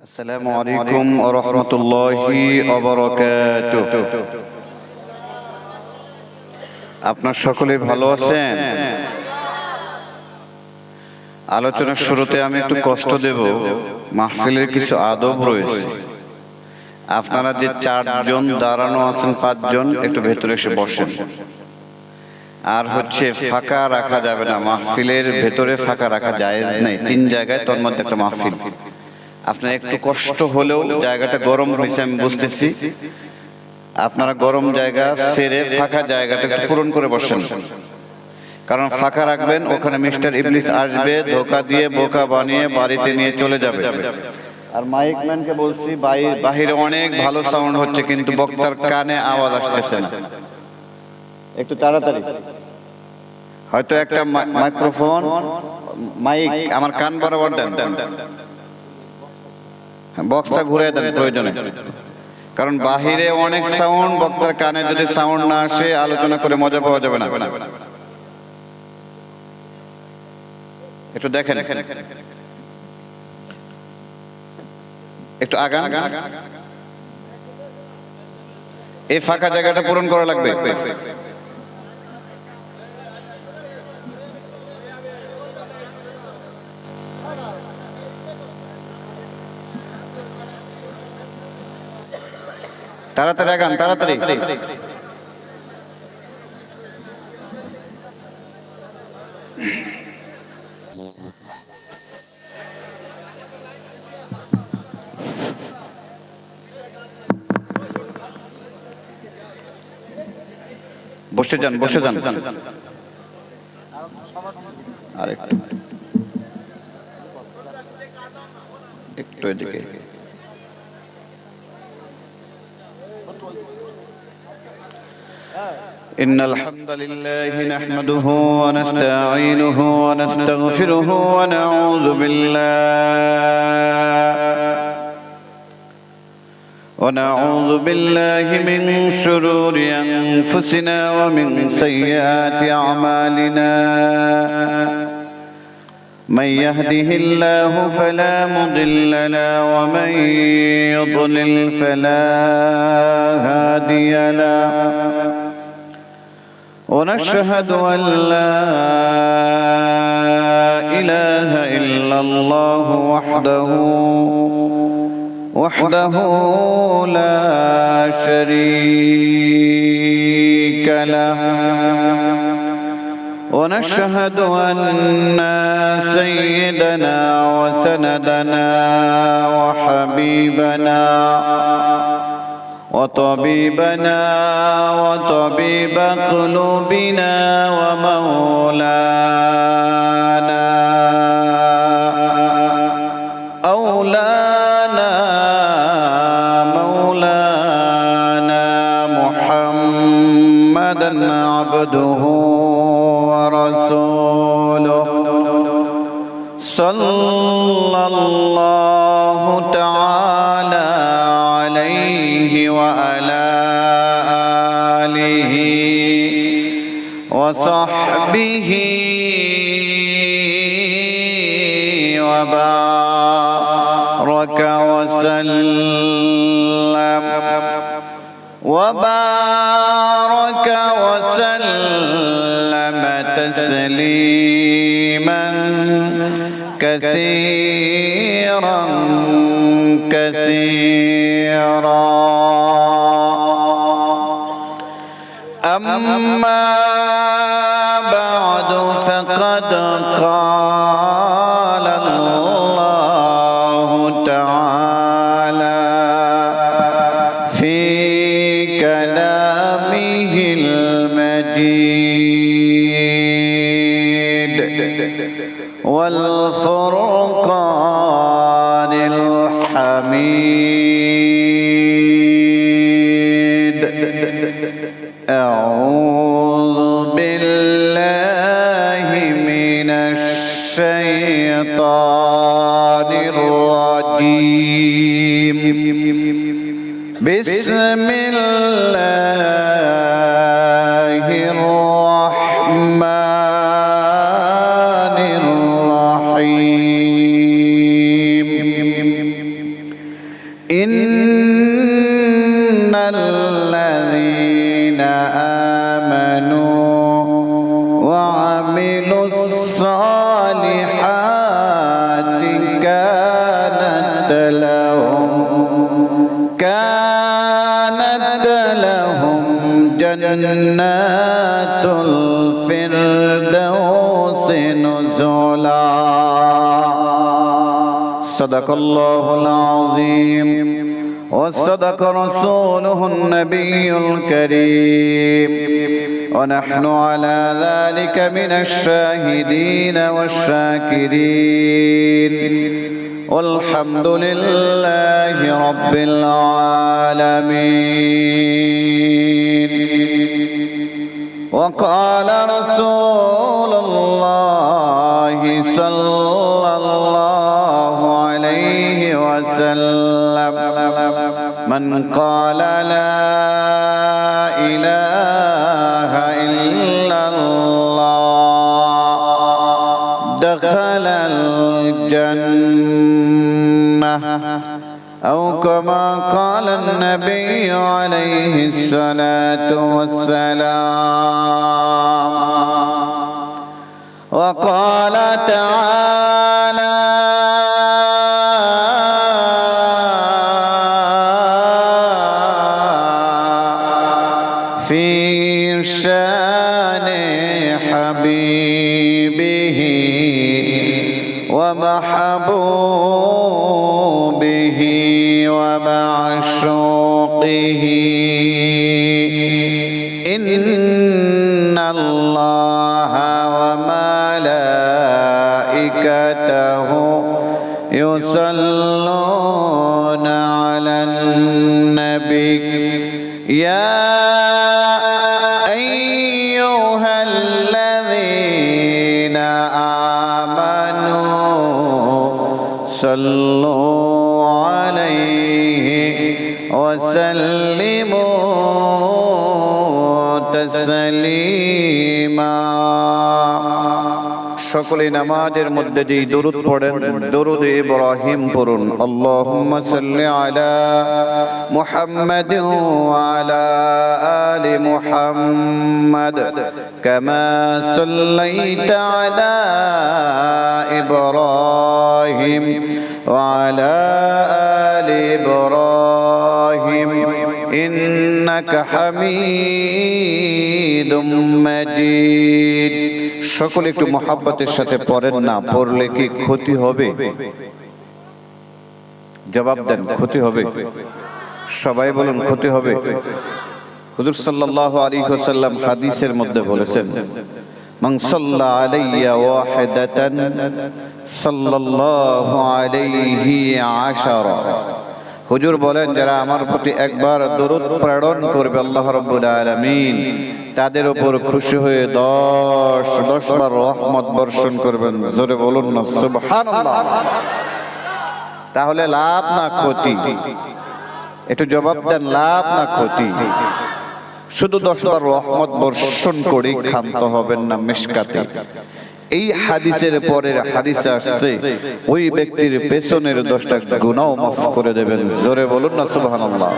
আসসালামু আলাইকুম ওয়া রাহমাতুল্লাহি ওয়া বারাকাতুহু। আপনার সকলে ভালো আছেন? আলোচনার শুরুতে আমি একটু কষ্ট দেব। মাহফিলের কিছু আদব রয়েছে। আপনারা যে 4 জন দাঁড়ানো আছেন, 5 জন একটু ভেতরে এসে বসেন। আর ফাঁকা রাখা যাবে না, মাহফিলের ভেতরে ফাঁকা রাখা জায়েজ নেই। 3 জায়গায় তোর মধ্যে একটা মাহফিল। আপনার একটু কষ্ট হলেও জায়গাটা গরম হয়েছে আমি বুঝতেছি, আপনারা গরম জায়গা ছেড়ে ফাঁকা জায়গাটা একটু পূরণ করে বসেন। কারণ ফাঁকা রাখবেন, ওখানে মিস্টার ইবলিস আসবে, ধোকা দিয়ে বোকা বানিয়ে বাড়িতে নিয়ে চলে যাবে। আর মাইক ম্যানকে বলছি, বাহিরে অনেক ভালো সাউন্ড হচ্ছে কিন্তু বক্তার কানে আওয়াজ আসতেছে না। একটু তাড়াতাড়ি, হয়তো একটা মাইক্রোফোন মাইক আমার কান বরাবর দেন, বক্সটা ঘুরে দেন প্রয়োজনে। কারণ বাহিরে অনেক সাউন্ড, বক্তার কানে যদি সাউন্ড না আসে আলোচনা করে মজা পাওয়া যাবে না। একটু দেখেন, একটু আগান, এই ফাঁকা জায়গাটা পূরণ করা লাগবে। তাড়াতাড়ি আগান, তাড়াতাড়ি। বসে যান, বসে যান। আর একটু এদিকে। إن الحمد لله نحمده ونستعينه ونستغفره ونعوذ بالله من شرور أنفسنا ومن سيئات أعمالنا. من يهده الله فلا مضل له ومن يضلل فلا هادي له. ونشهد أن لا إله إلا الله وحده لا شريك له. ونشهد أن سيدنا وسندنا وحبيبنا وطبيبنا وطبيب قلوبنا ومولانا مولانا محمدا عبده ورسوله صلى الله تعالى عليه وعلى آله وصحبه وبارك وسلم تسليما كثيرا كثيرا. أما بعد فقد قال الله تعالى في كلامه المجيد والفرقان الحميد. أعوذ بالله من الشيطان الرجيم. بسم الله الرحمن الرحيم. وعملوا الصالحات كانت لهم جنات الفردوس نزلا صدق الله العظيم وصدق رسوله النبي الكريم ونحن على ذلك من الشاهدين والشاكرين والحمد لله رب العالمين وقال رسول الله صلى الله عليه وسلم من قال لا إله إلا الله دخل الجنة أو كما قال النبي عليه الصلاة والسلام وقال تعالى في شان حبيبه ومحبوبه ومعشوقه إن الله وملائكته يصلون على النبي يا أيها الذين آمنوا صلوا عليه وسلموا تسليما সকলে নামাজের মধ্যে যেই দরুদ পড়েন দরুদ ইব্রাহিম পড়ুন আল্লাহুম্মা সাল্লি আলা মুহাম্মাদিন ওয়া আলা আলি মুহাম্মাদ কামা সাল্লাইতা আলা ইব্রাহিম ওয়া আলা আলি ইব্রাহিম ইন্নাকা হামিদুম মাজিদ সকলে একটু মোহাব্বতের সাথে পড়েন না পড়লে কি ক্ষতি হবে জবাব দেন ক্ষতি হবে সবাই বলুন ক্ষতি হবে হুজুর সাল্লাল্লাহু আলাইহি ওয়াসাল্লাম হাদিসের মধ্যে বলেছেন মান সাল্লা আলাইয়া ওয়াহিদাতান সাল্লাল্লাহু আলাইহি আশারা হুজুর বলেন যারা আমার প্রতি একবার দরুদ প্রেরণ করবে আল্লাহ রাব্বুল আলামিন তাদের উপর খুশি হয়ে 10 বার রহমত বর্ষণ করবেন জোরে বলুন না সুবহানাল্লাহ তাহলে লাভ না ক্ষতি একটু জবাব দেন লাভ না ক্ষতি শুধু 10 বার রহমত বর্ষণ করে ক্ষান্ত হবেন না মিশকাতে এই হাদিসের পরের হাদিসে আসছে ওই ব্যক্তির পেছনের 10টা গুনাহ মাফ করে দেবেন জোরে বলুন না সুবহানাল্লাহ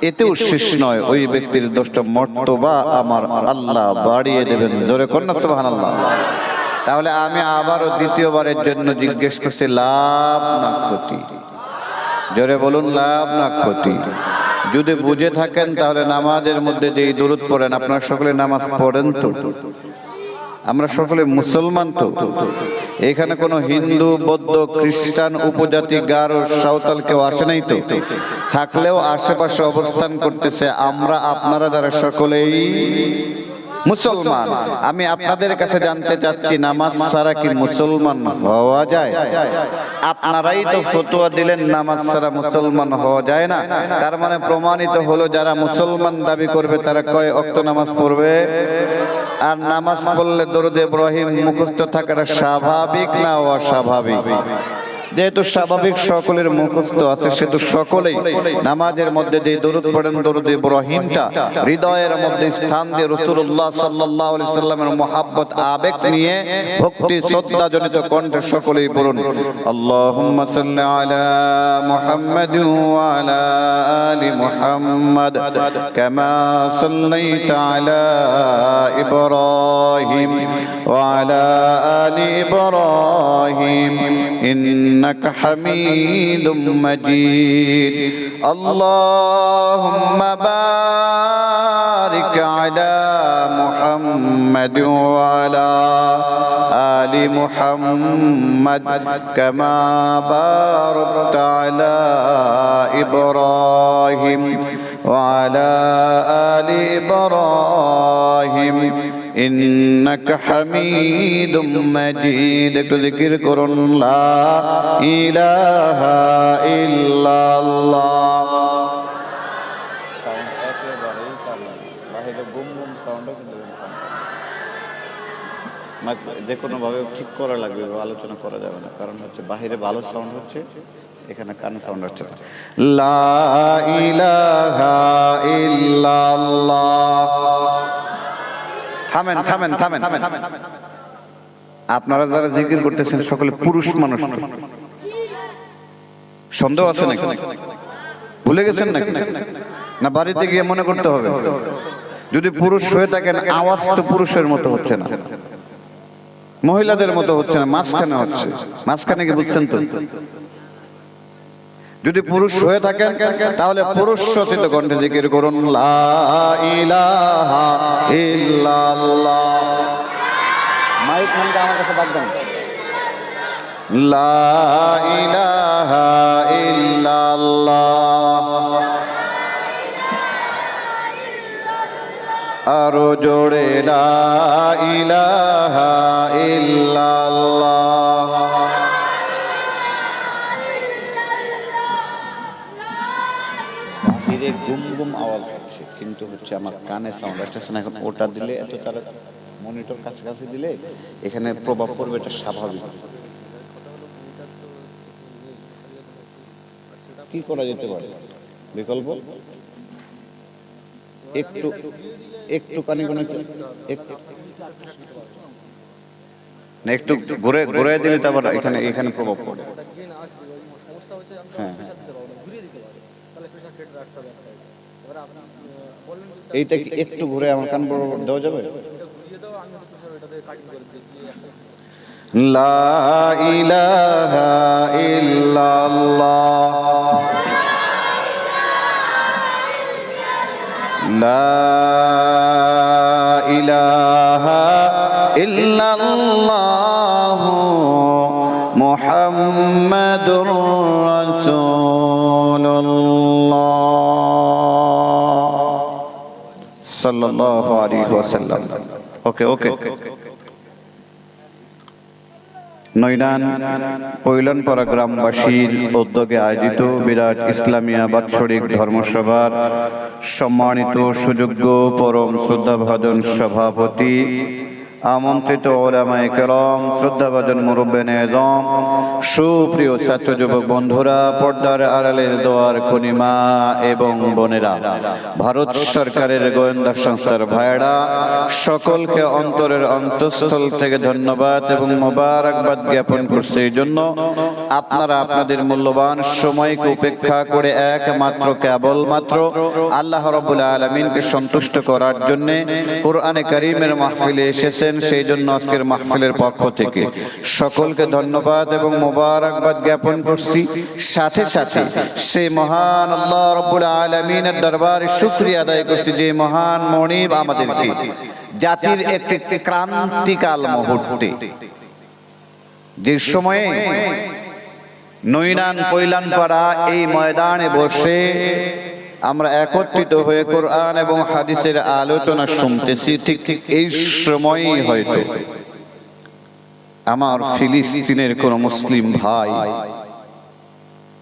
এতেও শেষ নয় ওই ব্যক্তির 10টা মর্তবা আমার আল্লাহ বাড়িয়ে দেবেন জোরে কোন না সুবহানাল্লাহ তাহলে আমি আবারও দ্বিতীয়বারের জন্য জিজ্ঞেস করছি লাভ না ক্ষতি জোরে বলুন লাভ না ক্ষতি যদি বুঝে থাকেন তাহলে নামাজের মধ্যে যেই দরুদ পড়েন আপনারা সকলে নামাজ পড়েন তো আমরা সকলে মুসলমান তো এখানে কোনো হিন্দু বৌদ্ধ খ্রিস্টান উপজাতি গারো সাঁওতাল কেউ আসে নাই তো থাকলেও আশেপাশে অবস্থান করতেছে আমরা আপনারা যারা সকলেই মুসলমান আমি আপনাদের কাছে জানতে চাচ্ছি নামাজ ছাড়া কি মুসলমান হওয়া যায় আপনারাই তো ফতোয়া দিলেন নামাজ ছাড়া মুসলমান হওয়া যায় না তার মানে প্রমাণিত হলো যারা মুসলমান দাবি করবে তারা কয় ওয়াক্ত নামাজ পড়বে আর নামাজ পড়লে দরুদ ইব্রাহিম মুখস্থ থাকাটা স্বাভাবিক না অস্বাভাবিক যেহেতু স্বাভাবিক সকলের মুখস্থ আছে, সেহেতু সকলেই নামাজের মধ্যে যে দরুদ পড়েন, দরুদ ইব্রাহিমটা হৃদয়ের মধ্যে স্থান দিয়ে রাসূলুল্লাহ সাল্লাল্লাহু আলাইহি সাল্লামের মুহাব্বত আবেগ নিয়ে ভক্তি শ্রদ্ধা জনিত কণ্ঠে সকলেই পড়ুন। আল্লাহুম্মা সাল্লি আলা মুহাম্মাদ ওয়া আলা আলি মুহাম্মাদ কামা সাল্লাইতা আলা ইব্রাহিম ওয়া আলা আলি ইব্রাহিম ইন্নাকা হামিদুম মাজিদ। আল্লাহুম্মা বারিক আলা মুহাম্মাদ ওয়া আলা আলি মুহাম্মাদ কামা বারাকতা আলা ইব্রাহিম ওয়া আলা আলি ইব্রাহিম ইন্নাকা হামিদুম মাজিদ। একটু জিকির করুন, লা ইলাহা ইল্লাল্লাহ। সাউন্ড একেবারেই কালো, বাহিরে বুম বুম সাউন্ডও কিন্তু যে কোনো ভাবে ঠিক করা লাগবে, আলোচনা করা যাবে না, কারণ হচ্ছে বাহিরে ভালো সাউন্ড হচ্ছে, এখানে কানে সাউন্ড হচ্ছে না। লা ইলাহা ইল্লাল্লাহ। থামেন থামেন থামেন। আপনারা যারা জিকির করতেছেন সকলে পুরুষ মানুষ, সন্দেহ আছে নাকি? ভুলে গেছেন নাকি? না বাড়িতে গিয়ে মনে করতে হবে? যদি পুরুষ হয়ে থাকেন, আওয়াজ তো পুরুষের মতো হচ্ছে না, মহিলাদের মতো হচ্ছে না, মাঝখানে হচ্ছে। মাঝখানে কি বুঝছেন তো? যদি পুরুষ হয়ে থাকেন তাহলে পুরুষ সচিত কণ্ঠে জিকির করুন, লা ইলাহা ইল্লাল্লাহ। মাইক মানটা আমার কাছে বাদ দেন। লা ইলাহা ইল্লাল্লাহ। আরো জোরে, লা ইলাহা ইল্লাল্লাহ। বাহিরে গুম গুম আওয়াজ হচ্ছে, কিন্তু হচ্ছে আমার কানে সাউন্ড আসতেছে না। এখন ওটা দিলে, এত তারা মনিটর কাছাকাছি দিলে এখানে প্রভাব পড়বে, এটা স্বাভাবিক। কি করা যেতে পারে বিকল্প? একটু একটু কানে কোনে একটু ঘুরে ঘুরে দিলে তারপর এখানে এখানে প্রভাব পড়ে। হ্যাঁ, এইটা কি একটু ঘুরে আমার কান বরাবর দেওয়া যাবে? লা ইলাহা ইল্লাল্লাহ। লা ইলাহা ইল্লাল্লাহ মুহাম্মাদুর রাসূলুল্লাহ সাল্লাল্লাহু আলাইহি ওয়াসাল্লাম। ওকে ওকে। নয়নান পৈলানপাড়া গ্রামবাসীর উদ্যোগে আয়োজিত বিরাট ইসলামিয়া বাৎসরিক ধর্মসভার সম্মানিত সুযোগ্য পরম শ্রদ্ধাভাজন সভাপতি, আমন্ত্রিত উলামায়ে কেরাম, শ্রদ্ধাভাজন মুরব্বিয়ানে আযম, সুপ্রিয় ছাত্র যুবক বন্ধুরা, পর্দার আড়ালের দোয়ার খুনিমা এবং বোনেরা, ভারত সরকারের গোয়েন্দা সংস্থার ভাইয়েরা, সকলকে অন্তরের অন্তঃস্থল থেকে ধন্যবাদ এবং মোবারকবাদ জ্ঞাপন করছি। এই জন্য আপনারা আপনাদের মূল্যবান সময়কে উপেক্ষা করে একমাত্র কেবলমাত্র আল্লাহ রাব্বুল আলামিনকে সন্তুষ্ট করার জন্য কোরআনে কারীমের মাহফিলে এসেছেন। সেই জন্য আজকের মাহফিলের পক্ষ থেকে সকলকে ধন্যবাদ এবং মোবারকবাদ জ্ঞাপন করছি। সাথে সাথে সেই মহান আল্লাহ রাব্বুল আলামিনের দরবারে শুকরিয়া আদায় করছি, যে মহান মনিব আমাদেরকে জাতির একটি ক্রান্তিকাল মুহূর্তে, যে সময়ে নয়নান পৈলানপাড়া এই ময়দানে বসে আমরা একত্রিত হয়ে কোরআন এবং হাদিসের আলোচনা শুনতেছি, ঠিক এই সময়ই হয়তো আমার ফিলিস্তিনের কোন মুসলিম ভাই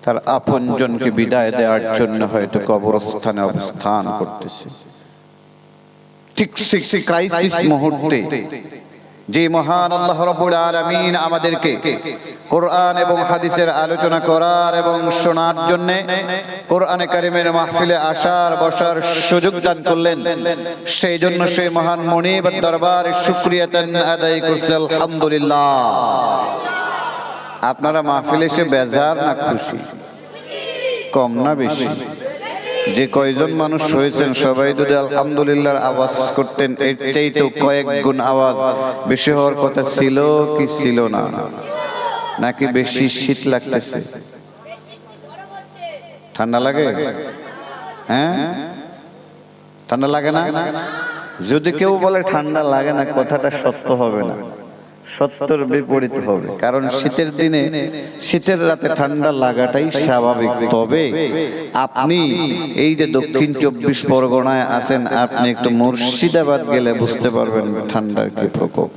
তার আপনজনকে বিদায় দেওয়ার জন্য হয়তো কবরস্থানে অবস্থান করতেছে। ঠিক ক্রাইসিস মুহূর্তে যে মহান আল্লাহ রাব্বুল আলামিন আমাদেরকে কোরআন এবং হাদিসের আলোচনা করার এবং শোনার জন্য কোরআনে কারীমের মাহফিলে আসার বসার সুযোগ দান করলেন, সেই জন্য সেই মহান মুনিবের দরবারে শুকরিয়া আদায় করছি আলহামদুলিল্লাহ। আপনারা মাহফিলে এসে বেজার না খুশি? কম না বেশি? যে কয়জন মানুষ হয়েছেন সবাই যদি আলহামদুলিল্লাহর আওয়াজ করতেন, এর চাইতেও কয়েক গুণ আওয়াজ বেশি হওয়ার কথা ছিল কি ছিল না? নাকি বেশি শীত লাগতেছে? ঠান্ডা লাগে? হ্যাঁ, ঠান্ডা লাগে না? যদি কেউ বলে ঠান্ডা লাগে না, কথাটা সত্য হবে না, সত্যের বিপরীত হবে। কারণ শীতের দিনে শীতের রাতে ঠান্ডা লাগাটাই স্বাভাবিক। তবে আপনি এই যে দক্ষিণ 24 পরগনায় আছেন, আপনি একটু মুর্শিদাবাদ গেলে বুঝতে পারবেন ঠান্ডার কি প্রকোপ।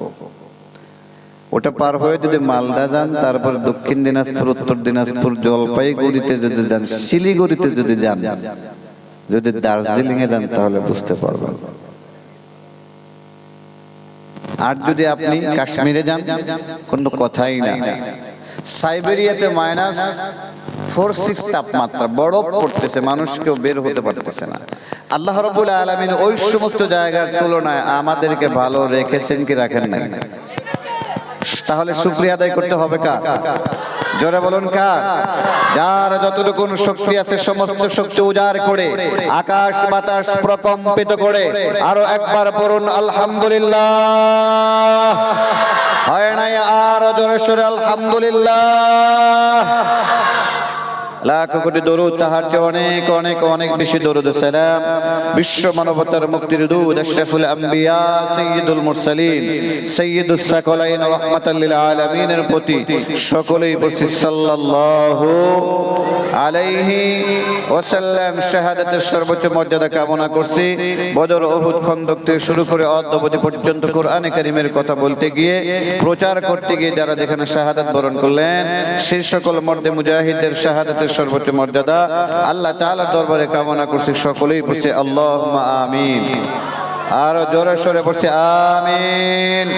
ওটা পার হয়ে যদি মালদা যান, তারপর দক্ষিণ দিনাজপুর, উত্তর দিনাজপুর, জলপাইগুড়িতে যদি যান, শিলিগুড়িতে যদি যান, যদি দার্জিলিং এ যান, তাহলে বুঝতে পারবেন। আর যদি আপনি কাশ্মীরে যান, কোনো কথাই না। সাইবেরিয়াতে -46 তাপমাত্রা, বরফ পড়তেছে, মানুষ কেউ বের হতে পারতেছে না। আল্লাহ রাব্বুল আলামিন ওই সমস্ত জায়গার তুলনায় আমাদেরকে ভালো রেখেছেন কি রাখেন নাই? তাহলে শুকরিয়া আদায় করতে হবে কার? জোরে বলুন কার? যার যতটুকু শক্তি আছে সমস্ত শক্তি উজাড় করে আকাশ বাতাস প্রকম্পিত করে আরো একবার পড়ুন আলহামদুলিল্লাহ। হয় নাই? আর জোরে সোরে আলহামদুলিল্লাহ। লাখ কোটি দরুদ, তাহার চেয়ে অনেক অনেক অনেক বেশি দরুদ সালাম বিশ্ব মানবতার মুক্তির দূত আশরাফুল আম্বিয়া সাইয়্যিদুল মুরসালিন সাইয়্যিদুস সাকলাইন রাহমাতাল লিল আলামিনের প্রতি সকলেই বলছি সাল্লাল্লাহু আলাইহি ওয়াসাল্লাম। শাহাদাতের সর্বোচ্চ মর্যাদা কামনা করছি। বদর, উহুদ, খন্দক থেকে শুরু করে অদ্যাবধি পর্যন্ত কোরআনে কারীমের কথা বলতে গিয়ে, প্রচার করতে গিয়ে যারা যেখানে শাহাদাত বরণ করলেন, সেই সকল মর্দে মুজাহিদদের শাহাদাতের সর্বোচ্চ মর্যাদা আল্লাহ তাআলার দরবারে কামনা করছি। সকলেই বলছে আল্লাহুম্মা আমিন। আর জোরে সরে বলছে আমিন।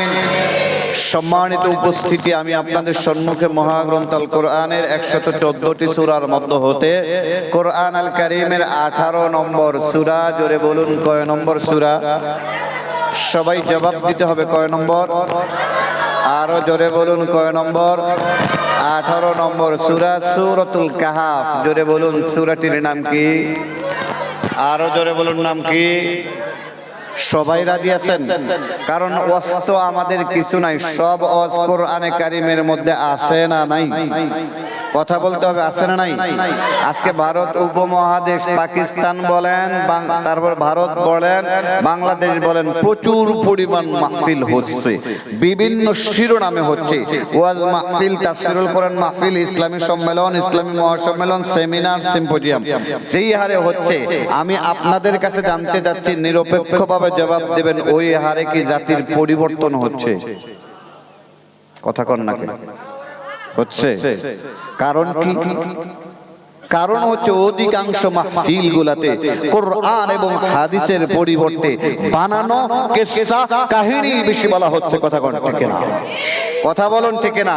সম্মানিত উপস্থিতি, আমি আপনাদের সম্মুখে মহাগ্রন্থ আল কোরআনের 114টি সূরার মধ্য হতে কোরআন আল কারীমের 18 নম্বর সূরা, জোরে বলুন কয় নম্বর সূরা? সবাই জবাব দিতে হবে, কয় নম্বর? আরো জোরে বলুন কয় নম্বর? 18 নম্বর সূরা, সূরাতুল কাহাফ। জোরে বলুন সূরাটির নাম কি? আরো জোরে বলুন নাম কি? সবাই রাজি আছেন? কারণ ওয়াজ তো আমাদের কিছু নাই, সব ওয়াজ কোরআনে কারীমের মধ্যে আছে না নাই? কথা বলতে হবে, আছে না নাই? আজকে ভারত উপমহাদেশ, পাকিস্তান বলেন, তারপর ভারত বলেন, বাংলাদেশ বলেন, প্রচুর পরিমাণ মাহফিল হচ্ছে, বিভিন্ন শিরোনামে হচ্ছে। ওয়াজ মাহফিল, তাফসীরুল কোরআন মাহফিল, ইসলামী সম্মেলন, ইসলামী মহাসম্মেলন, সেমিনার, সিম্পোজিয়াম, যেই হারে হচ্ছে, আমি আপনাদের কাছে জানতে যাচ্ছি, নিরপেক্ষভাবে জবাব দেবেন, ওই হারে কি জাতির পরিবর্তন হচ্ছে? কথা কন নাকি? হচ্ছে? কারণ কি? কারণ হচ্ছে অধিকাংশ মাহফিল গুলাতে কোরআন এবং হাদিসের পরিবর্তে বানানো কিসসা কাহিনী বেশি বলা হচ্ছে। কথা কন ঠিক না? কথা বলুন ঠিক না?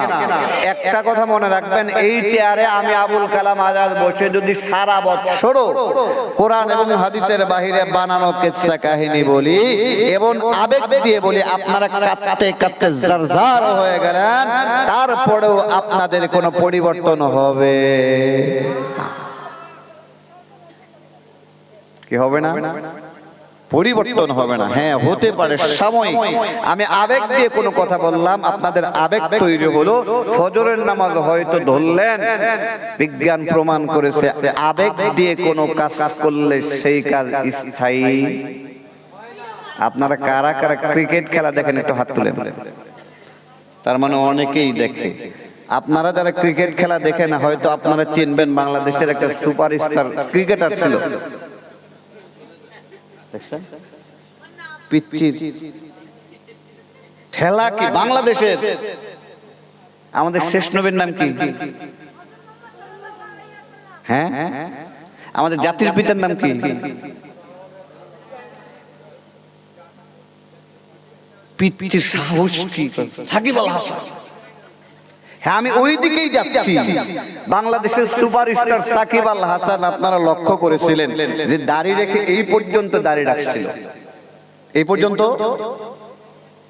একটা কথা মনে রাখবেন, এই চেয়ারে আমি আবুল কালাম আজাদ বসে যদি সারা বছর কোরআন এবং হাদিসের বাহিরে বানানো কিসসা কাহিনী বলি এবং আবেগ দিয়ে বলি, আপনারা কাঁদতে কাঁদতে জারজার হয়ে গেলেন, তারপরেও আপনাদের কোনো পরিবর্তন হবে কি? হবে না? পরিবর্তন হবে না। হ্যাঁ, হতে পারে সাময়িক। আমি আবেগ দিয়ে কোনো কথা বললাম, আপনাদের আবেগ তৈরি হলো, ফজরের নামাজ হয়তো ধরলেন, বিজ্ঞান প্রমাণ করেছে আবেগ দিয়ে কোনো কাজ করলে সেই কাজ স্থায়ী। আপনারা কারা কারা ক্রিকেট খেলা দেখেন? একটু হাত তুলেন। তার মানে অনেকেই দেখে। আপনারা যারা ক্রিকেট খেলা দেখেন, হয়তো আপনারা চিনবেন, বাংলাদেশের একটা সুপারস্টার ক্রিকেটার ছিল, পিচ্চির ঠেলা কি? বাংলাদেশের আমাদের শেষ নবীর নাম কি? হ্যাঁ, আমাদের জাতির পিতার নাম কি? পিচ্চির সাহস কি! সাকিব আল হাসান, হ্যাঁ আমি ওই দিকেই যাচ্ছি। বাংলাদেশের সুপারস্টার সাকিব আল হাসান আপনারা লক্ষ্য করেছিলেন যে দাড়ি রেখে এই পর্যন্ত দাড়ি রাখছিল, এই পর্যন্ত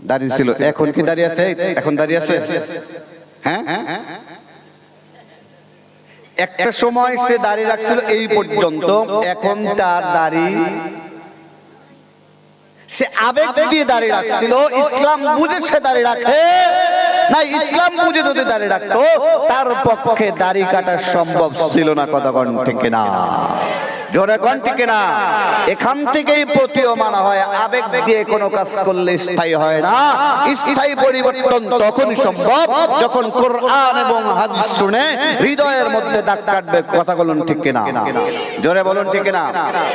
দাড়ি ছিল। এখন কি দাড়ি আছে? এখন দাড়ি আছে? হ্যাঁ, একটা সময় সে দাড়ি রাখছিল এই পর্যন্ত, এখন তার দাড়ি, সে আবেগ দিয়ে দাড়ি রাখছিল। ইসলাম বুঝে সে দাড়ি রাখে না, ইসলাম বুঝে যদি দাড়ি রাখতো তার পক্ষে দাড়ি কাটা সম্ভব ছিল না। কথা কোন ঠিক না? জোরে কোন ঠিক না? এখান থেকেই প্রতীয়মান হয় আবেগ দিয়ে কোনো কাজ করলে স্থায়ী হয় না। স্থায়ী পরিবর্তন তখনই সম্ভব যখন কোরআন এবং হাদিস শুনে হৃদয়ের মধ্যে দাগ কাটবে। কথা বলুন ঠিক না? জোরে বলুন ঠিক না?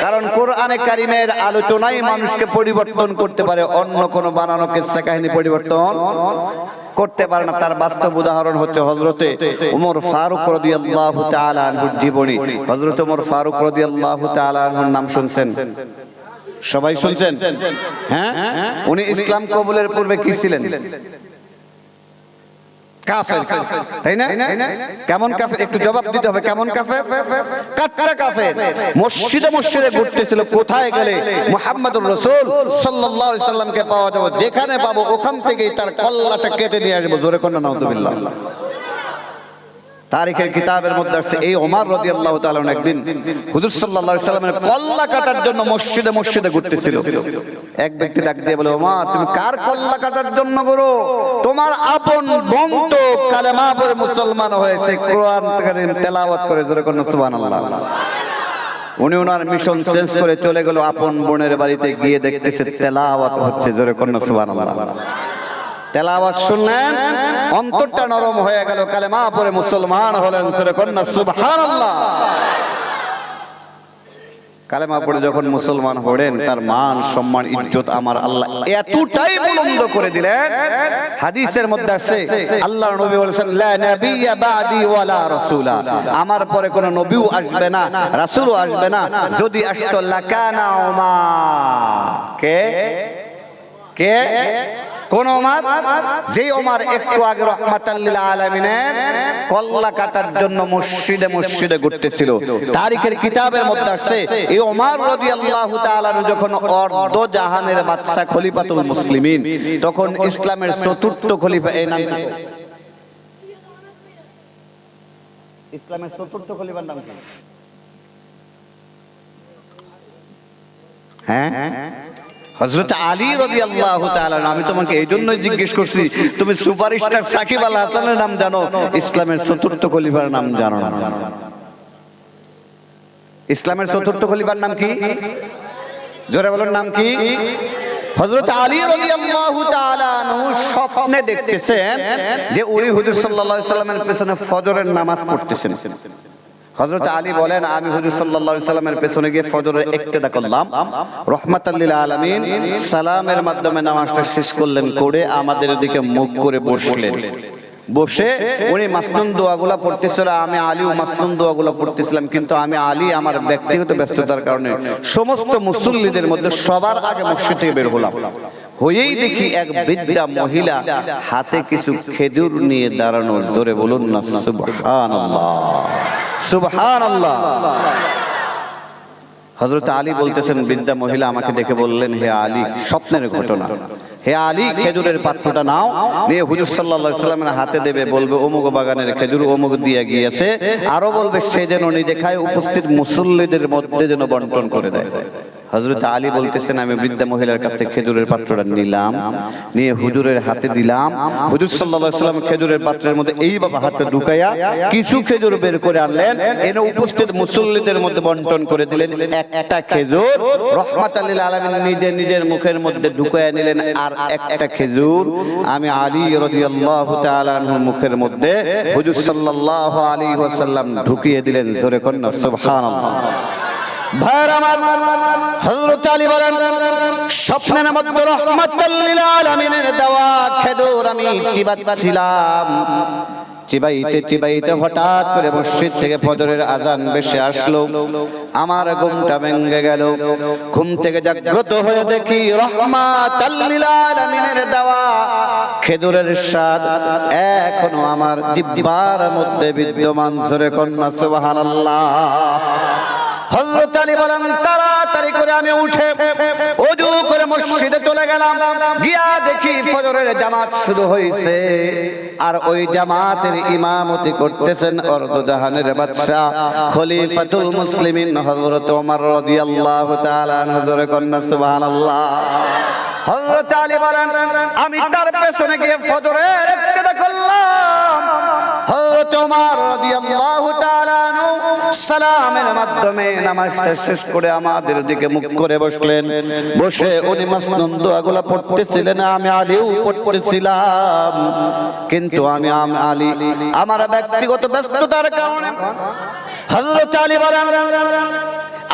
কারণ কোরআনে কারিমের আলোচনাই মানুষকে পরিবর্তন করতে পারে, অন্য কোনো বানানো কিসসা কাহিনী পরিবর্তন করতে পারে না। তার বাস্তব উদাহরণ হচ্ছে হযরতে ওমর ফারুক রাদিয়াল্লাহু তাআলা আনহুর জীবনী। হযরত ওমর ফারুক রাদিয়াল্লাহু তাআলা আনহুর নাম শুনছেন? সবাই শুনছেন? হ্যাঁ, উনি ইসলাম কবুলের পূর্বে কি ছিলেন? কাফের, তাই না? কেমন কাফের? একটু জবাব দিতে হবে। কেমন কাফের? কাট্টা কাফের। মসজিদে মসজিদে ঘুরতেছিল, কোথায় গেলে মুহাম্মদুর রাসূল সাল্লাল্লাহু আলাইহি সাল্লামকে পাওয়া যাবে, যেখানে পাবো ওখান থেকেই তার কল্লাটা কেটে নিয়ে আসবো। জোরে কোন নাউযুবিল্লাহ। তারিখের কিতাবের মধ্যে আছে এই ওমর রাদিয়াল্লাহু তাআলা একদিন হুজুর সাল্লাল্লাহু আলাইহি সাল্লামের কল্লা কাটার জন্য মসজিদে মসজিদে ঘুরতেছিল। এক ব্যক্তি ডাক দিয়ে বলে, ওমর তুমি কার কল্লা কাটার জন্য ঘুরো? তোমার আপন বোন তো কালেমা পড়ে মুসলমান হয়েছে, কোরআন কারীম তেলাওয়াত করে। জোরে কোন সুবহানাল্লাহ। উনি ওনার মিশন চেঞ্জ করে চলে গেল আপন বোনের বাড়িতে, গিয়ে দেখতেছে তেলাওয়াত হচ্ছে। জোরে কোন সুবহানাল্লাহ। তেলাওয়াত শুনলেন, অন্তরটা নরম হয়ে গেল, কালেমা পড়ে মুসলমান হলেন। জোরে কোন সুবহানাল্লাহ। কালেমা পড়ে যখন মুসলমান হলেন, তার মান সম্মান ইজ্জত আমার আল্লাহ এতটাই বুলন্দ করে দিলেন। হাদিসের মধ্যে আছে আল্লাহর নবী বলেছেন, লা নাবিয়্যা বাদি ওয়ালা রাসূলা, আমার পরে কোন নবীও আসবে না, রাসূলও আসবে না। যদি আসতো লাকানা ওমর। কে কে? কোন ওমর? যে ওমর একটু আগে রাহমাতাল লিল আলামিনের কল্লা কাটার জন্য মসজিদে মসজিদে ঘুরতেছিল। তারিখের কিতাবের মধ্যে আছে এই ওমর রাদিয়াল্লাহু তাআলা যখন অর্ধ জাহানের বাদশা খলিফাতুল মুসলিমিন, তখন ইসলামের চতুর্থ খলিফা, এই নাম কি? ইসলামের চতুর্থ খলিফার নাম কি? হ্যাঁ, হযরত আলী রাদিয়াল্লাহু তাআলা। আমি তোমাকে এই জন্যই জিজ্ঞেস করছি, তুমি সুপারস্টার সাকিব আল হাসানের নাম জানো, ইসলামের চতুর্থ খলিফার নাম জানো না? ইসলামের চতুর্থ খলিফার নাম কি? জোরে বলুন, নাম কি? হযরত আলী রাদিয়াল্লাহু তাআলা আনহু স্বপ্নে দেখতেছেন যে উনি হুজুর সাল্লাল্লাহু আলাইহি সাল্লামের পেছনে ফজরের নামাজ পড়তেছেন। হযরত আলী বলেন, আমি হুজুর সাল্লাল্লাহু আলাইহি সাল্লামের পেছনে গিয়ে ফজরের ইক্তেদা করলাম। রাহমাতাল লিল আলামিন সালামের মাধ্যমে নামাজটা শেষ করলেন, করে আমাদের দিকে মুখ করে বসলেন। বসে উনি মাসনুন দোয়াগুলো পড়তেছিল, আমি আলীও মাসনুন দোয়াগুলো পড়তেছিলাম। কিন্তু আমি আলী আমার ব্যক্তিগত ব্যস্ততার কারণে সমস্ত মুসল্লিদের মধ্যে সবার আগে মসজিদ থেকে বের হলাম। হয়েই দেখি এক বৃদ্ধা মহিলা হাতে কিছু খেজুর নিয়ে দাঁড়ানো। জোরে বলুন না সুবহানাল্লাহ, সুবহানাল্লাহ। হযরত আলী বলতেছেন, বৃদ্ধা মহিলা আমাকে দেখে বললেন, হে আলী, স্বপ্নের ঘটনা, হে আলী খেজুরের পাত্রটা নাও, নিয়ে হুজুর সাল্লাল্লাহু আলাইহি সাল্লামের হাতে দেবে, বলবে অমুক বাগানের খেজুর অমুক দিয়ে গিয়েছে, আরো বলবে সে যেন নিজে খায়, উপস্থিত মুসল্লিদের মধ্যে যেন বন্টন করে দেয়। হযরত আলী বলতেছেন, আমি বৃদ্ধা মহিলার কাছ থেকে খেজুরের পাত্রটা নিলাম, নিয়ে হুজুরের হাতে দিলাম। হুজুর সাল্লাল্লাহু আলাইহি সাল্লাম খেজুরের পাত্রের মধ্যে এইভাবে হাতে ঢুকাইয়া কিছু খেজুর বের করে আনলেন, এনে উপস্থিত মুসল্লিদের মধ্যে বন্টন করে দিলেন। একটা খেজুর রাহমাতাল লিল আলামিন নিজে নিজের মুখের মধ্যে ঢুকাইয়া নিলেন, আর একটা খেজুর আমি আলী রাদিয়াল্লাহু তাআলা আনহুর মুখের মধ্যে হুজুর সাল্লাল্লাহু আলাইহি ওয়াসাল্লাম ঢুকিয়ে দিলেন। জোরে কন্না সুবহানাল্লাহ। ভাইরা আমার, হযরত আলী বলেন, স্বপ্নের মধ্যে রাহমাতাল লিল আলামিনের দেওয়া খেজুর আমি চিবাচ্ছিলাম। চিবাইতে চিবাইতে হঠাৎ করে মসজিদ থেকে ফজরের আজান ভেসে আসলো। আমার ঘুমটা ভেঙে গেল। ঘুম থেকে জাগ্রত হয়ে দেখি রহমাতাল লিল আলামিনের দেওয়া খেজুরের স্বাদ এখনো আমার জিহ্বার মধ্যে বিদ্যমান। জোরে কন্যা সুবহানাল্লাহ। হযরত আলী বলেন তাড়াতাড়ি করে আমি উঠে ওযু করে মসজিদে চলে গেলাম। গিয়া দেখি ফজরের জামাত শুরু হয়েছে, আর ওই জামাতের ইমামতি করতেছেন অর্ধজাহানের বাদশা খলিফাতুল মুসলিমিন হযরত ওমর রাদিয়াল্লাহু তাআলা আনহু। জোরে কন্যা সুবহানাল্লাহ। হযরত আলী বলেন আমি তার পেছনে গিয়ে ফজরের ইক্তেদা করলাম। হযরত ওমর রাদিয়াল্লাহু তাআলা আনহু সালামের মাধ্যমে নামাজটা শেষ করে আমাদের দিকে মুখ করে বসলেন। বসে উনি মাসনুন দোয়াগুলো পড়তেছিলেন, আমি আলীও পড়তেছিলাম। কিন্তু আমি আলী আমার ব্যক্তিগত ব্যস্ততার কারণে হযরত আলী বলেন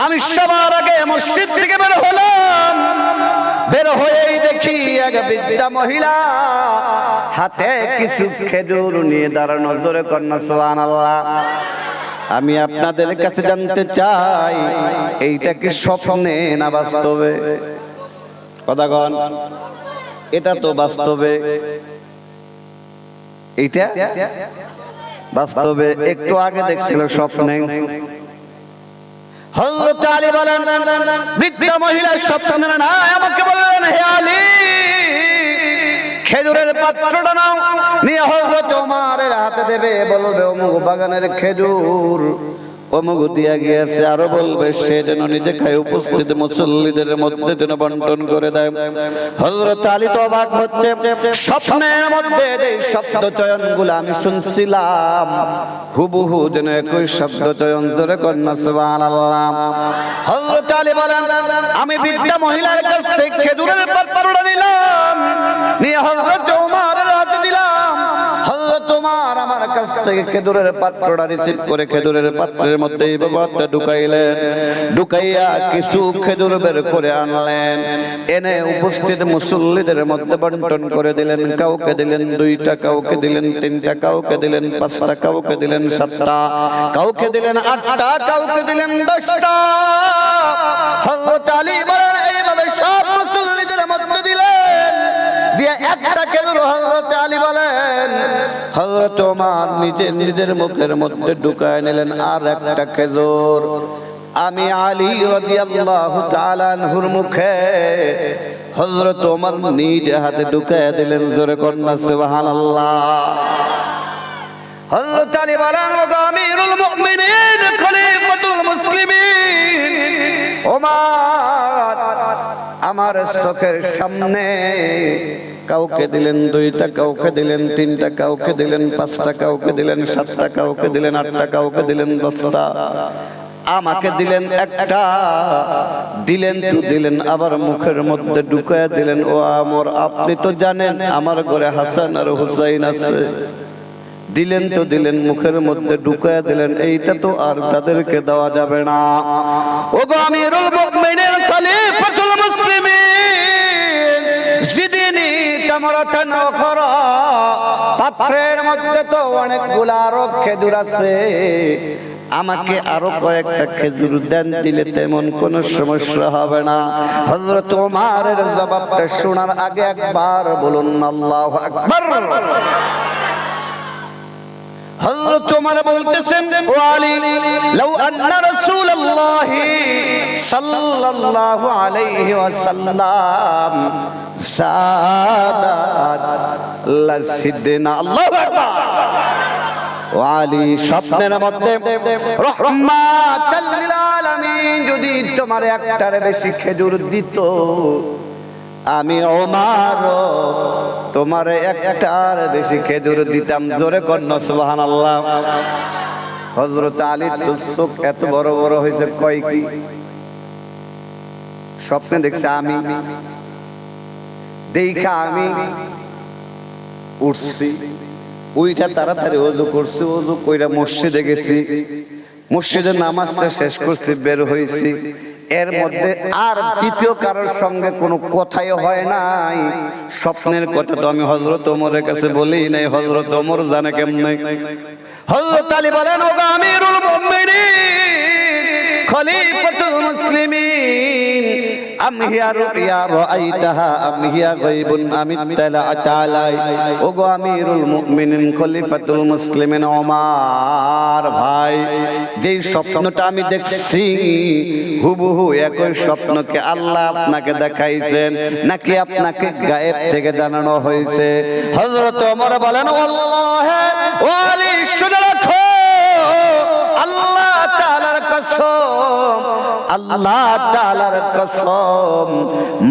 আমি সবার আগে মসজিদ থেকে বের হলাম। বের হয়েই দেখি এক বৃদ্ধা মহিলা হাতে কিছু খেজুর নিয়ে দাঁড়ানো। জোরে কন্যা সুবহানাল্লাহ। আমি আপনাদের কাছে জানতে চাই এইটা কি স্বপ্নে না বাস্তবে? কথা কন। এটা তো বাস্তবে, এইটা বাস্তবে। একটু আগে দেখছিল স্বপ্নে। হযরত আলী বলেন বৃদ্ধা মহিলা স্বপ্নে না, আমাকে বললেন হে আলী খেজুরের পাত্রটা নাও, নিয়ে হযরত ওমরের হাতে দেবে, বলবে অমুক বাগানের খেজুর অমুক দিয়া গিয়েছে। আরো বলবে সে যেন নিজে খায়, উপস্থিত মুসল্লিদের মধ্যে যেন বন্টন করে দেয়। হযরত আলী তো অবাক হচ্ছে। স্বপ্নের মধ্যে যে শব্দ চয়নগুলো আমি শুনছিলাম হুবহু যেন একই শব্দ চয়ন। জোরে কন্যা সুবহানাল্লাহ। হযরত আলী বলেন আমি বৃদ্ধা মহিলার কাছ থেকে খেজুরের পাত্রটা নিলাম, নিয়ে হযরত ওমরের হাতে দিলাম। হযরত ওমর আমার কাছ থেকে খেজুরের পাত্রটা রিসিভ করে খেজুরের পাত্রের মধ্যে এইভাবে ঢুকাইলেন। ঢুকাইয়া কিছু খেজুর বের করে আনলেন, এনে উপস্থিত মুসল্লিদের মধ্যে বন্টন করে দিলেন। কাউকে দিলেন 2টা, কাউকে দিলেন 3টা, কাউকে দিলেন 5টা, কাউকে দিলেন 7টা, কাউকে দিলেন 8টা, কাউকে দিলেন 10টা। হযরত আলী বলেন এইভাবে সব মুসল্লিদের মধ্যে দিলেন। দিয়ে একটা খেজুর হযরত আলী বলেন হযরত ওমর নিজের মুখের মধ্যে ঢুকায় নিলেন। আর একটা খেজুর আমি আলী রাদিয়াল্লাহু তাআলা আনহুর মুখে হযরত ওমর নিজ হাতে ঢুকায় দিলেন। জোরে কন্যা সুবহানাল্লাহ। হযরত আলী বলেন ও আমিরুল মুমিনিন খলিফাতুল মুসলিমিন ওমর আমার চোখের সামনে কাউকে দিলেন 2টা, কাউকে দিলেন 3টা, কাউকে দিলেন 5টা, কাউকে দিলেন 7টা, কাউকে দিলেন 8টা, কাউকে দিলেন 10টা, আমাকে দিলেন একটা। দিলেন তো দিলেন, আবার মুখের মধ্যে ঢুকায় দিলেন। ও আমর আপনি তো জানেন আমার ঘরে হাসান আর হুসাইন আছে। দিলেন তো দিলেন, মুখের মধ্যে ঢুকায় দিলেন। এইটা তো আর তাদেরকে দেওয়া যাবে না। ও গো আমিরুল মুমিনিন খলিফাতুল মুসলিমিন জিদিনি তামরাতান উখরা, পাত্রের মধ্যে তো অনেকগুলা আরো খেজুর আছে, আমাকে আরো কয়েকটা খেজুর দেন, দিলে তেমন কোনো সমস্যা হবে না। হযরত ওমরের জবাবটা শোনার আগে একবার বলুন আল্লাহু আকবার। হযরত ওমর বলতেছেন ও আলী লাউ আন্না রাসূলুল্লাহ সাল্লাল্লাহু আলাইহি ওয়াসাল্লাম সাদাত লাসিদনা। আল্লাহু আকবার। ও আলী স্বপ্নের মধ্যে রাহমাতাল লিল আলামিন যদি তোমার একটার বেশি খেজুর দিত, আমি ওমর তোমার একটার বেশি খেজুর দিতাম। জোরে কন্যা সুবহানাল্লাহ। হযরত আলী তো চোখ এত বড় বড় হয়েছে, কয় কি স্বপ্নে দেখছে আমি, দেখা আমি উঠছি, ওইটা তাড়াতাড়ি ওযু করছি, ওযু কইরা মসজিদে গেছি, মসজিদে নামাজটা শেষ করছি, বের হইছি। এর মধ্যে আর দ্বিতীয় কারোর সঙ্গে কোনো কথাই হয় নাই। স্বপ্নের কথা তো আমি হযরত ওমরের কাছে বলি নাই, হযরত ওমর জানে কেমনে। হযরত আলী বলেন, ও আমিরুল মুমিনিন খলিফাতুল মুসলিমিন, আম হিয়া রুয়া রাআইতাহা আম হিয়া গায়বুন আম ইত্তালাআত আলাই। ও গো আমিরুল মুমিনিন খলিফাতুল মুসলিমিন ওমর ভাই, যেই স্বপ্নটা আমি দেখছি হুবহু একই স্বপ্নকে আল্লাহ আপনাকে দেখাইছেন নাকি আপনাকে গায়েব থেকে জানানো হয়েছে? হযরত ওমর বলেন, আল্লাহে ও আলী শুনে রাখো, আল্লাহ তাআলার কসম, আল্লাহ তাআলার কসম,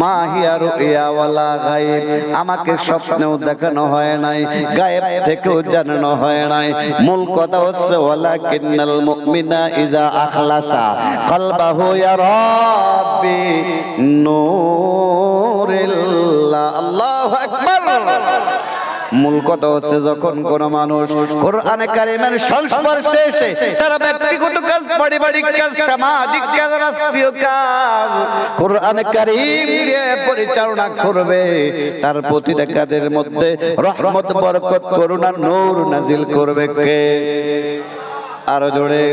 মা হিয়া রুয়া ওয়ালা গায়ব, আমাকে স্বপ্নেও দেখানো হয় নাই, গায়েব থেকেও জানানো হয় নাই। মূল কথা হচ্ছে ওয়ালাকিন্নাল মুমিনা ইযা আখলাসা কলবাহু ইয়া রাব্বি নূরিল্লাহ। আল্লাহু আকবার। মূল কথা হচ্ছে যখন কোন মানুষ কোরআনে কারিমের সংস্পর্শে এসে তারা ব্যক্তিগত কাজ, পারিবারিক কাজ, সামাজিক কাজ, রাষ্ট্রীয় কাজ কোরআনে কারিম দিয়ে পরিচালনা করবে, তার প্রতিটা কাজের মধ্যে রহমত, বরকত, করুণা, নূর নাজিল করবে কে? আরো জোরে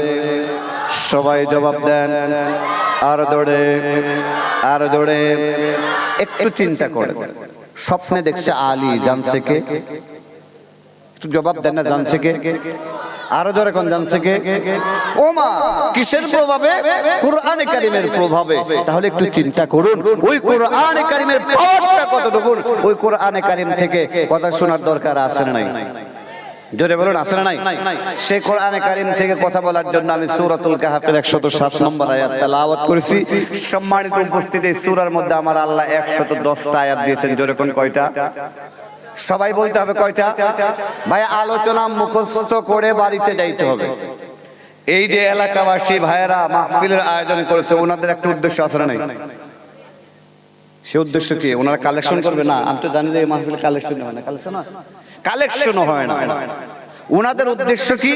সবাই জবাব দেন, আরো জোরে, আরো জোরে। একটু চিন্তা করে, স্বপ্নে দেখছে আলী, জানছে কে? একটু জবাব দেন না, জানছে কে? আরো জোরে কোন জানছে কে? ওমা। কিসের প্রভাবে? কোরআনে কারিমের প্রভাবে। তাহলে একটু চিন্তা করুন, ওই কোরআনে কারিমের পাওয়ারটা কতটুকু। ওই কোরআনে কারিম থেকে কথা শোনার দরকার আছে না নাই? জোরে বলুন, আছে না নাই? সেই কোরআনে কারিম থেকে কথা বলার জন্য আমি সূরাতুল কাহফের 107 নম্বর আয়াত তেলাওয়াত করেছি। সম্মানিত উপস্থিতি, এই সূরার মধ্যে আমার আল্লাহ 110টা আয়াত দিয়েছেন। জোরে কোন কয়টা? সবাই বলতে হবে কয়টা? ভাই আলোচনা মুখস্থ করে বাড়িতে যাইতে হবে। এই যে এলাকাবাসী ভাইয়েরা মাহফিলের আয়োজন করেছে, ওনাদের একটা উদ্দেশ্য আছে না নাই? সে উদ্দেশ্য কি? ওনারা কালেকশন করবে না? আমি তো জানি যে এই মাহফিলে কালেকশন হয় না, কালেকশন হয় না। উনাদের উদ্দেশ্য কি?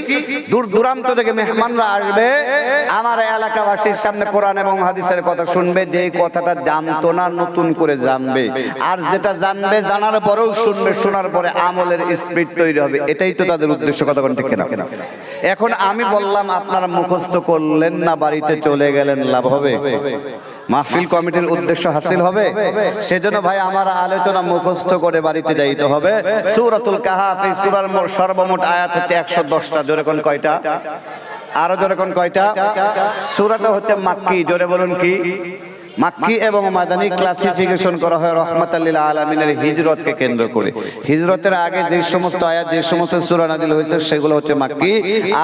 দূর দূরান্ত থেকে মেহমানরা আসবে, আমার এলাকাবাসীর সামনে কোরআন এবং হাদিসের কথা শুনবে, যে কথাটা জানতো না নতুন করে জানবে, আর যেটা জানবে জানার পরেও শুনবে, শোনার পরে আমলের স্পিরিট তৈরি হবে। এটাই তো তাদের উদ্দেশ্য। কথা বলেন ঠিক কিনা? এখন আমি বললাম, আপনারা মুখস্থ করলেন না, বাড়িতে চলে গেলেন, লাভ হবে? মাহফিল কমিটির উদ্দেশ্য হাসিল হবে? সেজন্য ভাই আমার আলোচনা মুখস্থ করে বাড়িতে যাইতে হবে। সূরাতুল কাহফ, এই সূরার সর্বমোট আয়াত হচ্ছে 110টা। জোরে কোন কয়টা? আরো জোরে কোন কয়টা? সূরাটা হচ্ছে মাক্কি। জোরে বলুন কি? মাক্কি এবং মাদানী ক্লাসিফিকেশন করা হয় রাহমাতাল লিল আলামিনের হিজরতকে কেন্দ্র করে। হিজরতের আগে যে সমস্ত আয়াত, যে সমস্ত সূরা নাযিল হয়েছে সেগুলো হচ্ছে মাক্কি,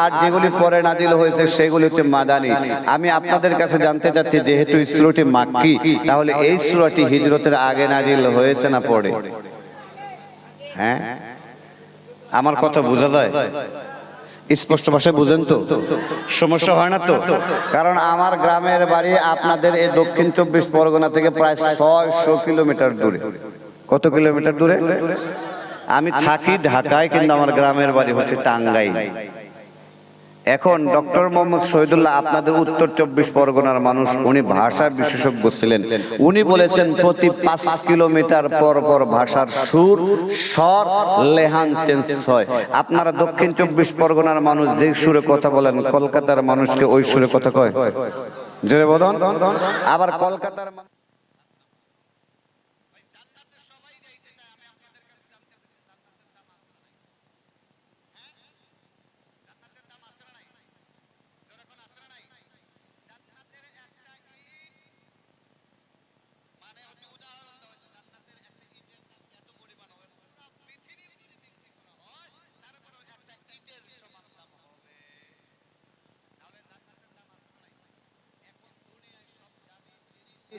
আর যেগুলি পরে নাযিল হয়েছে সেগুলি হচ্ছে মাদানী। আমি আপনাদের কাছে জানতে চাচ্ছি, যেহেতু এই সূরাটি মাক্কি, তাহলে এই সূরাটি হিজরতের আগে নাযিল হয়েছে না পরে? হ্যাঁ, আমার কথা বোঝা যায়? স্পষ্ট ভাষায় বুঝেন তো? সমস্যা হয় না তো? কারণ আমার গ্রামের বাড়ি আপনাদের এই দক্ষিণ 24 পরগনা থেকে প্রায় 600 কিলোমিটার দূরে। কত কিলোমিটার দূরে? আমি থাকি ঢাকায়, কিন্তু আমার গ্রামের বাড়ি হচ্ছে টাঙ্গাইল। এখন ডক্টর মোহাম্মদ শহীদুল্লাহ আপনাদের উত্তর 24 পরগনার মানুষ, উনি ভাষার বিশেষজ্ঞ ছিলেন। উনি বলেছেন প্রতি 5 কিলোমিটার পর পর ভাষার সুর, স্বর, লেহান চেঞ্জ হয়। আপনারা দক্ষিণ 24 পরগনার মানুষ যে সুরে কথা বলেন, কলকাতার মানুষকে ওই সুরে কথা কয়? জোরে বলুন। আবার কলকাতার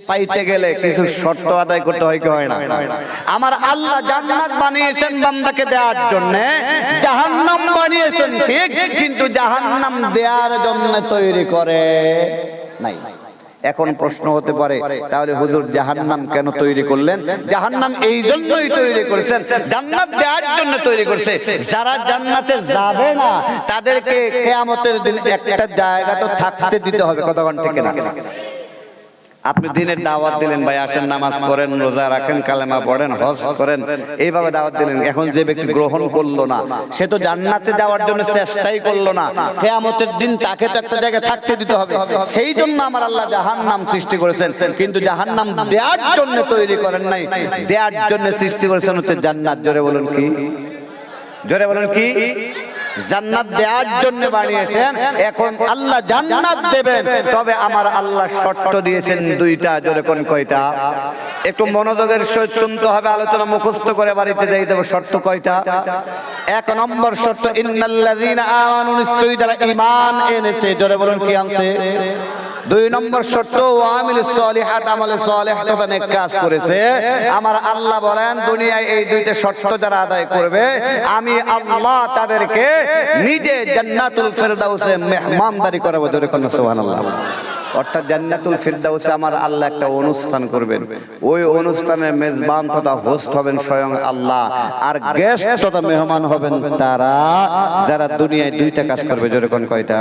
পাইতে গেলে কিছু শর্ত আদায় করতে হয় কি হয় না? আমার আল্লাহ জান্নাত বানিয়েছেন বান্দাকে দেওয়ার জন্য, জাহান্নাম বানিয়েছেন ঠিক, কিন্তু জাহান্নাম দেওয়ার জন্য তৈরি করে নাই। এখন প্রশ্ন হতে পারে, তাহলে হুজুর জাহান্নাম কেন তৈরি করলেন? জাহান্নাম এই জন্যই তৈরি করেছেন, জান্নাত দেওয়ার জন্য তৈরি করেছে। যারা জান্নাতে যাবে না তাদেরকে কিয়ামতের দিন একটা জায়গা তো থাকতে দিতে হবে। কথা বলেন ঠিক না? আপনি দিনের দাওয়াত দিলেন, ভাই আসেন নামাজ পড়েন, রোজা রাখেন, কালেমা পড়েন, হজ করেন, এইভাবে দাওয়াত দিলেন। এখন যে ব্যক্তি গ্রহণ করলো না, সে তো জান্নাতে যাওয়ার জন্য চেষ্টাই করলো না। কিয়ামতের দিন তাকে তো একটা জায়গায় থাকতে দিতে হবে। সেই জন্য আমার আল্লাহ জাহান্নাম সৃষ্টি করেছেন, কিন্তু জাহান্নাম দেওয়ার জন্য তৈরি করেন নাই, দেওয়ার জন্য সৃষ্টি করেছেন হচ্ছে জান্নাত। জোরে বলুন কি? জোরে বলুন কি? জান্নাত দেওয়ার জন্য বানিয়েছেন। এখন আল্লাহ জান্নাত দেবেন, তবে আমার আল্লাহ শর্ত দিয়েছেন দুইটা। জোরে কোন কয়টা? একটু মনোযোগের সহিত শুনতে হবে, আলোচনা মুখস্থ করে বাড়িতে যাইতে হবে। শর্ত কয়টা? এক নম্বর শর্ত, ইন্নাল্লাযীনা আমানু, নিশ্চয়ই যারা ঈমান এনেছে। জোরে বলুন কি আনছে? দুই নম্বর শর্ত, ওয়ামিলুস সলিহাত, আমলে সালেহ তথা নেক কাজ করেছে। আমার আল্লাহ বলেন দুনিয়ায় এই দুইটা শর্ত যারা আদায় করবে, আমি আল্লাহ তাদেরকে নিজে জান্নাতুল ফেরদাউসে মেহমানদারি করাবো। জোরে কোন সুবহানাল্লাহ। অর্থাৎ জান্নাতুল ফেরদাউসে আমার আল্লাহ একটা অনুষ্ঠান করবেন, ওই অনুষ্ঠানের মেজবান তথা হোস্ট হবেন স্বয়ং আল্লাহ, আর গেস্ট তথা মেহমান হবেন তারা যারা দুনিয়ায় দুইটা কাজ করবে। জোরে কোন কয়টা?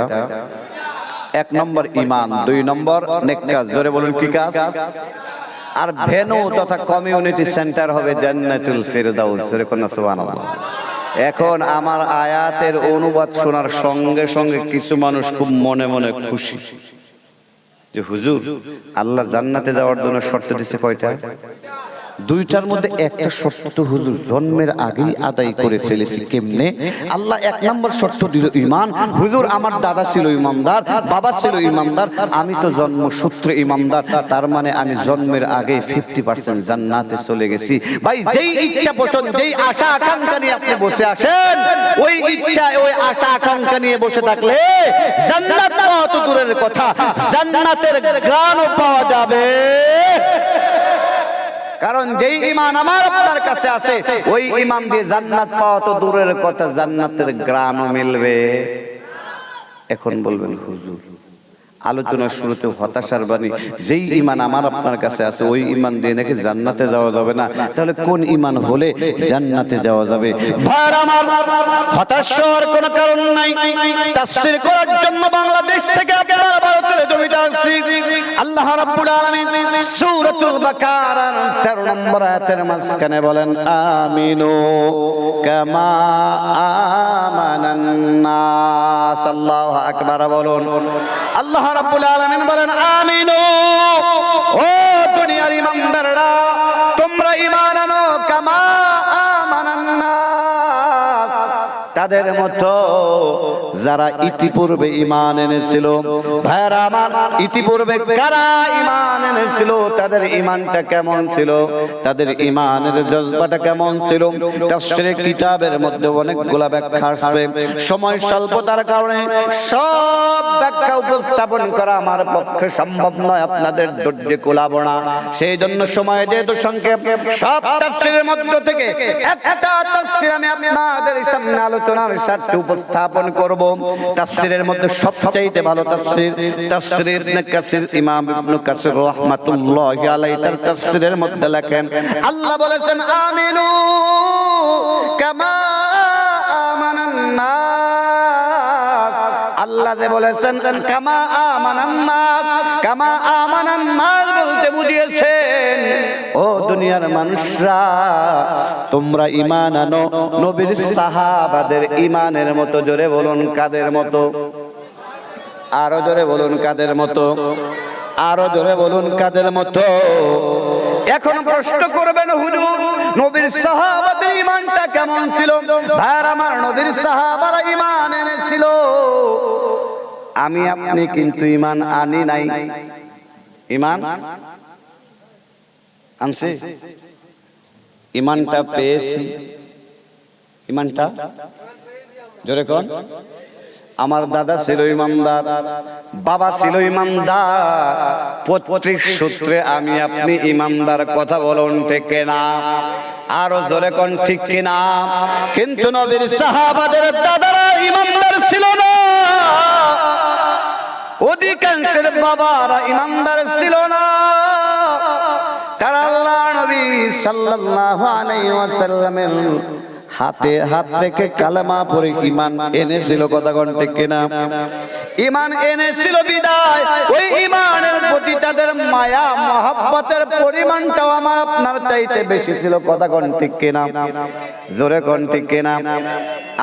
এক নম্বর ঈমান, দুই নম্বর নেক কাজ। জোরে বলুন কি কাজ? আর ভেন্যু তথা কমিউনিটি সেন্টার হবে জান্নাতুল ফেরদাউস। জোরে কোন সুবহানাল্লাহ। এখন আমার আয়াতের অনুবাদ শোনার সঙ্গে সঙ্গে কিছু মানুষ খুব মনে মনে খুশি যে হুজুর আল্লাহ জান্নাতে যাওয়ার জন্য শর্ত দিয়েছে কয়টা? দুইটার মধ্যে একটা শর্ত হুজুর জন্মের আগেই আদায় করে ফেলেছি। কেমনে? আল্লাহ এক নম্বর শর্ত দিল ঈমান। হুজুর আমার দাদা ছিল ঈমানদার, বাবা ছিল ঈমানদার, আমি তো জন্মসূত্রে ঈমানদার, তার মানে আমি জন্মের আগে 50% জান্নাতে চলে গেছি। ভাই যেই ইচ্ছা পোষণ, যেই আশা আকাঙ্ক্ষা নিয়ে আপনি বসে আছেন, ওই ইচ্ছা ওই আশা আকাঙ্ক্ষা নিয়ে বসে থাকলে জান্নাত পাওয়া তো দূরের কথা, জান্নাতের ঘ্রাণও পাওয়া যাবে। কারণ যেই ঈমান আমার আপনার কাছে আছে, ওই ঈমান দিয়ে জান্নাত পাওয়া তো দূরের কথা, জান্নাতের ঘ্রাণও মিলবে। এখন বলবেন হুজুর আলোচনার শুরুতে হতাশার বাণী, যেই ঈমান আমার আপনার কাছে আছে ওই ঈমান দিয়ে নাকি জান্নাতে যাওয়া যাবে না, তাহলে কোন ঈমান হলে জান্নাতে যাওয়া যাবে? ভাইরা আমার, হতাশ হওয়ার কোনো কারণ নাই। তাফসীর করার জন্য বাংলাদেশ থেকে আপনারা ভারতের জমিতে আসছি। আল্লাহ রাব্বুল আলামিন সূরাতুল বাকারার 13 নম্বর আয়াতের মাঝখানে বলেন, আমিনু কামা আমানান নাস। আল্লাহু আকবার বলুন। আল্লাহ রাব্বুল আলামিন বলেন, আমিনু, ও দুনিয়ার ঈমানদাররা তোমরা ঈমান আনো, কামা আমানান নাস, তাদের মতো যারা ইতিপূর্বে ঈমান এনেছিল। ভাইরা আমার, ইতিপূর্বে কারা ঈমান এনেছিল, তাদের ঈমানটা কেমন ছিল, তাদের ঈমানের জজবাটা কেমন ছিল? তাফসীরের কিতাবের মধ্যে অনেকগুলা ব্যাখ্যা আছে। সময় স্বল্পতার কারণে সব ব্যাখ্যা উপস্থাপন করা আমার পক্ষে সম্ভব নয়, আপনাদের ধৈর্যে কুলাবো না। সেই জন্য সময় যেহেতু সংক্ষেপ, সব তাফসীরের মধ্য থেকে একটা তাফসীর আমি আপনাদের সামনে আলোচনার সাথে উপস্থাপন করব। তাফসীরের মধ্যে সবচেয়ে ভালো তাফসীর তাফসীর ইবনে কাসির, ইমাম ইবনে কাসির রাহমাতুল্লাহি আলাইহি তার তাফসীরের মধ্যে লেখেন, আল্লাহ বলেছেন আমিনু কামা আমানান নাস। আল্লাহ যে বলেছেন কামা আমানান নাস, কামা আমানান নাস বলতে বুঝিয়েছেন, ও দুনিয়ার মানুষরা তোমরা ঈমান আনো নবীর সাহাবাদের ঈমানের মতো। জোরে বলুন কাদের মতো? আরো জোরে বলুন কাদের মতো? আরো জোরে বলুন কাদের মতো? এখন প্রশ্ন করবেন হুজুর নবীর সাহাবাদের ঈমানটা কেমন ছিল? ভাইরা আমার, নবীর সাহাবারা ঈমান এনেছিল, আমি আপনি কিন্তু ঈমান আনি নাই। ঈমান আনছি, ঈমানটা পেয়েছি। ঈমানটা জোরে কোন? আমার দাদা ছিল ইমানদার, বাবা ছিল ইমানদার, পৈতৃক সূত্রে আমি আপনি ইমানদার। কথা বলুন ঠিক কিনা? আরো জোরে কোন ঠিক কিনা? কিন্তু নবীর সাহাবাদের দাদারা ইমানদার ছিল না, অধিকাংশের বাবারা ইমানদার ছিল না। তারা আল্লাহ নবী সাল্লাল্লাহু আলাইহি ওয়াসাল্লামের হাতে হাত রেখে কালেমা পড়ে ঈমান এনেছিল, কথা কোন ঠিক কিনা? ঈমান এনেছিল বিদায় ওই ঈমানের প্রতি তাদের মায়া মহব্বতের পরিমাণটাও আমার আপনার চাইতে বেশি ছিল, কথা কোন ঠিক কিনা? জোরে কোন ঠিক কিনা?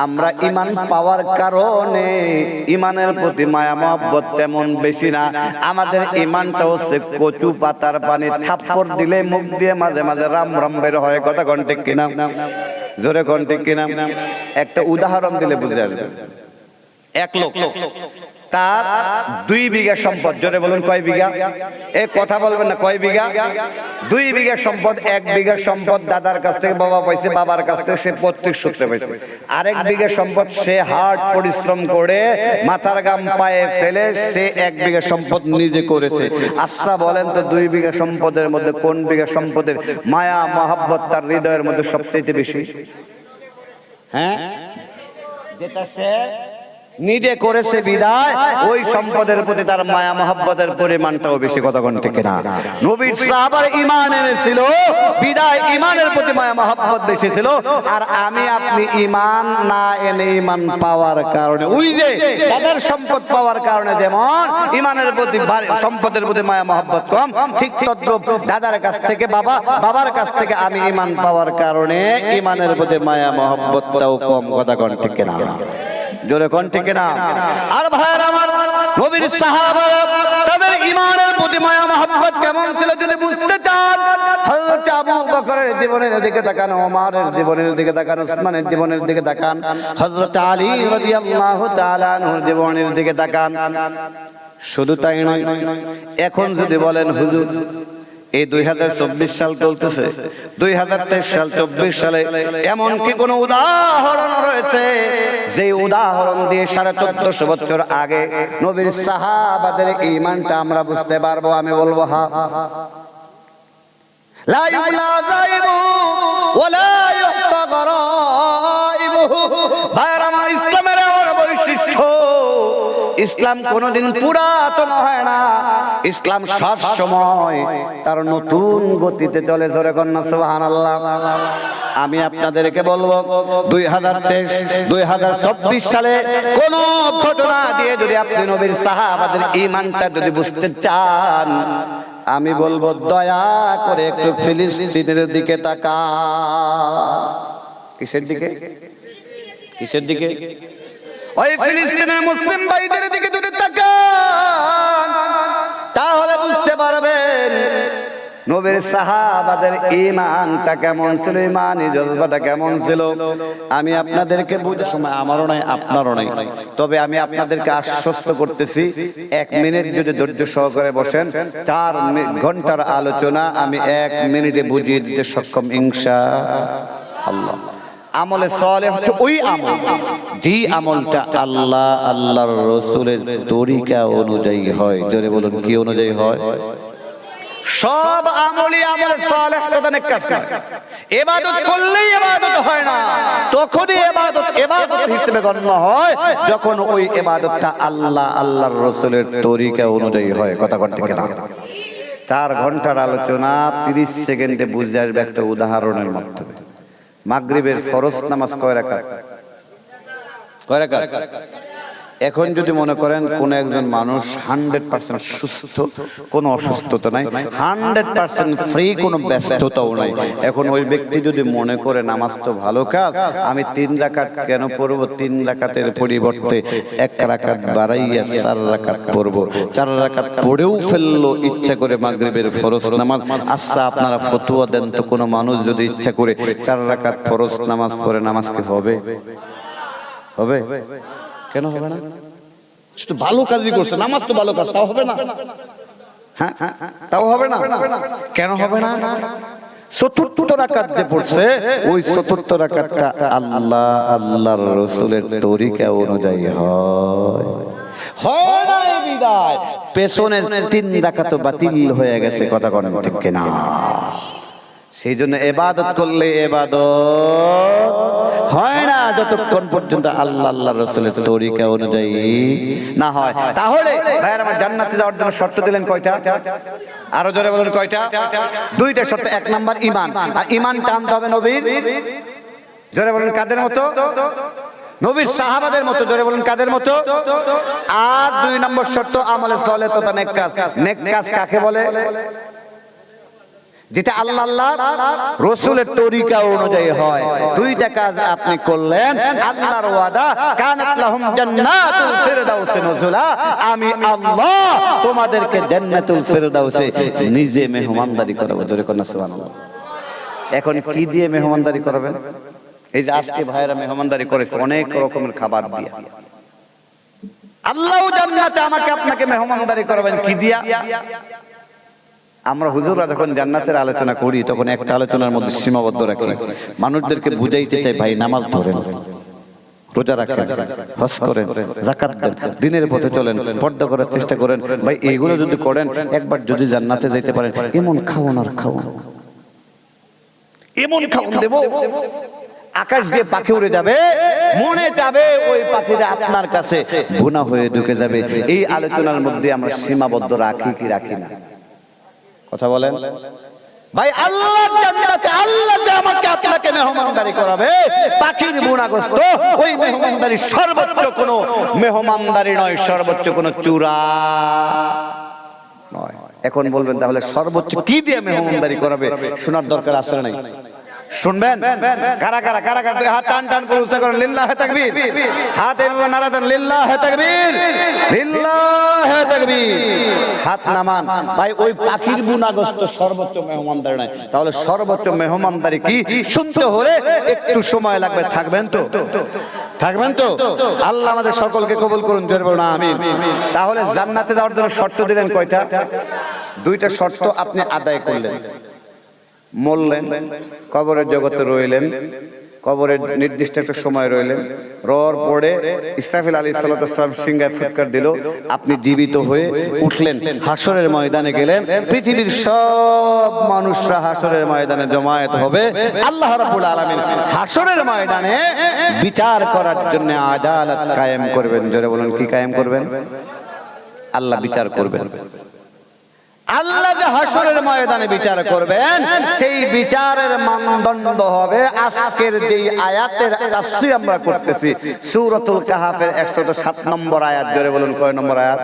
আমরা ঈমান পাওয়ার কারণে ঈমানের প্রতি মায়া মহব্বত তেমন বেশি না। আমাদের ঈমানটা হচ্ছে কচু পাতার পানি, থাপ্পড় দিলে মুখ দিয়ে মাঝে মাঝে রাম রাম বের হয়, কথা কোন ঠিক কিনা? জোরে কোন ঠিক কিনা? একটা উদাহরণ দিলে বুঝে আসবে। এক লোক, তার 2 বিঘা সম্পদ, জোরে বলুন কয় বিঘা? এ কথা বলবেন না, কয় বিঘা? 2 বিঘা সম্পদ। 1 বিঘা সম্পদ দাদার কাছ থেকে বাবা পাইছে, বাবার কাছ থেকে সে পৈতৃক সূত্রে পাইছে। আরেক বিঘা সম্পদ সে হার্ড পরিশ্রম করে মাথার ঘাম পায়ে ফেলে সে 1 বিঘা সম্পদ নিজে করেছে। আচ্ছা বলেন তো 2 বিঘা সম্পদের মধ্যে কোন বিঘা সম্পদের মায়া মহব্বত তার হৃদয়ের মধ্যে সবচেয়ে বেশি? হ্যাঁ, যেটা সে নিজে করেছে বিদায় ওই সম্পদের প্রতি তার মায়া মহব্বতের পরিমাণটাও বেশি, কথা কোন ঠিক না? নবীর সাহাবার ঈমান এনেছিল বিদায় ঈমানের প্রতি মায়া মহব্বত বেশি ছিল। আর আমি আপনি ঈমান না এনে ঈমান পাওয়ার কারণে, ওই যে তাদের সম্পদ পাওয়ার কারণে যেমন ঈমানের প্রতি সম্পদের প্রতি মায়া মহব্বত কম, ঠিক তদ্রূপ দাদার কাছ থেকে বাবা, বাবার কাছ থেকে আমি ঈমান পাওয়ার কারণে ঈমানের প্রতি মায়া মহব্বতটাও কম, কথা কোন ঠিক না? জোরে কোন ঠিক না? আর ভাইরা আমার, নবীর সাহাবারা তাদের ঈমানের প্রতি মায়া মহব্বত কেমন ছিল যদি বুঝতে চান, হযরত আবু বকরের জীবনের দিকে তাকান, ওমরের জীবনের দিকে তাকান, উসমানের জীবনের দিকে তাকান, হযরত আলী রাদিয়াল্লাহু তাআলা আনহুর জীবনের দিকে তাকান। শুধু তাই নয়, এখন যদি বলেন হুজুর এই 2024 সাল চলতেছে, 2023 সাল 24 সালে এমন কি কোন উদাহরণ রয়েছে যে উদাহরণ দিয়ে 1450 বছর আগে নবীর সাহাবাদের ঈমানটা আমরা বুঝতে পারবো? আমি বলবো হ্যাঁ। লা ইউলা যাইবু ওয়ালা ইউহসা গরাইবুহু। ভাইরা আমার, ইসলামের এমন বৈশিষ্ট্য, ইসলাম কোনোদিন পুরাতন হয় না, ইসলাম সব সময় তার নতুন গতিতে চলে। জোরে কন্যা সুবহানাল্লাহ। আমি আপনাদেরকে বলবো 2024 সালে কোন ঘটনা দিয়ে যদি আপনি নবীর সাহাবাদের ঈমানটা যদি বুঝতে চান, আমি বলবো দয়া করে একটু ফিলিস্তিনের দিকে তাকান। কিসের দিকে? কিসের দিকে? ওই ফিলিস্তিনের মুসলিম ভাইদের দিকে যদি তাকান তাহলে বুঝতে পারবেন নবীর সাহাবাদের ঈমানটা কেমন ছিল, ঈমানি জজবাটা কেমন ছিল। আমি আপনাদেরকে বুঝার সময় আমারও নাই আপনারও নাই, তবে আমি আপনাদেরকে আশ্বস্ত করতেছি 1 মিনিট যদি ধৈর্য সহকারে বসেন, 4 ঘন্টার আলোচনা আমি 1 মিনিটে বুঝিয়ে দিতে সক্ষম ইনশাআল্লাহ। আমলে সালেহ হচ্ছে ওই আমল যে আমলটা আল্লাহ আল্লাহর রাসূলের তরিকা অনুযায়ী হয়। জোরে বলুন কি অনুযায়ী হয়? সব আমলই আমলে সালেহ প্রধানের কাজ করে। ইবাদত করলেই ইবাদত হয় না, তখনই ইবাদত হিসেবে গণ্য হয় যখন ওই ইবাদতটা আল্লাহ আল্লাহর রাসূলের তরিকা অনুযায়ী হয়। কথা কোন ঠিক না? 4 ঘন্টার আলোচনা 30 সেকেন্ডে বুঝে আসবে একটা উদাহরণের মাধ্যমে। মাগরিবের ফরজ নামাজ কয় রাকাত? কয় রাকাত? এখন যদি মনে করেন কোন একজন মানুষ 100% সুস্থ, কোনো অসুস্থতা নাই, 100% ফ্রি, কোনো ব্যস্ততাও নাই, এখন ওই ব্যক্তি যদি মনে করে নামাজ তো ভালো কাজ, আমি 3 রাকাত কেন পড়বো, 3 রাকাতের পরিবর্তে 1 রাকাত বাড়াইয়া 4 রাকাত পড়বো, 4 রাকাত পড়েও ফেললো ইচ্ছা করে মাগরিবের ফরজ নামাজ। আচ্ছা আপনারা ফতোয়া দেন তো, কোনো মানুষ যদি ইচ্ছা করে 4 রাকাত ফরজ নামাজ পড়ে, নামাজ কি হবে? হবে? কেন হবে না? শুধু ভালো কাজই করছে, নামাজ তো ভালো কাজ, তাও হবে না? হ্যাঁ, তাও হবে না। কেন হবে না? ৪৪ রাকাত যে পড়ছে, ওই ৪৪ রাকাতটা আল্লাহ আল্লাহর রাসূলের তরিকা অনুযায়ী হয়। হয় না এই বিদায় পেছনের 3 রাকাত বাতিল হয়ে গেছে। কথা কোন ঠিক কিনা? সেই জন্য ইবাদত করলে ইবাদত হয় না যতক্ষণ পর্যন্ত আল্লাহ আল্লাহর রাসূলের তরিকা অনুযায়ী না হয়। তাহলে ভাইরা আমার, জান্নাতে যাওয়ার জন্য শর্ত দিলেন কয়টা? আরো জোরে বলুন কয়টা? 2টা শর্ত। 1 নাম্বার ঈমান, আর ঈমান টানতে হবে নবীর জোরে বলুন কাদের মতো? নবীর সাহাবাদের মতো। জোরে বলুন কাদের মতো? আর 2 নম্বর শর্ত আমলে সালেহ তথা নেক কাজ। নেক কাজ কাকে বলে? যেটা আল্লাহ আল্লাহ রাসূলের তরিকা অনুযায়ী হয়। 2টা কাজ আপনি করলেন, আল্লাহর ওয়াদা কানাত লাহুম জান্নাতুল ফিরদাউস নুজুলা, আমি আল্লাহ তোমাদেরকে জান্নাতুল ফিরদাউসে নিজে মেহমানদারি করাবো। জোরে কোন সুবহানাল্লাহ। এখন কি দিয়ে মেহমানদারি করবেন? এই যে আজকে ভাইরা মেহমানদারি করেছে অনেক রকমের খাবার দিয়ে। আল্লাহ জান্নাতে আমাকে আপনাকে মেহমানদারি করবেন কি দিয়া? আমরা হুজুররা যখন জান্নাতের আলোচনা করি তখন একটা আলোচনার মধ্যে সীমাবদ্ধ রাখি, মানুষদেরকে বুঝাইতে চাই ভাই নামাজ ধরেন, রোজা রাখেন, হজ করেন, যাকাত দেন, দিনের পথে চলেন, পর্দা করার চেষ্টা করেন। ভাই এইগুলো যদি করেন, একবার যদি জান্নাতে যাইতে পারেন, এমন খাওয়ান আর খাওয়ান, এমন খাওয়ান দেব আকাশ দিয়ে পাখি উড়ে যাবে, মনে যাবে ওই পাখিটা আপনার কাছে গুনাহ হয়ে ঢুকে যাবে। এই আলোচনার মধ্যে আমরা সীমাবদ্ধ রাখি কি রাখি না? কথা বলেন ভাই। আল্লাহ জান্নাতে আল্লাহ যে আমাকে আপনাকে মেহমানদারি করাবে, পাখির গুনাহগ্রস্ত ওই মেহমানদারি সর্বোচ্চ কোনো মেহমানদারি নয়, সর্বোচ্চ কোনো চূড়া নয়। এখন বলবেন তাহলে সর্বোচ্চ কি দিয়ে মেহমানদারি করাবে? শোনার দরকার আছে না নাই? শুনবেন? কারা কারা কারা কারা হাত টান টান করে উচ্চারণ করেন লিল্লাহে তাকবীর। হাত এভাবে নাড়া দেন লিল্লাহে তাকবীর, লিল্লাহে তাকবীর। হাত নামান। ভাই ওই পাখির গুনাহগ্রস্ত সর্বোচ্চ মেহমানদারি নয়, তাহলে সর্বোচ্চ মেহমানদারি কি শুনতে হলে একটু সময় লাগবে। থাকবেন তো? থাকবেন তো? আল্লাহ আমাদের সকলকে কবুল করুন। জোরে বলুন আমিন। তাহলে জান্নাতে যাওয়ার জন্য শর্ত দিলেন কয়টা? 2টা শর্ত আপনি আদায় করলেন। মরলেন, কবরের জগতে রইলেন, কবরের নির্দিষ্ট একটা সময় রইলেন, রর পড়ে ইসরাফিল আলাইহিস সালাতু ওয়াস সালাম সিংহায় ফুৎকার দিল, আপনি জীবিত হয়ে উঠলেন, হাসরের ময়দানে গেলেন, পৃথিবীর সব মানুষরা হাসরের ময়দানে জমায়েত হবে। আল্লাহ রাব্বুল আলামিন হাসরের ময়দানে বিচার করার জন্য আদালত কায়েম করবেন। জোরে বলুন কি কায়েম করবেন? আল্লাহ বিচার করবেন। আল্লাহ যে হাসরের ময়দানে বিচার করবেন, সেই বিচারের মানদণ্ড হবে আজকের যেই আয়াতের তাফসীর আমরা করতেছি, সূরাতুল কাহাফের 107 নম্বর আয়াত। জোরে বলুন কয় নম্বর আয়াত?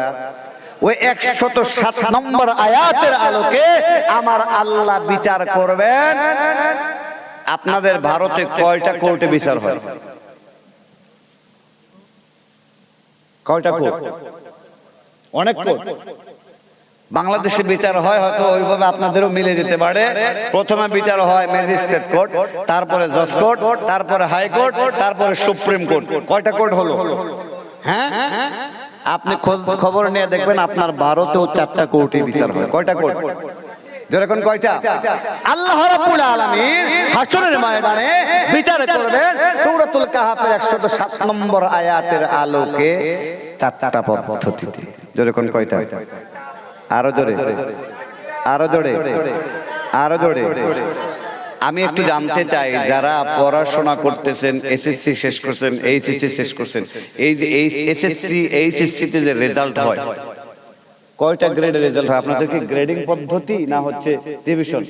ওই 107 নম্বর আয়াতের আলোকে আমার আল্লাহ বিচার করবেন। আপনাদের ভারতে কয়টা কোর্টে বিচার হয়? কয়টা কোর্ট? অনেক কোর্ট। বাংলাদেশে বিচার হয় হয়তো ওইভাবে আপনাদেরও মিলে যেতে পারে। প্রথমে বিচার হয় ম্যাজিস্ট্রেট কোর্ট, তারপরে জজ কোর্ট, তারপরে হাইকোর্ট, তারপরে সুপ্রিম কোর্ট। কয়টা কোর্ট হলো? হ্যাঁ, আপনি খবর নিয়ে দেখবেন আপনার ভারতেও 4টা কোর্টে বিচার হয়। কয়টা কোর্ট? যেরকম কয়টা? আল্লাহ রাব্বুল আলামিন হাসরের ময়দানে বিচার করবেন সূরাতুল কাহাফের 107 নম্বর আয়াতের আলোকে 4টা পদ্ধতিতে। যেরকম কয়টা? আরো জোরে, আরো জোরে, আরো জোরে। আমি একটু জানতে চাই, যারা পড়াশোনা করতেছেন, এসএসসি শেষ করছেন, এইচএসসি শেষ করছেন, এই যে এসএসসি এইচএসসি তে যে রেজাল্ট হয়, কয়টা গ্রেডের রেজাল্ট হয়? আপনাদের কি গ্রেডিং পদ্ধতি না হচ্ছে ডিভিশন?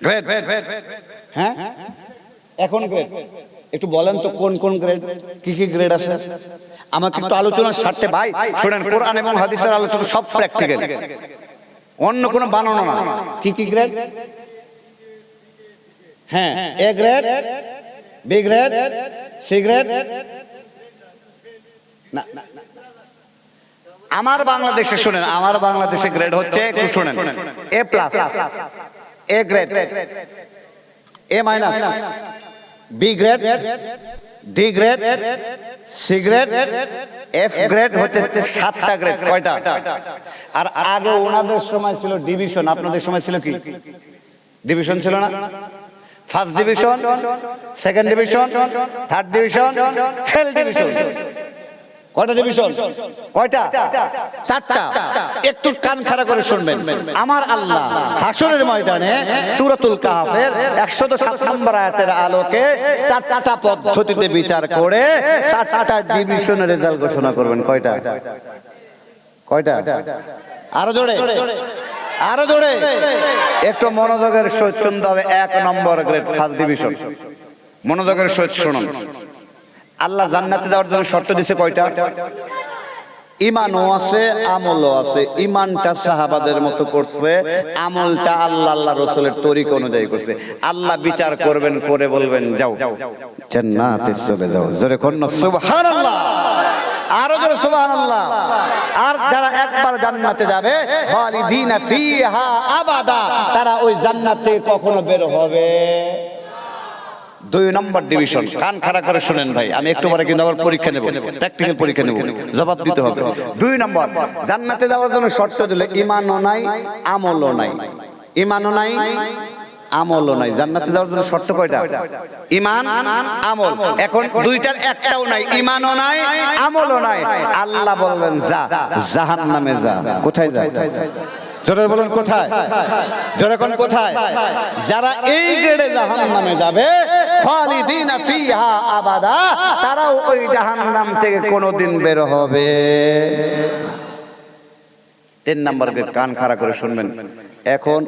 গ্রেড। হ্যাঁ, এখন গ্রেড। একটু বলেন তো কোন কোন গ্রেড, কি কি গ্রেড আছে? আমাকে একটু আলোচনার স্বার্থে ভাই শুনেন, কোরআন এবং হাদিসের আলোচনা সব প্র্যাকটিক্যাল, অন্য কোনো বানানো না। কি কি গ্রেড? হ্যাঁ, A grade, B grade, C grade. না, আমার বাংলাদেশে শুনেন, আমার বাংলাদেশে গ্রেড হচ্ছে, একটু শুনেন, A plus, A grade, A minus, B grade, D grade, C grade, F grade হচ্ছে 7টা গ্রেড। কয়টা? আর আগে ওনাদের সময় ছিল ডিভিশন, আপনাদের সময় ছিল কি? ডিভিশন ছিল না? First division, second division, third division, fail division. কয়টা ডিভিশন? কয়টা? 4টা। একটু কান খাড়া করে শুনবেন। আমার আল্লাহ হাসরের ময়দানে সূরাতুল কাহাফের 107 নম্বর আয়াতের আলোকে 4টা পদ্ধতিতে বিচার করে 4টা ডিভিশনের রেজাল্ট ঘোষণা করবেন। কয়টা? কয়টা? আরো জোরে। আরো জোরে একটু মনোযোগের সহিত শুনতে হবে। 1 নম্বর গ্রেড ফার্স্ট ডিভিশন, মনোযোগের সহিত শুনুন। আল্লাহ জান্নাতে যাওয়ার জন্য শর্ত দিছে কয়টা? ইমানও আছে, আমলও আছে। ইমানটা সাহাবাদের মতো করছে, আমলটা আল্লাহ আল্লাহ রাসূলের তরিকা অনুযায়ী করছে। আল্লাহ বিচার করবেন, করে বলবেন যাও জান্নাতে চলে যাও। জোরে কোন সুবহানাল্লাহ, আরো জোরে সুবহানাল্লাহ। আর যারা একবার জান্নাতে যাবে খালিদিনা ফিহা আবাদা, তারা ওই জান্নাতে কখনো বের হবে। 2 নম্বর ডিভিশন, কান খাড়া করে শুনেন ভাই, আমি একটু পরে কিন্তু আবার পরীক্ষা নেব, প্র্যাকটিক্যাল পরীক্ষা নেব, জবাব দিতে হবে। 2 নম্বর, জান্নাতে যাওয়ার জন্য শর্ত দিলে ইমানও নাই, আমলও নাই। ইমানও নাই, আমলও নাই। জান্নাতে যাওয়ার জন্য শর্ত কয়টা? ইমান, আমল। এখন দুইটার একটাও নাই, ইমানও নাই, আমলও নাই। আল্লাহ বলবেন যা জাহান্নামে যা। কোথায় যা? জোরে বলুন কোথায়? জোরে কোন কোথায়? যারা এই গ্রেডে জাহান্নামে যাবে খালিদিনা ফিহা আবাদা, তারাও ওই জাহান্নাম থেকে কোনোদিন বের হবে। 3 নম্বর গ্রেড, কান খাড়া করে শুনবেন। এখন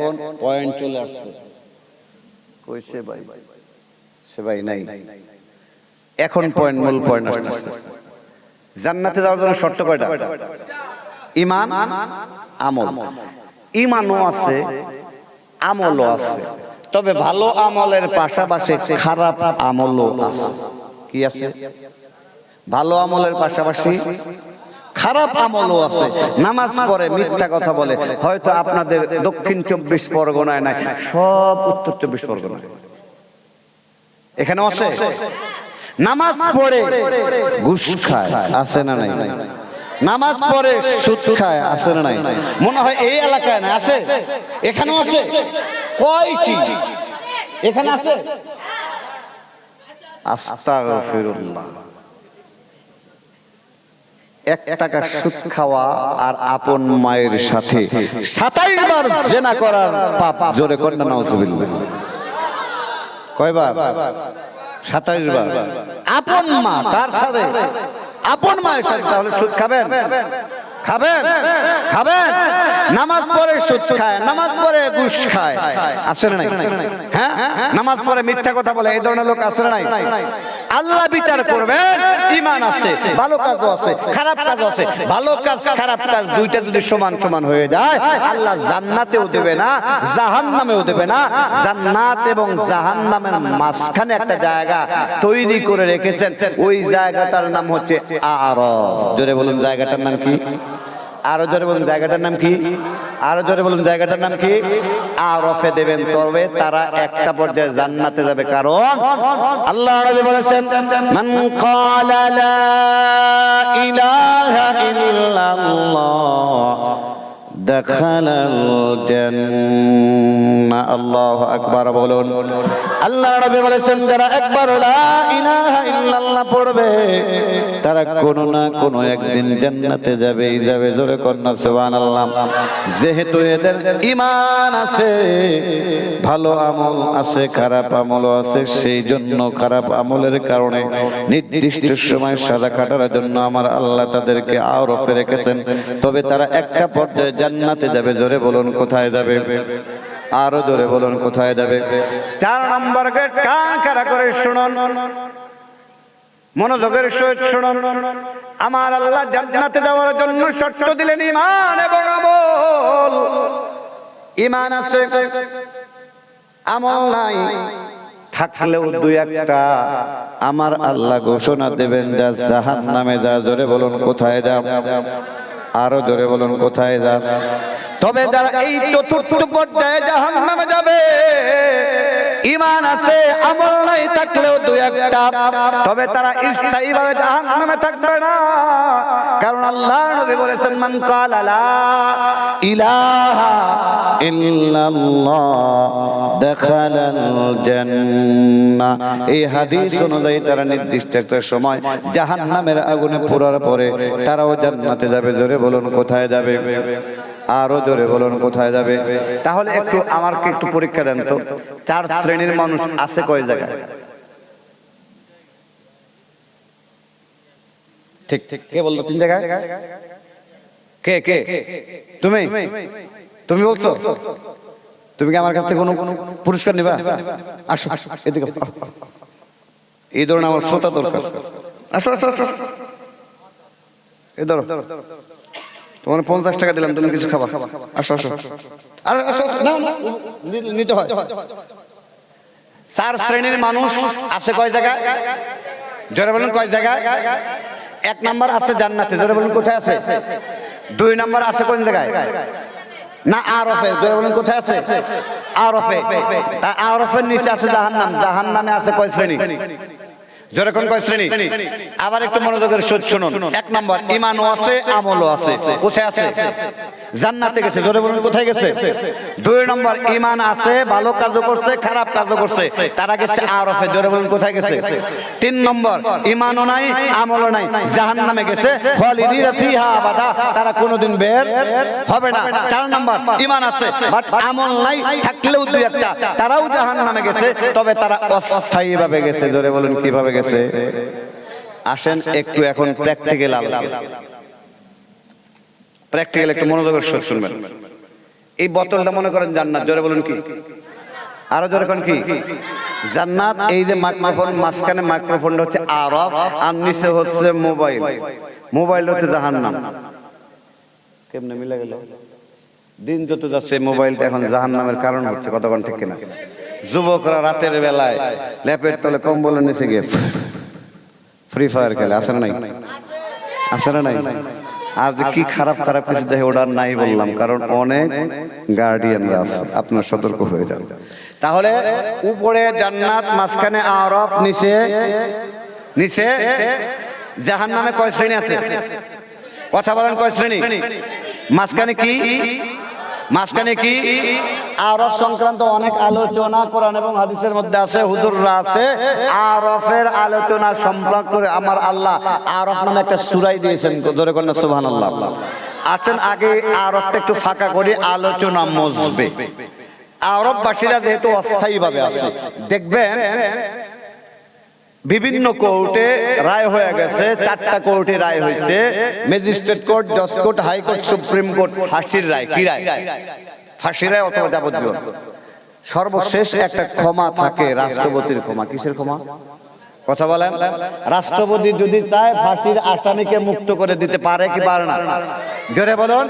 পয়েন্ট চলে আসছে। কইছে ভাই? সে ভাই নাই। এখন পয়েন্ট, মূল পয়েন্ট আসছে। জান্নাতে যাওয়ার জন্য শর্ত কয়টা? ইমান, আমল। ইমানও আছে, আমলও আছে, তবে ভালো আমলের পাশাপাশি খারাপ আমলও আছে। কি আছে? ভালো আমলের পাশাপাশি খারাপ আমলও আছে। নামাজ পড়ে, মিথ্যা কথা বলে। হয়তো আপনাদের দক্ষিণ 24 পরগনায় নাই, সব উত্তর 24 পরগনায় এখানেও আছে। নামাজ পড়ে ঘুষ খায়, আছে না নাই? নামাজ পড়ে সুদ খায়, আছে না নাই? মনে হয় এই এলাকায় না, আছে? এখানেও আছে। কয় কি এখানে আছে? আস্তাগফিরুল্লাহ। 1 টাকা সুদ খাওয়া আর আপন মায়ের সাথে 27 বার জিনা করার পাপ। জোরে কর না নাউজুবিল্লাহ। কয়বার? 27 বার। আপন মা, কার সাথে? আপন মায়ের সাথে। তাহলে সুদ খাবেন? খাবেন? খাবেন? নামাজ পড়ে সুদ খায়, নামাজ পড়ে ঘুষ খায়, আছে না নাই? হ্যাঁ, নামাজ পড়ে মিথ্যা কথা বলে, এই ধরনের লোক আছে না নাই? আল্লাহ বিচার করবেন। ইমান আছে, ভালো কাজও আছে, খারাপ কাজও আছে। ভালো কাজ খারাপ কাজ দুইটা যদি সমান সমান হয়ে যায়, আল্লাহ জান্নাতেও দেবে না, জাহান্নামেও দেবে না। জান্নাত এবং জাহান্নামের মাঝখানে একটা জায়গা তৈরি করে রেখেছেন, ওই জায়গাটার নাম হচ্ছে আরাফ। জোরে বলুন জায়গাটার নাম কি? আরো জোরে বলুন জায়গাটার নাম কি? আরো জোরে বলুন জায়গাটার নাম কি? আরাফে দেবেন। তবে তারা একটা পর্যায়ে জান্নাতে যাবে, কারণ আল্লাহ নবী বলেছেন মান ক্বালা লা ইলাহা ইল্লাল্লাহ দাখালাল জান্নাহ। আল্লাহু আকবার বলুন। আল্লাহ নবী বলেছেন যারা একবার লা ইলাহা ইল্লাল্লাহ পড়বে তারা কোনো না কোনো একদিন জান্নাতে যাবেই যাবে। জোরে কন্যা সুবহানাল্লাহ। যেহেতু এদের ঈমান আছে, ভালো আমল আছে, খারাপ আমলও আছে, সেই জন্য খারাপ আমলের কারণে নির্দিষ্ট সময় সাজা কাটার জন্য আমার আল্লাহ তাদেরকে আরাফে রেখেছেন। তবে তারা একটা পর্যায়ে জান্নাতে যাবে। জোরে বলুন কোথায় যাবে? আরো জোরে বলুন কোথায় যাবে? 4 নম্বর গেট, কান খাড়া করে শুনুন, মনোযোগের সহিত শুনুন। আমার আল্লাহ জান্নাতে যাওয়ার জন্য শর্ত দিলেন ঈমান এবং আমল। ঈমান আছে, আমল নাই, থাকলেও 2-1টা আমার আল্লাহ ঘোষণা দেবেন যা জাহান্নামে যা। জোরে বলুন কোথায় যা? আরো জোরে বলুন কোথায় যা? তবে যারা এই চতুর্থ পর্যায়ে জাহান্নামে যাবে, ঈমান আছে, আমল নাই, থাকলেও 2-1টা, তবে তারা স্থায়ীভাবে জাহান্নামে থাকবে না। কারণ আল্লাহ নবী বলেছেন মান ক্বালা লা ইলাহা ইল্লাল্লাহ দাখালাল জান্নাহ। এই হাদিস অনুযায়ী তারা নির্দিষ্ট একটা সময় জাহান্নামের আগুনে পোড়ার পরে তারাও জান্নাতে যাবে। জোরে বলুন কোথায় যাবে? আরো জোরে বলুন কোথায় যাবে? তাহলে একটু আমাকে একটু পরীক্ষা দেন তো, 4 শ্রেণীর মানুষ আছে কয় জায়গায়? ঠিক ঠিক, কে বললো 3 জায়গায়? কে কে? তুমি? তুমি বলছো? তুমি কি আমার কাছ থেকে কোনো পুরস্কার নিবা? আসো এদিকে, এই ধরনের আমার শ্রোতা দরকার। আসো আসো আসো, এই ধরো, তোমার 50 টাকা দিলাম, তুমি কিছু খাবা। আসো আসো, আরে আসো আসো, না না নিতে হয়। 4 শ্রেণীর মানুষ আছে কয় জায়গায়? জোরে বলুন কয় জায়গায়? 1 নাম্বার আছে জান্নাতে, জোরে বলুন কোথায় আছে? 2 নাম্বার আছে কোন জায়গায়? না আরফে, জোরে বলুন কোথায় আছে? আরফে। আরফের নিচে আছে জাহান্নাম। জাহান্নামে আছে কয় শ্রেণী? জোরে কোন কয় শ্রেণী? আবার একটু মনোযোগের সহিত শুনুন। 1 নাম্বার ঈমানও আছে, আমলও আছে। কোথায় আছে? জান্নাতে গেছে, জোরে বলুন কোথায় গেছে? 2 নাম্বার ঈমান আছে, ভালো কাজও করছে, খারাপ কাজও করছে, তারা গেছে আরফে, জোরে বলুন কোথায় গেছে? 3 নম্বর ঈমানও নাই, আমলও নাই, জাহান্নামে গেছে, খালিদিনা ফিহা আবাদা, তারা কোনোদিন বের হবে না। 4 নাম্বার ঈমান আছে বাট আমল নাই, থাকলেও 2-1টা, তারাও জাহান্নামে গেছে, তবে তারা অস্থায়ীভাবে গেছে, জোরে বলুন কিভাবে গেছে? আসেন একটু এখন প্র্যাকটিক্যাল আলোচনা। প্র্যাকটিক্যাল একটু মনোযোগের সাথে শুনবেন। এই বোতলটা মনে করেন জান্নাত, জোরে বলুন কি? আরো জোরে কোন কি? জান্নাত। এই যে মাইক্রোফোন, মাঝখানে মাইক্রোফোনটা হচ্ছে আরব, আর নিচে হচ্ছে মোবাইল। মোবাইল হচ্ছে জাহান্নাম। কেমনে মিলে গেল? দিন যত যাচ্ছে মোবাইলটা এখন জাহান্নামের কারণ হচ্ছে, কতক্ষণ ঠিক কিনা? যুবকরা রাতের বেলায় ল্যাপের তলে কম্বলের নিচে গিয়ে ফ্রি ফায়ার খেলে, আসে না নাই? আসে না নাই? আর যে কি খারাপ খারাপ কিছু দেখে ওটার নাই বললাম, কারণ অনেক গার্ডিয়ানরা আছে, আপনার সতর্ক হয়ে যান। তাহলে উপরে জান্নাত, মাঝখানে আরফ, নিচে জাহান্নামে কয় শ্রেণী আছে? কথা বলেন কয় শ্রেণী? মাঝখানে কি? মাঝখানে কি? আরফ সংক্রান্ত অনেক আলোচনা কোরআন এবং হাদিসের মধ্যে আছে, হুজুররা আছে। আরফের আলোচনা সম্পর্ক করে আমার আল্লাহ আরফ নামে একটা সূরা দিয়েছেন, ধরে কোন সুবহানাল্লাহ। আছেন আগে আরফটা একটু ফাঁকা করে আলোচনা মজবে। আরববাসীরা যেহেতু অস্থায়ীভাবে আছে, দেখবেন বিভিন্ন কোর্টে রায় হয়ে গেছে, 4টা কোর্টে রায় হয়েছে, ম্যাজিস্ট্রেট কোর্ট, জজ কোর্ট, হাইকোর্ট, সুপ্রিম কোর্ট। ফাঁসির রায়, কি রায়? ফাঁসির রায় অথবা যাবজ্জীবন। সর্বশেষ একটা ক্ষমা থাকে, রাষ্ট্রপতির ক্ষমা। কিসের ক্ষমা? কথা বলেন। রাষ্ট্রপতি যদি চায় ফাঁসির আসামিকে মুক্ত করে দিতে পারে কি পারে না? জোরে বলুন।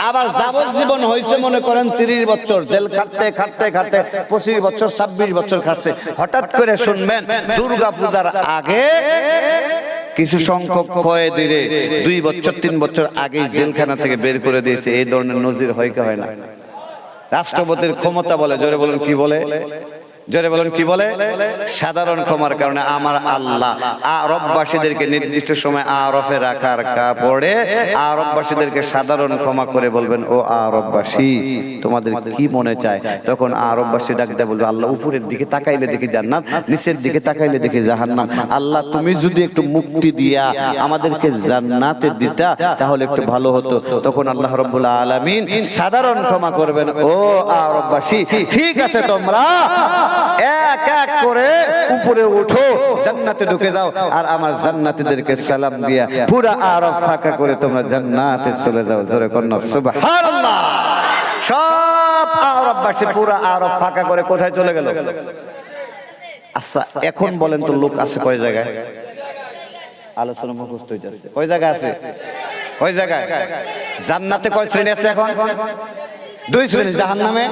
আবার যাবজ্জীবন হয়েছে মনে করেন 30 বছর জেল খাটতে খাটতে খাটতে 25 বছর 26 বছর খাটছে, হঠাৎ করে শুনবেন দুর্গা পূজার আগে কিছু সংখ্যক কয়েদিরে 2 বছর 3 বছর আগে জেলখানা থেকে বের করে দিয়েছে। এই ধরনের নজির হয় কি হয় না? রাষ্ট্রপতির ক্ষমতা বলে, জোরে বলুন কি বলে? জোরে বলুন কি বলে? সাধারণ ক্ষমার কারণে আমার আল্লাহ আরববাসীদেরকে নির্দিষ্ট সময় আরফে রাখার কাপড়ে আরববাসীদেরকে সাধারণ ক্ষমা করে বলবেন, ও আরববাসী তোমাদের কি মনে চায়? তখন আরববাসী ডাক দেয় বলবে, আল্লাহ উপরের দিকে তাকাইলে দেখি জান্নাত, নিচের দিকে তাকাইলে দেখি জাহান্নাম। আল্লাহ তুমি যদি একটু মুক্তি দিয়া আমাদেরকে জান্নাতে দিতা তাহলে একটু ভালো হতো। তখন আল্লাহ রাব্বুল আলামিন সাধারণ ক্ষমা করবেন, ও আরববাসী ঠিক আছে, তোমরা এক এক করে উপরে উঠো, জান্নাতে ঢুকে যাও, আর আমার জান্নাতীদেরকে সালাম দিয়া পুরা আরব ফাঁকা করে তোমরা জান্নাতে চলে যাও। জোরে কন্না সুবহানাল্লাহ। সব আরববাসী পুরা আরব ফাঁকা করে কোথায় চলে গেল? আচ্ছা এখন বলেন তো লোক আছে কয় জায়গায়? আলোচনা মুখস্থ হইতাছে, কয় জায়গায় আছে? কয় জায়গায়? জান্নাতে কয় শ্রেণী আছে এখন? 2 শ্রেণী। জাহান্নামে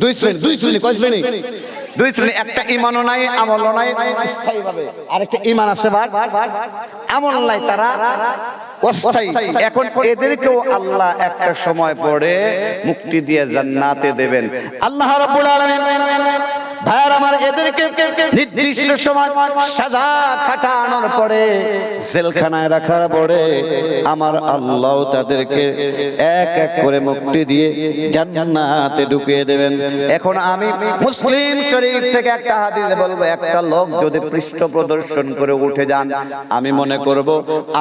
2 শ্রেণী। 2 শ্রেণী কয় শ্রেণী? 2 শ্রেণী। একটা ঈমানও নাই, আমলও নাই, অস্থায়ীভাবে। আরেকটা ঈমান আছে বাট আমল নাই, তারা অস্থায়ী। এখন এদেরকেও আল্লাহ একটা সময় পরে মুক্তি দিয়ে জান্নাতে দেবেন আল্লাহ রাব্বুল আলামিন। ভাইয়ার আমার, এদেরকে নির্দিষ্ট সময় সাজা কাটানোর পরে জেলখানায় রাখার পরে আমার আল্লাহ তাদেরকে এক এক করে মুক্তি দিয়ে জান্নাতে ঢুকিয়ে দেবেন। এখন আমি মুসলিম শরীফ থেকে একটা হাদিসে বলবো, একটা লোক যদি পৃষ্ঠ প্রদর্শন করে উঠে যান, আমি মনে করব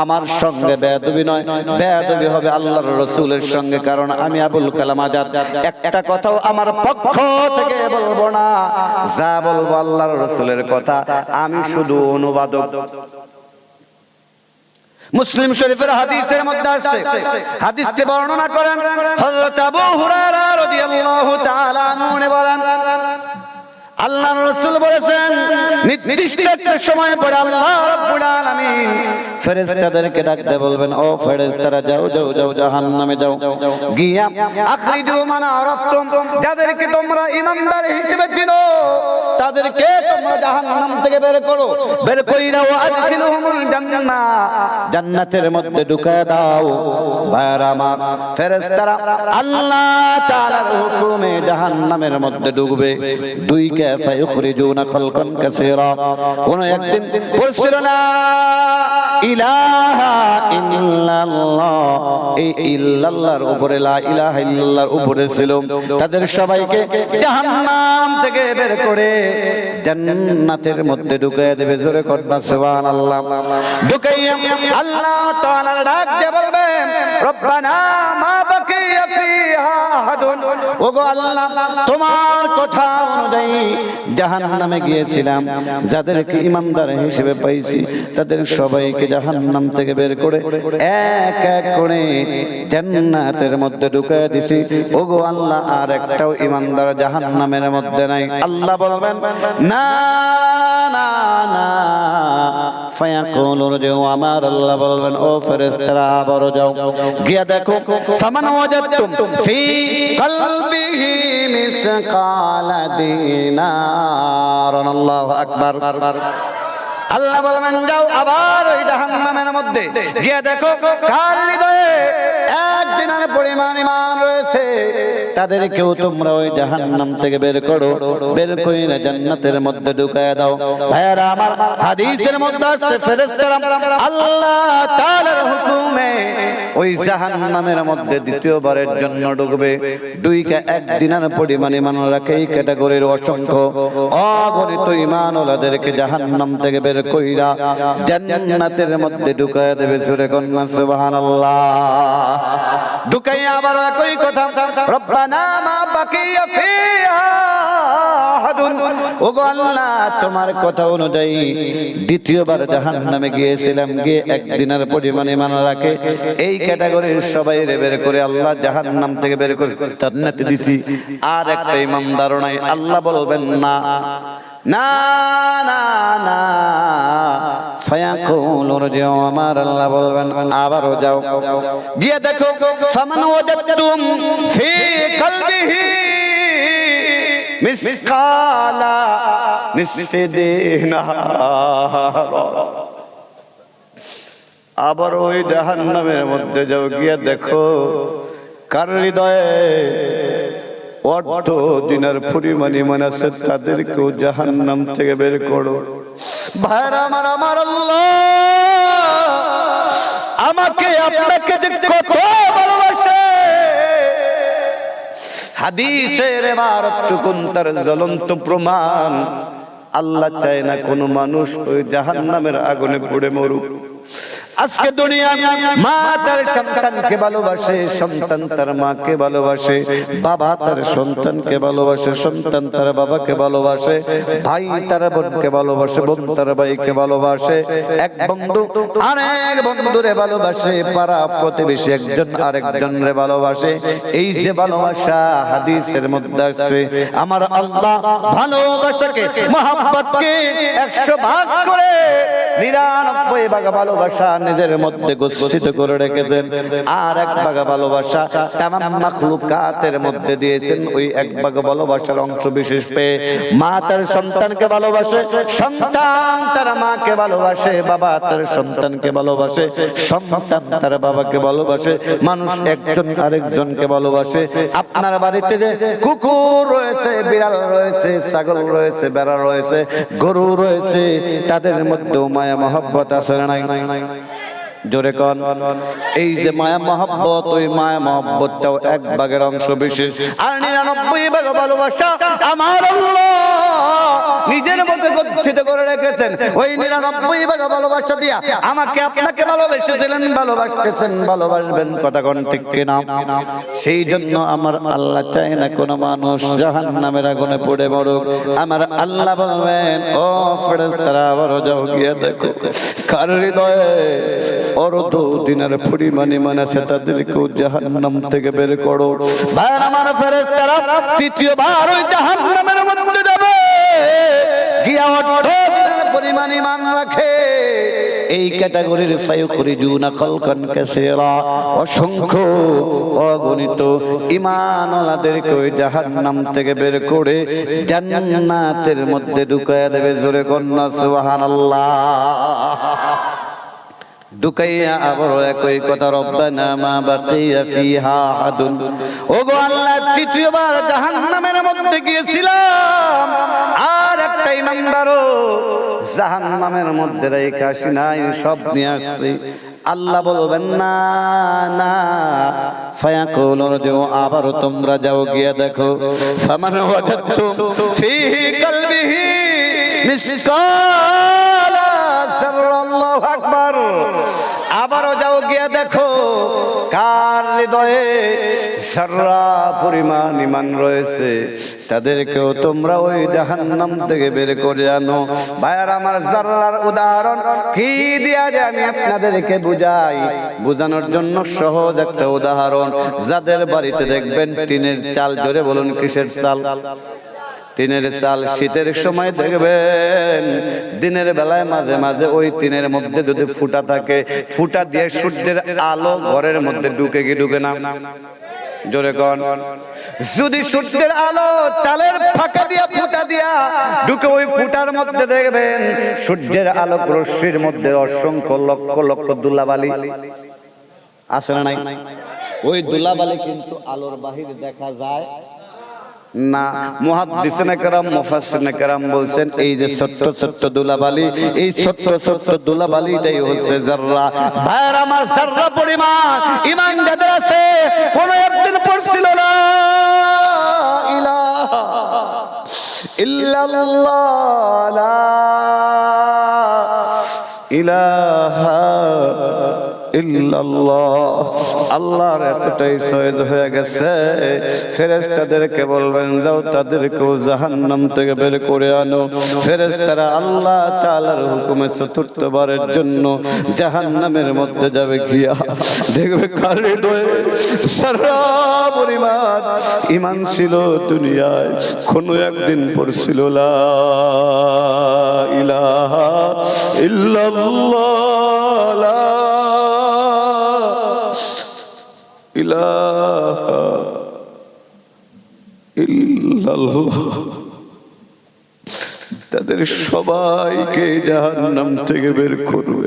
আমার সঙ্গে বেয়াদবি নয়, বেয়াদবি হবে আল্লাহর রাসূলের সঙ্গে, কারণ আমি আবুল কালাম আজাদ একটা কথাও আমার পক্ষ থেকে বলবো না, যা বলবো আল্লাহর রাসূলের কথা, আমি শুধু অনুবাদক। মুসলিম শরীফের হাদিসের মধ্যে আসছে, হাদিসটি বর্ণনা করেন হযরত আবু হুরায়রা রাদিয়াল্লাহু তাআলা আনহু বলেন, আল্লাহর রাসূল বলেছেন নির্দিষ্ট একটা সময় পরে আল্লাহ রাব্বুল আলামিন ফেরেশতাদেরকে ডাকতে বলবেন, ও ফেরেশতারা যাও যাও যাও জাহান্নামে যাও, গিয়া আখরিজু মান আরাফতুম, যাদেরকে তোমরা ঈমানদার হিসেবে চিনো তাদেরকে তোমরা জাহান্নাম থেকে বের করো, বের কইরা ওয়া আদখিলুহুমুল জান্নাহ, জান্নাতের মধ্যে ঢুকায় দাও। ভাইরা আমার, ফেরেশতারা আল্লাহ তাআলার হুকুমে জাহান্নামের মধ্যে ঢুকবে। দুই কাফা ইখরিজুনা খালকান কাসীরা, কোন একদিন পড়ছিল না ইলাহা ইল্লাল্লাহ, এই ইল্লাল্লাহর উপরে লা ইলাহা ইল্লাল্লাহর উপরে ছিল, তাদের সবাইকে জাহান্নাম থেকে বের করে জান্নাতের মধ্যে ঢুকিয়ে দেবে। জোরে করবা সুবহানাল্লাহ। ঢুকাইয়া আল্লাহ তাআলা ডাক দিয়ে বলবেন, রব্বানা মা বাকিয়া ফিহা আহাদুন, ওগো আল্লাহ তোমার কথা অনুযায়ী জাহান্নামে গিয়েছিলাম, যাদেরকে ঈমানদার হিসেবে পাইছি তাদের সবাইকে জাহান্নাম থেকে বের করে এক এক করে জান্নাতের মধ্যে ঢুকিয়ে দিছি। ওগো আল্লাহ আর একটাও ঈমানদার জাহান্নামের মধ্যে নাই। আল্লাহ বলবেন না না না, ফায়াকুলুন, আমার আল্লাহ বলবেন, ও ফেরেশতারা আবারো যাও, গিয়া দেখো ফামান ওয়াজাদতুম ফি কলবিহি মিসকালা দিনার, আল্লাহু আকবার। আল্লাহ বলবেন যাও আবার ওই জাহান্নামের মধ্যে গিয়ে দেখো কার হৃদয়ে এক দিনার পরিমাণ ঈমান রয়েছে, তাদেরকেও তোমরা ওই জাহান্নাম থেকে বের করো, বের কইরা জান্নাতের মধ্যে ঢুকায়া দাও। ভাইরা আমার, হাদিসের মধ্যে আছে ফেরেশতারা আল্লাহ তাআলার হুকুমে ওই জাহান্নামের মধ্যে দ্বিতীয়বারের জন্য ঢুকবে। দুইটা এক দিনার পরিমাণ ঈমান রাখে এই ক্যাটাগরির অসংখ্য অগণিত ঈমানওয়ালাদেরকে জাহান্নাম থেকে বের কইরা জান্নাতের মধ্যে ঢুকায়া দেবে। সূরা কন্যা সুবহানাল্লাহ। ঢুকাইয়া আবার একই কথা, রব্বানা মা বাকিয়া ফিহা আহাদুন, ওগো আল্লাহ তোমার কথা অনুযায়ী দ্বিতীয়বার জাহান্নামে গিয়েছিলাম, গিয়ে এক দিনের পরিমাণ ঈমান রাখে এই ক্যাটাগরির সবাই বের করে আল্লাহ জাহান্নাম থেকে বের করে জান্নাতে দিছি, আর একটা ঈমানদার নাই। আল্লাহ বলবেন না না না না, ফায়াকুলুন, আমার আল্লাহ বলবেন আবারও যাও, গিয়ে দেখো ফামান ওয়াজাদতুম ফি কলবিহি মিসকালা নিসফি দিনার, আবার ওই জাহান্নামের মধ্যে যাও, গিয়ে দেখো কার হৃদয়ে অর্ধ দিনার পরিমাণ ঈমান আছে, তাদেরকেও জাহান্নাম থেকে বের করো। ভাইরা আমার, আমার আল্লাহ আমাকে আপনাকে যে কত ভালোবাসে, হাদিসের ইবারতটুকুন তার জ্বলন্ত প্রমাণ। আল্লাহ চায় না কোনো মানুষ ওই জাহান্নামের আগুনে পুড়ে মরুক। আজকে দুনিয়া মা তার সন্তানকে ভালোবাসে, সন্তান তার মাকে ভালোবাসে, বাবা তার সন্তানকে ভালোবাসে, সন্তান তার বাবাকে ভালোবাসে, ভাই তার বোনকে ভালোবাসে, বোন তার ভাইকে ভালোবাসে, এক বন্ধু আরেক বন্ধুরে ভালোবাসে, পাড়া প্রতিবেশী একজন আরেকজনরে ভালোবাসে। এই যে ভালোবাসা হাদিসের মধ্যে আছে, আমার আল্লাহ ভালোবাসাকে, মহব্বতকে 100 ভাগ করে 99 ভাগ ভালোবাসা নিজের মধ্যে গচ্ছিত করে রেখেছেন, আর 1 ভাগ ভালোবাসা তামাম মাখলুকাতের মধ্যে দিয়েছেন। ওই 1 ভাগ ভালোবাসার অংশ বিশেষ পেয়ে মা তার সন্তানকে ভালোবাসে, সন্তান তার মাকে ভালোবাসে, বাবা তার সন্তানকে ভালোবাসে, সন্তান তার বাবাকে ভালোবাসে, মানুষ একজন আরেকজনকে ভালোবাসে। আপনার বাড়িতে যে কুকুর রয়েছে, বিড়াল রয়েছে, ছাগল রয়েছে, ভেড়া রয়েছে, গরু রয়েছে, তাদের মধ্যেও মায়া মহব্বত আছে না নাই? জোরে কোন। এই যে মায়া মহব্বত, ওই মায়া মহব্বতটাও 1 ভাগের অংশ বিশেষ, আর 99 ভাগ ভালোবাসা আমার আল্লাহ নিজের মধ্যে গচ্ছিত করে রেখেছেন। ওই 99 ভাগ ভালোবাসা দিয়া আমাকে আপনাকে ভালোবেসেছিলেন, ভালোবাসতেছেন, ভালোবাসবেন, কথা কোন ঠিক কিনা? সেই জন্য আমার আল্লাহ চায় না কোন মানুষ জাহান্নামের আগুনে পড়ে মরুক। আমার আল্লাহ বলবেন, ও ফেরেশতারা আবারও যাও গিয়ে দেখো কার হৃদয়ে অর্ধ দিনের পরিমাণে আছে তাদেরকেও জাহান্নাম থেকে বের করো। ভাই আমার ফেরেশতারা তৃতীয়বার ওই জাহান্নামের মধ্যে যাবে, গিয়া অর্ধ দিনের পরিমাণ ঈমান রাখে এই ক্যাটাগরির ফায়ুখরিজুনা খালকান কাসীরা, অসংখ্য অগণিত ঈমানওয়ালাদেরকে ওই জাহান্নাম থেকে বের করে জান্নাতের মধ্যে ঢুকায়া দেবে। জোরে কন্যা সুবহানাল্লাহ। ঢুকাইয়া আবার একই কথা, রব্বানা মা বাকিয়া ফিহা আহাদুন। ওগো আল্লাহ, তৃতীয়বার জাহান্নামের মধ্যে গিয়েছিলাম, আর একটা ইমানদারও জাহান্নামের মধ্যে রেখে আসি নাই, সব নিয়ে আসছি। আল্লাহ বলবেন না না, ফায়াকুলুন যে আবারও তোমরা যাও গিয়ে দেখো, ফামান ওয়াজাদতুম ফিহি কলবিহি মিসকালা যাররা, আল্লাহু আকবার। আবারও যাও গিয়ে দেখো কার হৃদয়ে যাররা পরিমাণ ঈমান রয়েছে, তাদেরকেও তোমরা ওই জাহান্নাম থেকে বের করে আনো। ভাইয়ার আমার, যাররার উদাহরণ কি দিয়া যে আমি আপনাদেরকে বুঝাই, বুঝানোর জন্য সহজ একটা উদাহরণ। যাদের বাড়িতে দেখবেন টিনের চাল, জোরে বলুন কিসের চাল? টিনের চাল। শীতের সময় দেখবেন দিনের বেলায় মাঝে মাঝে ওই টিনের মধ্যে যদি ফুটা থাকে, ফুটা দিয়ে সূর্যের আলো ঘরের মধ্যে ঢুকে কি ঢুকে না? জোরে কোন। যদি সূর্যের আলো চালের ফাঁকা দিয়া ফুটা দিয়া ঢুকে, ওই ফুটার মধ্যে দেখবেন সূর্যের আলো রশ্মির মধ্যে অসংখ্য লক্ষ লক্ষ ধুলাবালি আছে না নাই? ওই ধুলাবালি কিন্তু আলোর বাহিরে দেখা যায় না। মুহাদ্দিসিনে কেরাম, মুফাসসিরিনে কেরাম বলছেন, এই যে ছোট্ট ছোট্ট ধুলাবালি, এই ছোট্ট ছোট্ট ধুলাবালিটাই হচ্ছে যাররা। ভাইরা আমার, যাররা পরিমাণ ঈমান যাদের আছে, কোন একদিন পড়ছিল না ইলাহা ইল্লাল্লাহ, লা ইলাহা ইল্লাল্লাহ। আল্লাহর এতটাই সহজ হয়ে গেছে, ফেরেশতাদেরকে বলবেন যাও তাদেরকেও জাহান্নাম থেকে বের করে আনো। ফেরেশতারা আল্লাহ তাআলার হুকুমে চতুর্থবারের জন্য জাহান্নামের মধ্যে যাবে, গিয়া দেখবে কার হৃদয়ে সারা পরিমাণ ঈমান ছিল, দুনিয়ায় কোনো একদিন পড়ছিল লা ইলাহা ইল্লাল্লাহ, লা ইলাহা ইল্লাল্লাহ। তাদের সবাইকে জাহান্নাম থেকে বের করবে।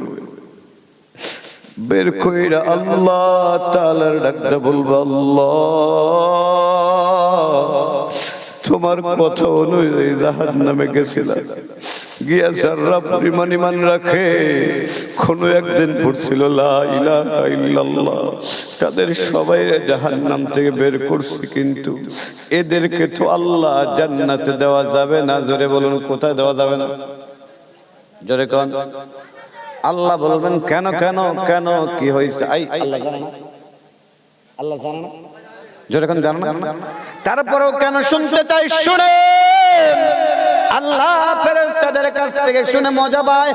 বের কইরা আল্লাহ তাআলার ডাকতে বলবে, আল্লাহ তোমার কথা অনুযায়ী জাহান্নামে গেছিলাম, গিয়া যারা পরিমাণ ঈমান রাখে, কোনো একদিন পড়ছিল লা ইলাহা ইল্লাল্লাহ, তাদের সবাই জাহান্নাম থেকে বের করছে, কিন্তু এদেরকে তো আল্লাহ জান্নাতে দেওয়া যাবে না। জোরে বলুন, কোথায় দেওয়া যাবে না? জোরে কোন। আল্লাহ বলবেন কেন কেন কেন, কি হয়েছে? আল্লাহ জানে না, আল্লাহ জানে না, জোরে কোন জানে না। তারপরেও কেন শুনতে চাই? শুনে আল্লাহ ফেরেশতাদের কাছ থেকে শুনে মজা পায়।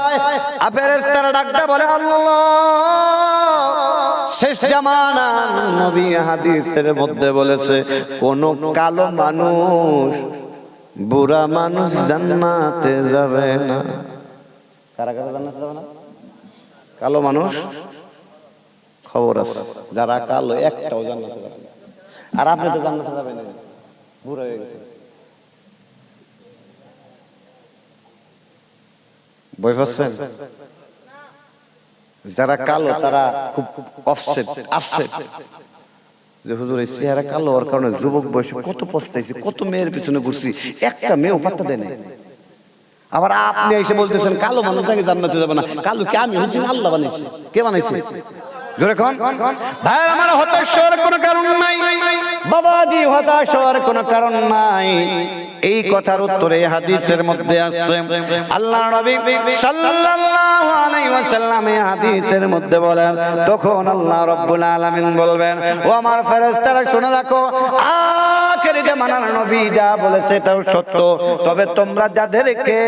ফেরেশতারা ডাকতে বলে, আল্লাহ শেষ জামানা নবী হাদিসের মধ্যে বলেছে, কোন কালো মানুষ, বুড়া মানুষ জান্নাতে যাবে না। কারা কারা জান্নাতে যাবে না? কালো মানুষ, খবর আছে, যারা কালো একটাও জান্নাতে যাবে না। আর আপনি তো জান্নাতে যাবেন না, বুড়া হয়ে গেছে। বই পাচ্ছেন? যারা কালো তারা খুব অফসেট, আপসেট যে হুজুর এই চেহারা কালো হওয়ার কারণে যুবক বয়সে কত পস্তাইছি, কত মেয়ের পিছনে ঘুরছি, একটা মেয়েও পাত্তা দেয় না। আবার আপনি এসে বলতেছেন কালো মানুষ নাকি জান্নাতে যাবে না। কালো কে? আমি হচ্ছি, আল্লাহ বানাইছে। কে বানাইছে? জোরে কোন। ভাই আমার, হতাশ হওয়ার কোনো কারণ নাই বাবাজি, হতাশ হওয়ার কোনো কারণ নাই। এই কথার উত্তরে হাদিসের মধ্যে আসছে আল্লাহ নবী সাল্লাল্লাহু আলাইহি ওয়াসাল্লাম এই হাদিসের মধ্যে বলেন, তখন আল্লাহ রাব্বুল আলামিন বলবেন, ও আমার ফেরেশতারা শুনে রাখো, আখেরি জামানার নবী যা বলেছে এটাও সত্য, তবে তোমরা যাদেরকে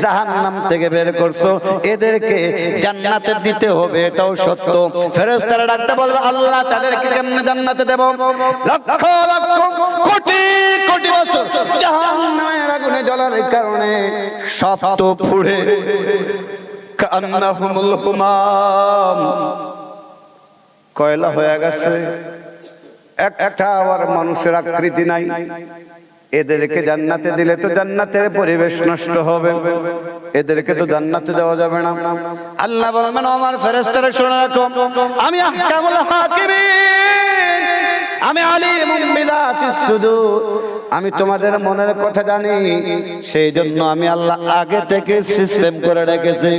জাহান্নাম থেকে বের করছো এদেরকে জান্নাতে দিতে হবে, এটাও সত্য। ফেরেশতারা ডাকতে বলবে, আল্লাহ তাদেরকে কেমনে জান্নাতে দেব? লক্ষ লক্ষ কোটি কোটি বছর জাহান্নামের আগুনে জ্বলার কারণে সব তো পুড়ে কান্নাহুমুল হুমাম, কয়লা হয়ে গেছে, একটা আর মানুষের আকৃতি নাই। এদেরকে জান্নাতে দিলে তো জান্নাতের পরিবেশ নষ্ট হবে, এদেরকে তো জান্নাতে দেওয়া যাবে না। আল্লাহ বলবেন, আমার ফেরেশতারা শুনে রাখো, আমি আহকামুল হাকিমিন, আমি আলিমুম বিযাতিস সুদূর, আমি তোমাদের মনের কথা জানি, সেই জন্য আমি আল্লাহ আগে থেকে সিস্টেম করে রেখেছি।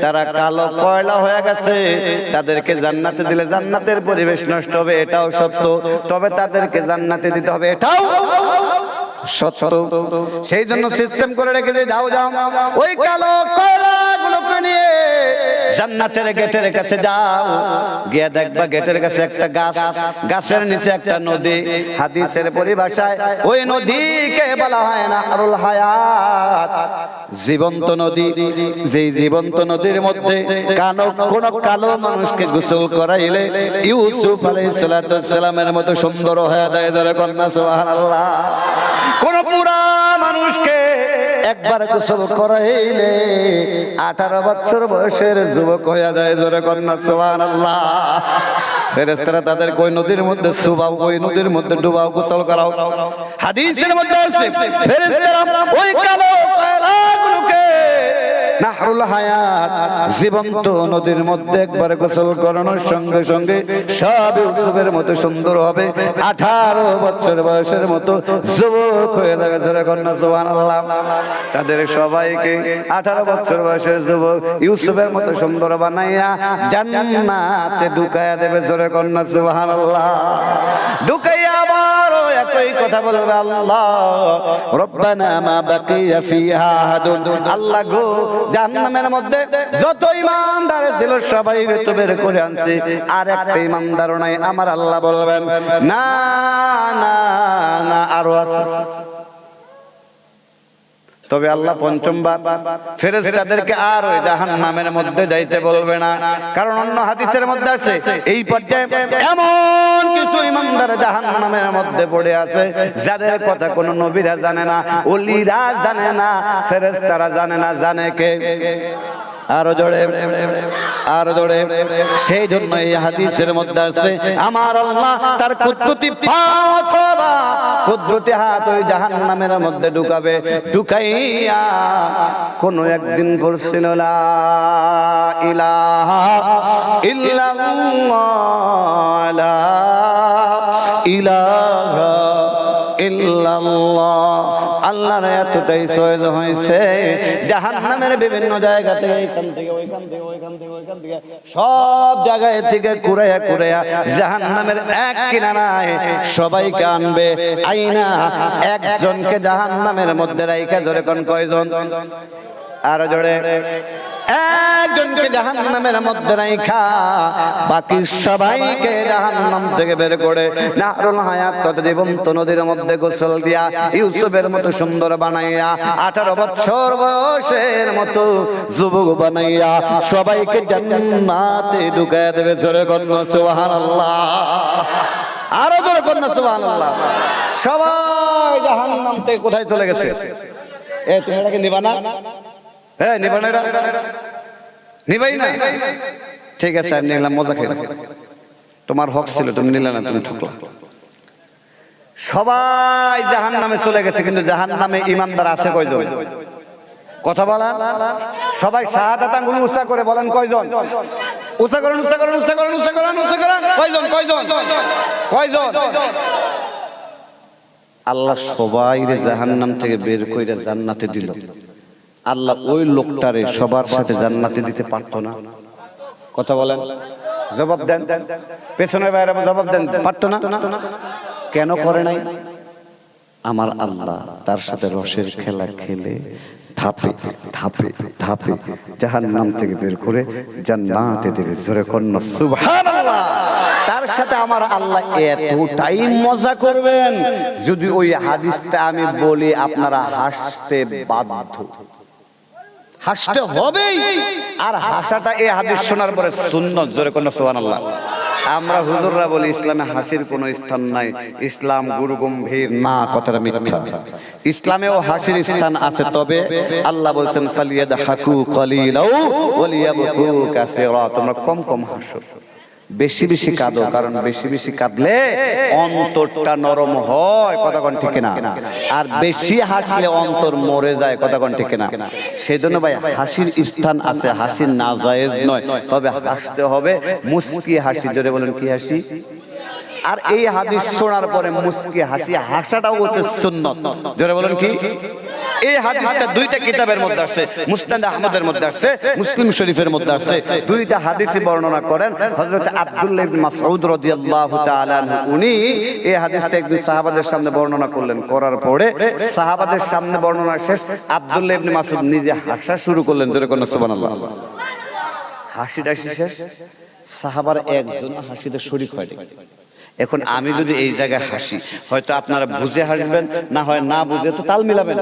তারা কালো কয়লা হয়ে গেছে, তাদেরকে জান্নাতে দিলে জান্নাতের পরিবেশ নষ্ট হবে, এটাও সত্য, তবে তাদেরকে জান্নাতে দিতে হবে, এটাও সত্য। সেই জন্য সিস্টেম করে রেখেছে, যাও যাও ওই কালো কয়লাগুলোকে নিয়ে জান্নাতের গেটের কাছে যাও, গিয়ে দেখবা গেটের কাছে একটা গাছ, গাছের নিচে একটা নদী। হাদিসের পরিভাষায় ওই নদীকে বলা হয় নাহরুল হায়াত, জীবন্ত নদী। যেই জীবন্ত নদীর মধ্যে কোন কালো মানুষকে গোসল করাইলে ইউসুফ আলাইহিস সালামের মতো সুন্দর হয়ে যায়, ধরে কন্যা সুবহানাল্লাহ। কোন পুরা মানুষকে একবার গোসল করাইলে 18 বছর বয়সের যুবক হয়ে যায়, জোরে কন্যা সুবহানাল্লাহ। ফেরেশতারা তাদের ওই নদীর মধ্যে সুবাও, ওই নদীর মধ্যে ডুবাও, গোসল করাও। হাদিসের মধ্যে আছে ফেরেশতারা ওই কালো কয়লাগুলোকে নাহরুল হায়াত, জীবন্ত নদীর মধ্যে একবার গোসল করানোর সঙ্গে সঙ্গে সব ইউসুফের মতো সুন্দর হবে, 18 বছর বয়সের মতো যুবক হয়ে যাবে, জোরে কন্যা সুবহানাল্লাহ। তাদের সবাইকে 18 বছর বয়সের যুবক ইউসুফের মতো সুন্দর বানাইয়া জান্নাতে ঢুকাইয়া দেবে, জোরে কন্যা সুবহানাল্লাহ। ঢুকাইয়া আবারও একই কথা বলবে, আল্লাহ রব্বানা মা বাকিয়া ফিহা আহাদুন, আল্লাহ গো জাহান্নামের মধ্যে যত ঈমানদার ছিল সবাই তো বের করে আনছি, আর একটা ঈমানদারও নাই। আমার আল্লাহ বলবেন, না না না, আরো আছে। তবে আল্লাহ পঞ্চমবার ফেরেশতাদেরকে আর ওই জাহান্নামের মধ্যে যাইতে বলবে না, কারণ অন্য হাদিসের মধ্যে আছে এই পর্যায়ে এমন কিছু ঈমানদার জাহান্নামের মধ্যে পড়ে আছে যাদের কথা কোনো নবীরা জানে না, ওলিরা জানে না, ফেরেশতারা জানে না, জানে কে? আরো জোরে, আরো জোরে। সেই জন্য এই হাদিসের মধ্যে আছে আমার আল্লাহ তার কুদরতি পা অথবা কুদরতি হাত ওই জাহান্নামের মধ্যে ঢুকাবে, ঢুকাইয়া কোন একদিন করছিল লা ইলাহা ইল্লাল্লাহ, লা ইলাহা ইল্লাল্লাহ। আল্লাহর এতটাই সহজ হয়েছে, জাহান্নামের বিভিন্ন জায়গা থেকে, এখান থেকে ওইখান থেকে, ওইখান থেকে ওইখান থেকে, সব জায়গায় থেকে কুড়াইয়া কুড়াইয়া জাহান্নামের এক কিনারায় সবাইকে আনবে, আইনা একজনকে জাহান্নামের মধ্যে রাইখা, ধরে কোন কয়জন? আর জোরে, একজনকে জাহান্নামের মধ্যে রাইখা বাকি সবাইকে জাহান্নাম থেকে বের করে নাহরুল হায়াত তথা জীবন্ত নদীর মধ্যে গোসল দিয়া ইউসুফের মতো সুন্দর বানাইয়া 18 বছর বয়সের মতো যুবক বানাইয়া সবাইকে জান্নাতে ঢুকায় দেবে, জোরে কন্যা সুবহানাল্লাহ। আরো জোরে কন্যা সুবহানাল্লাহ। সবাই জাহান্নাম থেকে কোথায় চলে গেছে? তুমি এটাকে নিবা না? হ্যাঁ, নিবা না? নিবাই না? ঠিক আছে, আমি নিলাম, মজা খেলাম, তোমার হক ছিল, তুমি নিলে না, তুমি ঠকলা। সবাই জাহান্নামে চলে গেছে, কিন্তু জাহান্নামে ঈমানদার আছে কয়জন? কথা বলা, সবাই শাহাদাত আঙ্গুল উঁচা করে বলেন কয়জন? উঁচা করেন, উঁচা করেন, উঁচা করেন, উঁচা করেন, উঁচা করেন। কয়জন? কয়জন? কয়জন? আল্লাহ সবাই জাহান্নাম থেকে বের কইরা জান্নাতে দিল। আল্লাহ ওই লোকটারে সবার সাথে জান্নাতে দিতে পারতো না? কথা বলেন, জবাব দেন, পেছনের বাইরে জবাব দেন, পারতো না? কেন করে নাই? আমার আল্লাহ তার সাথে রসের খেলা খেলে ধাপে ধাপে ধাপে জাহান্নাম থেকে বের করে জান্নাতে দেবে। জোরে কন্যা সুবহানাল্লাহ। তার সাথে আমার আল্লাহ এতটাই মজা করবেন, যদি ওই হাদিসটা আমি বলি আপনারা হাসতে বাধ্য, হাসতে হবেই। আর হাসাটা এই হাদিস শোনার পরে সুন্নত। জোরে কন্যা সুবহানাল্লাহ। আমরা হুজুররা বলি ইসলামে হাসির কোনো স্থান নাই, ইসলাম গুরু গম্ভীর না, কথাটা মিথ্যা। ইসলামেও হাসির স্থান আছে, তবে আল্লাহ বলছেন ফালিয়াদহাকু কলিলাও ওয়ালিয়াবকু কাসীরা, তোমরা কম কম হাসো, বেশি বেশি কাঁদো, কারণ বেশি বেশি কাঁদলে অন্তরটা নরম হয়, কথা কোন ঠিক না? আর বেশি হাসলে অন্তর মরে যায়, কথা কোন ঠিক না? সেজন্য ভাই হাসির স্থান আছে, হাসির নাজায়েজ নয়, তবে হাসতে হবে মুস্কি হাসি। জোরে বলেন কি হাসি? আর এই হাদিস শোনার পরে মুস্কি হাসি হাসাটাও হচ্ছে সুন্নত। জোরে বলেন কি? এই হাদিসটা দুইটা কিতাবের মধ্যে আছে, মুসনাদ আহমদের মধ্যে আছে, মুসলিম শরীফের মধ্যে আছে। দুইটা হাদিসই বর্ণনা করেন হযরত আব্দুল্লাহ ইবনে মাসউদ রাদিয়াল্লাহু তাআলা আনহু। উনি এই হাদিসটা একজন সাহাবাদের সামনে বর্ণনা করলেন, করার পরে সাহাবাদের সামনে বর্ণনা শেষ, আব্দুল্লাহ ইবনে মাসউদ নিজে হাসা শুরু করলেন। জোরে কোন সুবহানাল্লাহ। হাসিটা শেষ, সাহাবার একজন হাসিতে শরীক হয়। এখন আমি যদি এই জায়গায় হাসি, হয়তো আপনারা বুঝে হাসবেন, না হয় না বুঝে তো তাল মিলাবেন।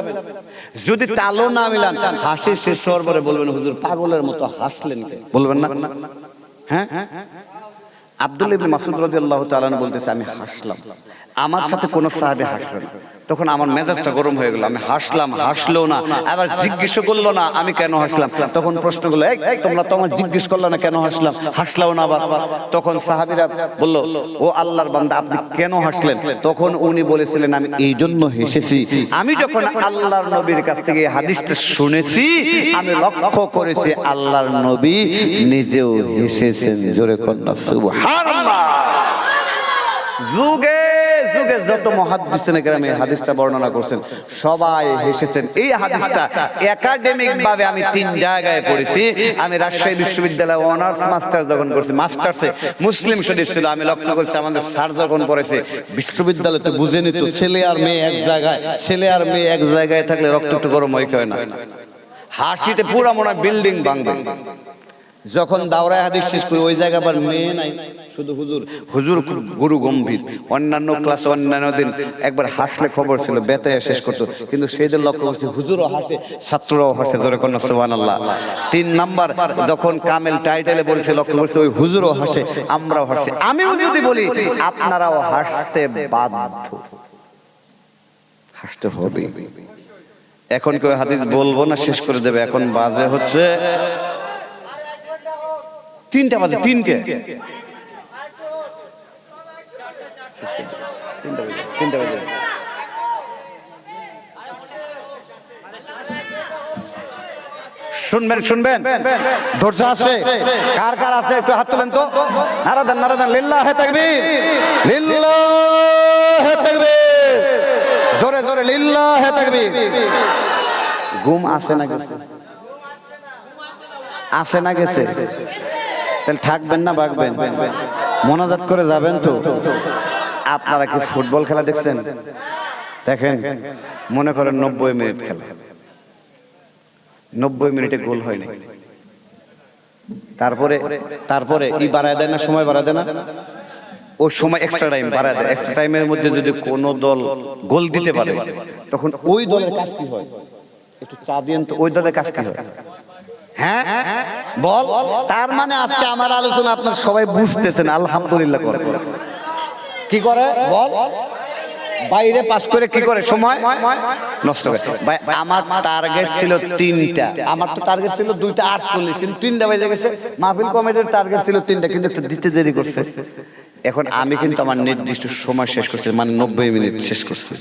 যদি তালও না মিলান, হাসি শেষ হওয়ার পরে বলবেন হুজুর পাগলের মতো হাসলেন, বলবেন না? হ্যাঁ, আব্দুল্লাহ ইবনে মাসউদ রাদিয়াল্লাহু তাআলা বলতেছে আমি হাসলাম, আমার সাথে কোন সাহাবী হাসলো না, তখন আমার মেজাজটা গরম হয়ে গেল। আমি হাসলাম, হাসলো না, আবার জিজ্ঞেস করলো না আমি কেন হাসলাম। তখন প্রশ্ন করলো এই তোমরা তো আমার জিজ্ঞেস করলে না কেন হাসলাম, হাসলাও না আবার। তখন সাহাবীরা বলল ও আল্লাহর বান্দা আপনি কেন হাসলেন? তখন উনি বলেছিলেন আমি এই জন্য হেসেছি, আমি যখন আল্লাহর নবীর কাছ থেকে হাদিসটা শুনেছি আমি লক্ষ্য করেছি আল্লাহর নবী নিজেও হেসেছেন। জোরে কন্যা সুবহানাল্লাহ। যুগে যুগে যত মুহাদ্দিসিনে কেরাম এই হাদিসটা বর্ণনা করছেন সবাই হেসেছেন। এই হাদিসটা একাডেমিক ভাবে আমি 3 জায়গায় পড়েছি। আমি রাজশাহী বিশ্ববিদ্যালয়ে অনার্স মাস্টার্স যখন করছি, মাস্টার্সে মুসলিম শরীফ ছিল, আমি লক্ষ্য করছি আমাদের স্যার যখন পড়েছে বিশ্ববিদ্যালয়তে বুঝে নিত ছেলে আর মেয়ে এক জায়গায়, ছেলে আর মেয়ে এক জায়গায় থাকলে রক্ত একটু গরম হয় না, হাসিতে পুরো মনে হয় বিল্ডিং ভাঙবে। যখন দাওরায় হাদিস শেষ করি ওই জায়গা আবার মেয়ে নাই, শুধু হুজুর। হুজুর খুব গুরু গম্ভীর, অন্যান্য ক্লাস অন্যান্য দিন একবার হাসলে খবর ছিল বেতায় শেষ করতো, কিন্তু সেই দিন লক্ষ্য করছি হুজুরও হাসে, ছাত্ররাও হাসে। ধরে কোন সুবহানাল্লাহ। 3 নাম্বার যখন কামেল টাইটেলে বলেছে লক্ষ্য করছি ওই হুজুরও হাসে, আমরাও হাসি। আমিও যদি বলি আপনারাও হাসতে বাধ্য, হাসতে হবে। এখন কেউ হাদিস বলবো না, শেষ করে দেবে। এখন বাজে হচ্ছে 3টা বাজে, 3টে শুনবেন, শুনবেন, ধৈর্য আছে? কার কার আছে একটু হাত তুলেন তো। নারা দেন, নারা দেন, লিল্লাহে তাকবীর, লিল্লাহে তাকবীর, জোরে জোরে লিল্লাহে তাকবীর। ঘুম আসে না গেছে? আসে না গেছে? তাহলে থাকবেন না ভাগবেন? মোনাজাত করে যাবেন তো? আপনারা কি ফুটবল খেলা দেখছেন? দেখেন, মনে করেন 90 মিনিট খেলা, 90 মিনিটে গোল হয়নি, তারপরে কি বাড়ায় দেয় না, সময় বাড়ায় দেয় না? ও সময় এক্সট্রা টাইম বাড়ায় দেয়। এক্সট্রা টাইমের মধ্যে যদি কোনো দল গোল দিতে পারে তখন ওই দলের কাজ কি হয়? একটু চা দিয়েন তো। ওই দলের কাজ কি হয়? হ্যাঁ বল। তার মানে আজকে আমার আলোচনা আপনার সবাই বুঝতেছেন, আলহামদুলিল্লাহ। কি করে বল? বাইরে পাস করে কি করে? সময় নষ্ট করে। ভাই আমার টার্গেট ছিল 3টা, আমার তো টার্গেট ছিল 2টা 48, কিন্তু 3টা বেজে গেছে। মাহফিল কমিটির টার্গেট ছিল 3টা, কিন্তু একটু দিতে দেরি করছে। এখন আমি কিন্তু আমার নির্দিষ্ট সময় শেষ করছি, মানে 90 মিনিট শেষ করছি।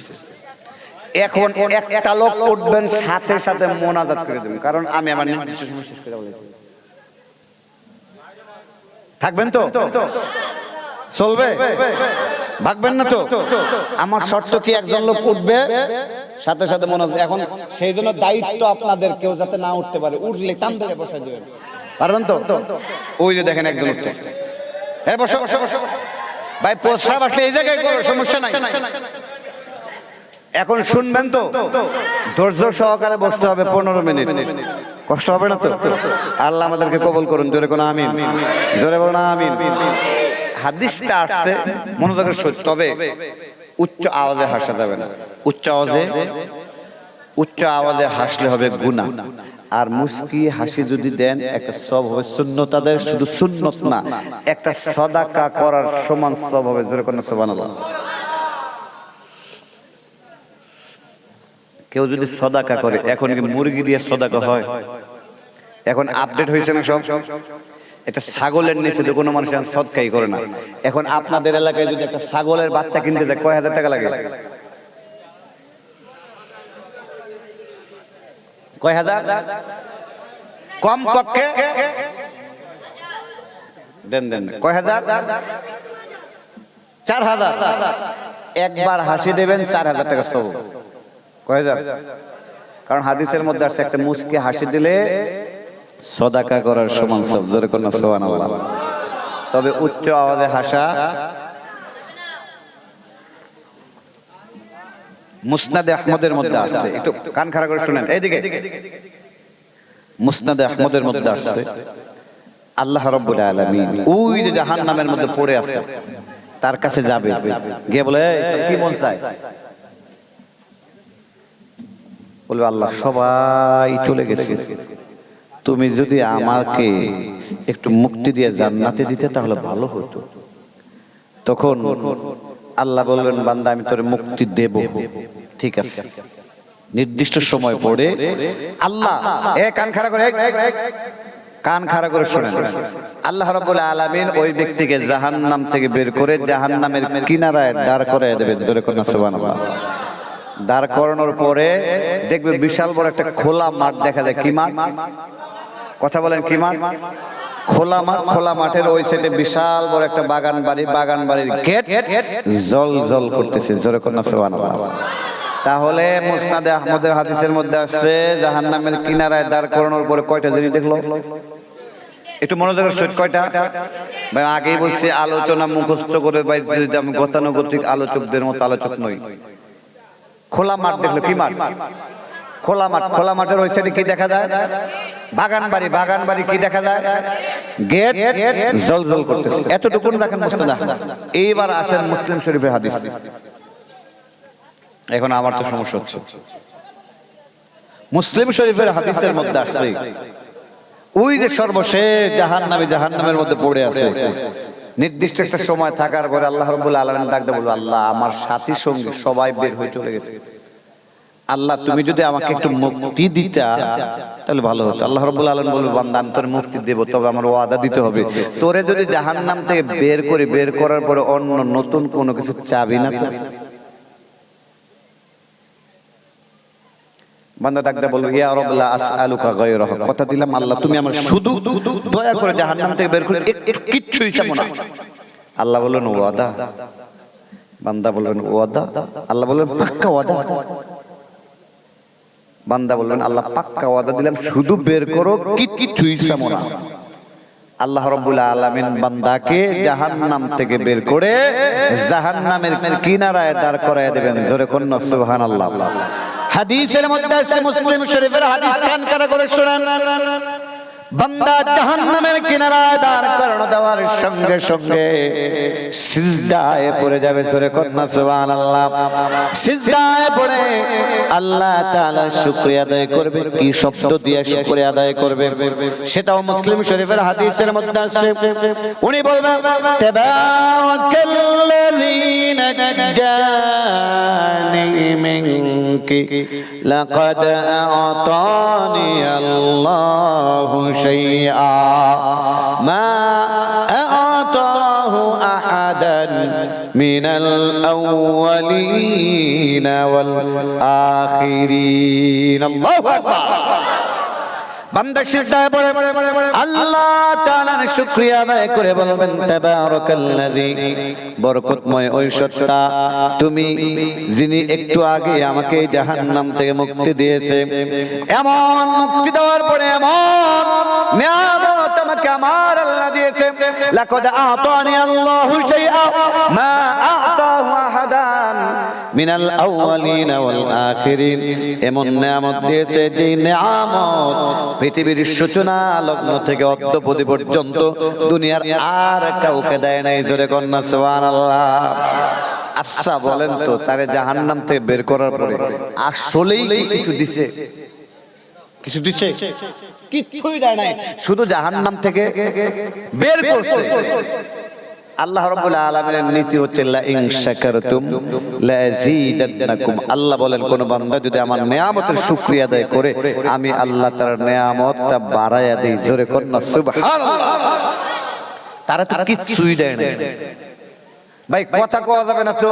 এখন একটা লোক উঠবেন, সাথে সাথে মোনাজাত করে দেবেন, কারণ আমি আমার নির্দিষ্ট সময় শেষ করে বলেছি। থাকবেন তো? চলবে? ভাগবেন না তো? আমার শর্ত কি একজন লোক উঠবে, সাথে সাথে মোনাজাত। এখন সেই জন্য দায়িত্ব আপনাদের, কেউ যাতে না উঠতে পারে, উঠলে টান ধরে বসাই দেবেন, পারবেন তো? ওই যে দেখেন একজন উঠতেছে, হ্যাঁ বসো। ভাই প্রস্রাব আসলে এই জায়গায় করো, সমস্যা নাই। এখন শুনবেন তো, ধৈর্য সহকারে বসতে হবে 15 মিনিট, কষ্ট হবে না তো? আল্লাহ আমাদেরকে কবুল করুন, জোরে কোন আমিন, জোরে বলুন আমিন। হাদিসটা আসছে মনোযোগের সহিত, তবে উচ্চ আওয়াজে হাসা যাবে না। উচ্চ আওয়াজে হাসলে হবে গুনাহ, আর মুস্কি হাসি যদি দেন একটা সব হবে সুন্নত আদায়, শুধু সুন্নত না, একটা সাদাকা করার সমান সব হবে, জোরে কোন সুবহানাল্লাহ। কেউ যদি সদাকা করে, এখন কি মুরগি দিয়ে সদাকা হয়? এখন আপডেট হয়েছে না সব। এটা ছাগলের নিচে তো কোনো মানুষ সদকাই করে না। এখন আপনাদের এলাকায় যদি একটা ছাগলের বাচ্চা কিনতে যায়, কয় হাজার টাকা লাগে? কয় হাজার? কম পক্ষে দেন দেন, কয় হাজার? 4000। একবার হাসি দেবেন 4000 টাকা সব। কয় হাজার? কারণ হাদিসের মধ্যে আছে একটা মুস্কি হাসি দিলে সদাকা করার সমান সব, জোরে কোন সুবহানাল্লাহ। তবে উচ্চ আওয়াজে হাসা। মুসনাদে আহমদের মধ্যে আসছে, একটু কান খাড়া করে শুনেন, এইদিকে। মুসনাদে আহমদের মধ্যে আসছে, আল্লাহ রাব্বুল আলামিন ওই যে জাহান্নামের মধ্যে পড়ে আছে, তার কাছে যাবে, গিয়ে বলে, এই তোর কি মন চায়? বলবে, আল্লাহ সবাই চলে গেছে, তুমি যদি আমাকে একটু মুক্তি দিয়ে জান্নাতে দিতে তাহলে ভালো হতো। তখন আল্লাহ বলবেন, বান্দা আমি তোরে মুক্তি দেব, ঠিক আছে। নির্দিষ্ট সময় পরে আল্লাহ, কান খাড়া করে, কান খাড়া করে শোনেন, আল্লাহ রাব্বুল আলামিন ওই ব্যক্তিকে জাহান্নাম থেকে বের করে জাহান্নামের কিনারায় দাঁড় করায় দেবেন, জোরে কোন সুবহানাল্লাহ। দাঁড় করানোর পরে দেখবে বিশাল বড় একটা খোলা মাঠ দেখা যায়। কি মাঠ? কথা বলেন, কি মাঠ? খোলা মাঠ। খোলা মাঠের ওই সাইডে বিশাল বড় একটা বাগান বাড়ি, বাগান বাড়ির গেট জল জল করতেছে, জোরে কোন সুবহানাল্লাহ। তাহলে মুসনাদে আহমদের হাদিসের মধ্যে আসছে, জাহান্নামের কিনারায় দাঁড় করানোর পরে কয়টা জিনিস দেখলো? একটু মনোযোগের সহিত কয়টা? ভাই আগেই বলছি, আলোচনা মুখস্থ করে বাইরে দিতে আমি গতানুগতিক আলোচকদের মতো আলোচক নই। খোলা মাঠ দেখলো। কি মাঠ? খোলা মাঠ। খোলা মাঠের ওই সাইডে কি দেখা যায়? বাগান বাড়ি। বাগান বাড়ি কি দেখা যায়? গেট জল জল করতেছে। এতটুকুন রাখেন, বুঝতে না। এইবার আসেন মুসলিম শরীফের হাদিস। এখন আমার তো সমস্যা হচ্ছে, মুসলিম শরীফের হাদিসের মধ্যে আসছে ওই যে সর্বশেষ জাহান্নামী জাহান্নামের মধ্যে পড়ে আছে, নির্দিষ্ট একটা সময় থাকার পরে আল্লাহ রাব্বুল আলামিন ডাক দিয়ে বলল, আল্লাহ আমার সাথী সঙ্গী সবাই বের হয়ে চলে গেছে, আল্লাহ তুমি যদি আমাকে একটু মুক্তি দিতা তাহলে ভালো হতো। আল্লাহ রাব্বুল আলামিন বলবে, বান্দা আমি তোর মুক্তি দেব, তবে আমার ওয়াদা দিতে হবে, তোরে যদি জাহান্নাম থেকে বের করে, বের করার পরে অন্য নতুন কোনো কিছু চাবি না তো। বান্দা ডাক দিয়ে বলবে, ইয়া রাব লা আসআলুকা গায়রাহু, কথা দিলাম আল্লাহ তুমি আমার শুধু দয়া করে জাহান্নাম থেকে বের করে, কিচ্ছুই চাবো না। আল্লাহ বললেন, ওয়াদা? বান্দা বলবেন, ওয়াদা? আল্লাহ বললেন, পাক্কা ওয়াদা? বান্দা বললেন, আল্লাহ পাক্কা ওয়াদা দিলাম, শুধু বের করো, কিচ্ছুই চাবো না। আল্লাহ রাব্বুল আলামিন বান্দাকে জাহান্নাম থেকে বের করে জাহান্নামের কিনারায় দাঁড় করায় দেবেন, জোরে কোন সুবহানাল্লাহ। হাদিসের মধ্যে আছে, মুসলিম শরীফের হাদিস, কান খাড়া করে শুনেন, বান্দা জাহান্নামের কিনারায় দাঁড় করানো দেওয়ার সঙ্গে সঙ্গে সিজদায় পড়ে যাবে, জোরে কন্না সুবহানাল্লাহ। সিজদায় পড়ে আল্লাহ তাআলা শুকরিয়া আদায় করবে। কি শব্দ দিয়ে শুকরিয়া আদায় করবে সেটাও মুসলিম শরীফের হাদিসের মধ্যে আছে। উনি বলবেন, তাবারাকাল্লাযী নাজ্জানি মিনকি লাকাদ আ'তানি আল্লাহু শাইআ মা আ'তাহু আহাদান মিনাল আউওয়ালিন ওয়াল আখিরিন। আল্লাহু আকবার। বান্দা সিজদায় পড়ে আল্লাহ তাআলার শুকরিয়া আদায় করে বলবেন, তাবারাকাল্লাযী, বরকতময় ওই সত্তা তুমি যিনি একটু আগে আমাকে জাহান্নাম থেকে মুক্তি দিয়েছে, এমন মুক্তি দেওয়ার পরে এমন নিয়ামত আমাকে আমার আল্লাহ দিয়েছে, লাকাদ আ'তানি আল্লাহু শাইআ মা আ'তাহু আহাদান মিনাল আউয়ালিনা ওয়াল আখিরিন, এমন নিয়ামত দিয়েছে যে নিয়ামত পৃথিবীর সূচনা লগ্ন থেকে অদ্যাবধি পর্যন্ত দুনিয়ার আর কাউকে দেয় নাই। জোরে কন্যা সুবহানাল্লাহ। আচ্ছা বলেন তো, তারে জাহান্নাম থেকে বের করার পরে আসলেই কি কিছু দিছে? কিছু দিছে? কিছুই দেয় নাই, শুধু জাহান্নাম থেকে বের করছে। আল্লাহ রাব্বুল আলামিনের নীতি হচ্ছে লা ইন শাকারতুম লাযীদান্নাকুম। আল্লাহ বলেন, কোন বান্দা যদি আমার নিয়ামতের শুকরিয়া আদায় করে আমি আল্লাহ তার নিয়ামতটা বাড়ায়া দেই। জোরে কন্না সুবহানাল্লাহ। তারা তো কিছুই দেয় না ভাই, কথা কোয়া যাবে না তো।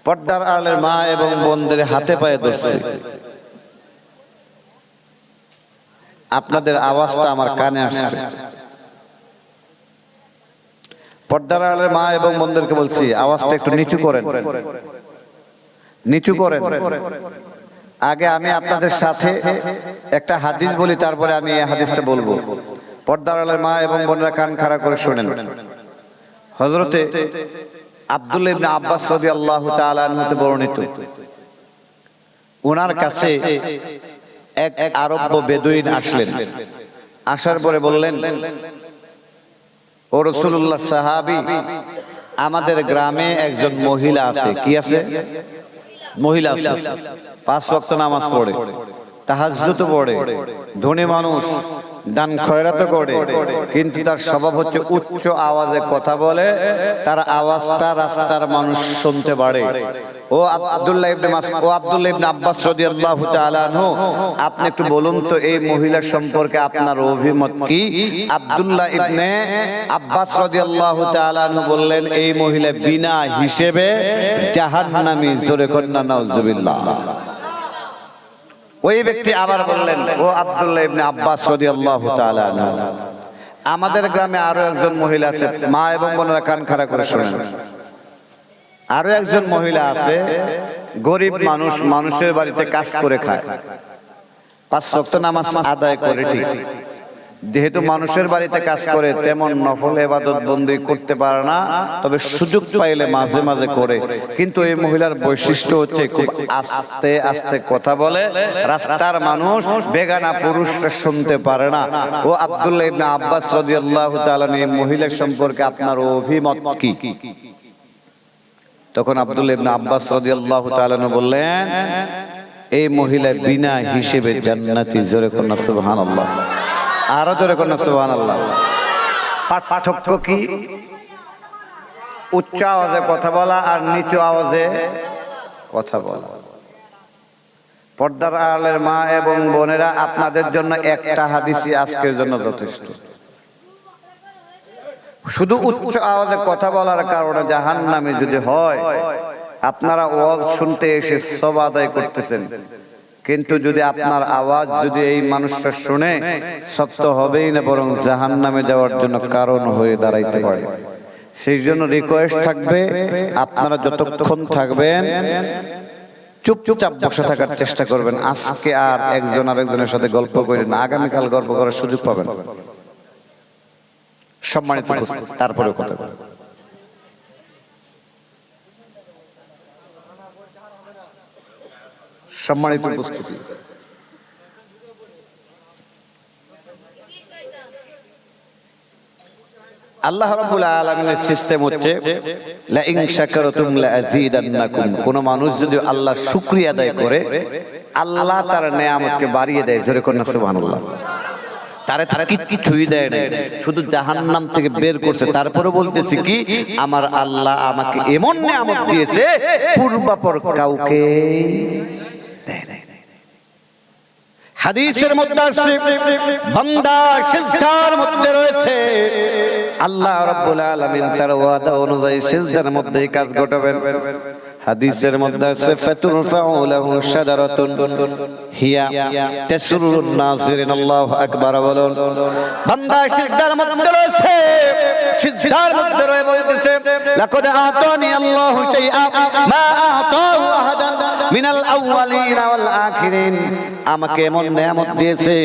পর্দার আড়ালের মা এবং বোনদের হাতে পায়ে ধরছে, আপনাদের আওয়াজটা আমার কানে আসছে। পর্দার আড়ালের মা এবং বোনদেরকে বলছি, আওয়াজটা একটু নিচু করেন, নিচু করেন। আগে আমি আপনাদের সাথে একটা হাদিস বলি, তারপরে আমি এই হাদিসটা বলবো। পর্দার আড়ালের মা এবং বোনেরা কান খাড়া করে শোনেন। হযরতে আব্দুল্লাহ ইবনে আব্বাস রাদিয়াল্লাহু তাআলা আনহু হতে বর্ণিত, ওনার কাছে এক আরব বেদুইন আসলেন। আসার পরে বললেন, ও রাসূলুল্লাহ সাহাবী, আমাদের গ্রামে একজন মহিলা আছে। কি আছে? মহিলা আছে, 5 ওয়াক্ত নামাজ পড়ে, তাহাজ্জুদ পড়ে, ধনী মানুষ, দান খয়রাত করে, কিন্তু তার স্বভাব হচ্ছে উচ্চ আওয়াজে কথা বলে, তার আওয়াজটা রাস্তার মানুষ শুনতে পারে। ও আব্দুল্লাহ ইবনে আব্বাস রাদিয়াল্লাহু তাআলা আনহু, আপনি একটু বলুন তো এই মহিলার সম্পর্কে আপনার অভিমত কি? আব্দুল্লাহ ইবনে আব্বাস রাদিয়াল্লাহু তাআলা আনহু বললেন, এই মহিলা বিনা হিসেবে জাহান্নামী। জোরে কন্না নাউজুবিল্লাহ। ওই ব্যক্তি আবার বললেন, ও আব্দুল্লাহ ইবনে আব্বাস রাদিয়াল্লাহু তাআলা আনহু, আমাদের গ্রামে আরো একজন মহিলা আছে। মা এবং বোনেরা কান খাড়া করে শুনেন। আরো একজন মহিলা আছে, গরিব মানুষ, মানুষের বাড়িতে কাজ করে খায়, 5 ওয়াক্ত নামাজ আদায় করে, ঠিক, যেহেতু মানুষের বাড়িতে কাজ করে তেমন নফল ইবাদত বন্দেগী করতে পারে না, তবে সুযোগ পাইলে মাঝে মাঝে করে। কিন্তু এই মহিলার বৈশিষ্ট্য হচ্ছে খুব আস্তে আস্তে কথা বলে, রাস্তার মানুষ, বেগানা পুরুষরা শুনতে পারে না। ও আব্দুল্লাহ ইবনে আব্বাস রাদিয়াল্লাহু তাআলা, এই মহিলার সম্পর্কে আপনার অভিমত কি? তখন আব্দুল্লাহ ইবনে আব্বাস রাদিয়াল্লাহু তাআলা বললেন, এই মহিলা বিনা হিসেবে জান্নাতি। জোরে কন্না সুবহানাল্লাহ। আরো জোরে কন্না সুবহানাল্লাহ। পার্থক্য কি? উচ্চ আওয়াজে কথা বলা আর নিচু আওয়াজে কথা বলা। পর্দার আড়ালের মা এবং বোনেরা, আপনাদের জন্য একটা হাদিসই আজকের জন্য যথেষ্ট। শুধু উচ্চ আওয়াজে কথা বলার কারণে জাহান্নামে যদি হয়, আপনারা ওয়াজ শুনতে এসে সওয়াব আদায় করতেছেন, কিন্তু যদি আপনার আওয়াজ যদি এই মানুষটা শুনে, সব তো হবেই না, বরং জাহান্নামে যাওয়ার জন্য কারণ হয়ে দাঁড়াইতে পারে। সেই জন্য রিকোয়েস্ট থাকবে, আপনারা যতক্ষণ থাকবেন চুপচাপ বসে থাকার চেষ্টা করবেন। আজকে আর একজন আরেকজনের সাথে গল্প করেন না, আগামীকাল গল্প করার সুযোগ পাবেন। সম্মানিত তারপরে কথা বলবেন। সম্মানিত উপস্থিতি, আল্লাহ রাব্বুল আলামিনের সিস্টেম হচ্ছে লা ইন শাকারতুম লাযীদান্নাকুম। কোন মানুষ যদি আল্লাহর শুকরিয়া আদায় করে, আল্লাহ তার নিয়ামতকে বাড়িয়ে দেয়। জোরে কন্না সুবহানাল্লাহ। তারা কিছুই দেয় না, শুধু জাহান্নাম থেকে বের করছে। তারপরে বলতেছি কি, আমার আল্লাহ আমাকে এমন নিয়ামত দিয়েছে পূর্বাপর কাউকে দেয় না। হাদিসের মধ্যে আছে, বান্দা সিজদার মধ্যে রয়েছে, আল্লাহ রাব্বুল আলামিন তার ওয়াদা অনুযায়ী সিজদার মধ্যেই কাজ ঘটাবেন। হাদিসের মধ্যে আছে, ফাতুরফাউ লাহু শাজারাতুন হিয়া তাসরুন নাযিরিন। আল্লাহু আকবার বলুন। বান্দা সিজদার মধ্যে রয়েছে, সিজদার মধ্যে রয়ে বলতেছে, লাকাদ আতানি আল্লাহু শাইআ মা আতাহু আহাদান মিনাল আউয়ালিন ওয়াল আখিরিন, আমাকে এমন নেয়ামত দিয়েছে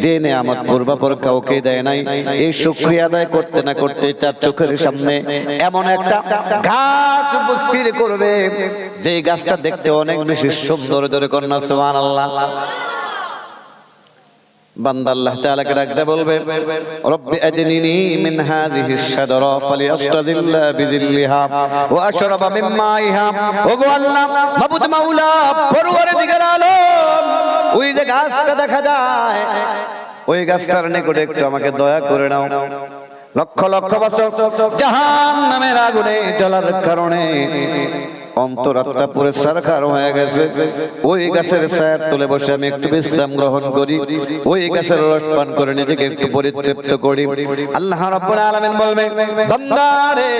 যে নেয়ামত পূর্বাপর কাউকে দেয় নাই। এই শুকরিয়া আদায় করতে না করতে তার চোখের সামনে এমন একটা গাছ উপস্থিত করবে যে গাছটা দেখতে অনেক বেশি সুন্দর। ধরে কন্যা সুবহানাল্লাহ। বান্দা আল্লাহ তাআলাকে ডাকতে বলবে, রব্বি আজনিনি মিন হাযিহিশ শাজারা ফালিয়াস্তাযিল্লা বিযিল্লিহা ওয়া আশরাবা মিন মাইহা। ওগো আল্লাহ, মাবুদ মাওলা, পরওয়ারদিগার আলম, ওই যে গাছটা দেখা যায়, ওই গাছটার নিকটে একটু আমাকে দয়া করে নাও। লক্ষ লক্ষ বছর জাহান্নামের আগুনে জ্বলার কারণে অন্তরাত্মা পুরো সরকার হয়ে গেছে। ওই গাছের ছায়ার তলে বসে আমি একটু বিশ্রাম গ্রহণ করি, ওই গাছের রস পান করে নিজেকে একটু পরিতৃপ্ত করি। আল্লাহ রাব্বুল আলামিন বলবে, বান্দা রে,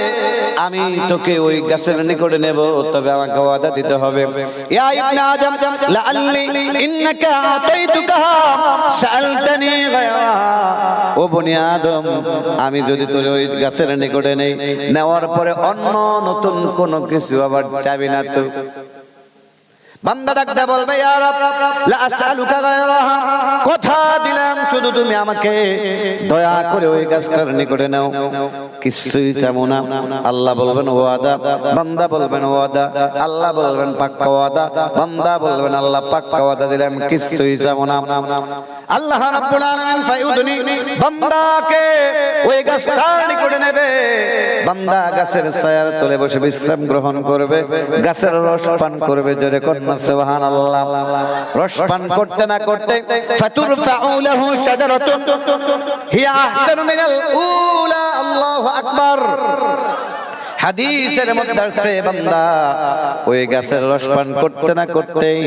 আমি তোকে ওই গাছের নিকটে নেব, তবে আমাকে ওয়াদা দিতে হবে। ইয়া ইবনে আদম লাআল্লি ইন্নাকা আতাইতুকা সাআলতানি গায়রা। ও বনি আদম, আমি যদি তোর ওই গাছের নিকটে নেই, নেওয়ার পরে অন্য নতুন কোনো কিছু আবার চাবি না তো। বান্দা ডাকতে বলবে, ইয়া রাব লা আসআলুকা গায়রাহা, কথা দিলাম শুধু তুমি আমাকে দয়া করে ওই গাছটার নিকটে নাও, কিছুই চাবো না। আল্লাহ বলবেন ওয়াদা, বান্দা বলবেন ওয়াদা, আল্লাহ বলবেন পাক্কা ওয়াদা, বান্দা বলবেন আল্লাহ পাক্কা ওয়াদা দিলাম, কিছুই চাবো না। আল্লাহ রাব্বুল আলামিন ফায়ুদনি, বান্দাকে ওই গাছটার নিকটে নেবে। বান্দা গাছের ছায়ার তলে বসে বিশ্রাম গ্রহণ করবে, গাছের রস পান করবে। জোরে কন্যা সুবহানাল্লাহ। রস পান করতে না করতে ফাতুরফাউ লাহু শাজারাতুন হিয়া আহসানু মিনাল উলা। আল্লাহু আকবার। হাদিসের মধ্যে আছে, বান্দা ওই গাছের রস পান করতে না করতেই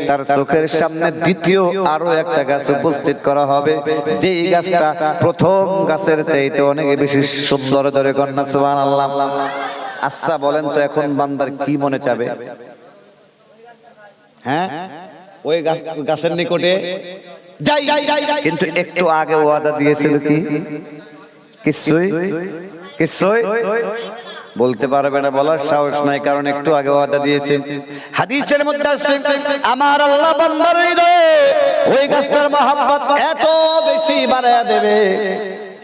তার চোখের সামনে দ্বিতীয় আরো একটা গাছ উপস্থিত করা হবে, যেই গাছটা প্রথম গাছের চাইতে অনেক বেশি সুন্দর। ধরে কন্যা সুবহানাল্লাহ। আচ্ছা বলেন তো, এখন বান্দার কি মনে চাবে? হ্যাঁ, ওই গাছের নিকটে যাই, কিন্তু একটু আগে ওয়াদা দিয়েছিল কি? কিছুই বলতে পারবে না, বলার সাহস নাই, কারণ একটু আগে ওয়াদা দিয়েছে। হাদিসের মধ্যে আছে, আমার আল্লাহ বান্দার হৃদয়ে ওই গাছটার মহব্বত এত বেশি বাড়ায়া দেবে,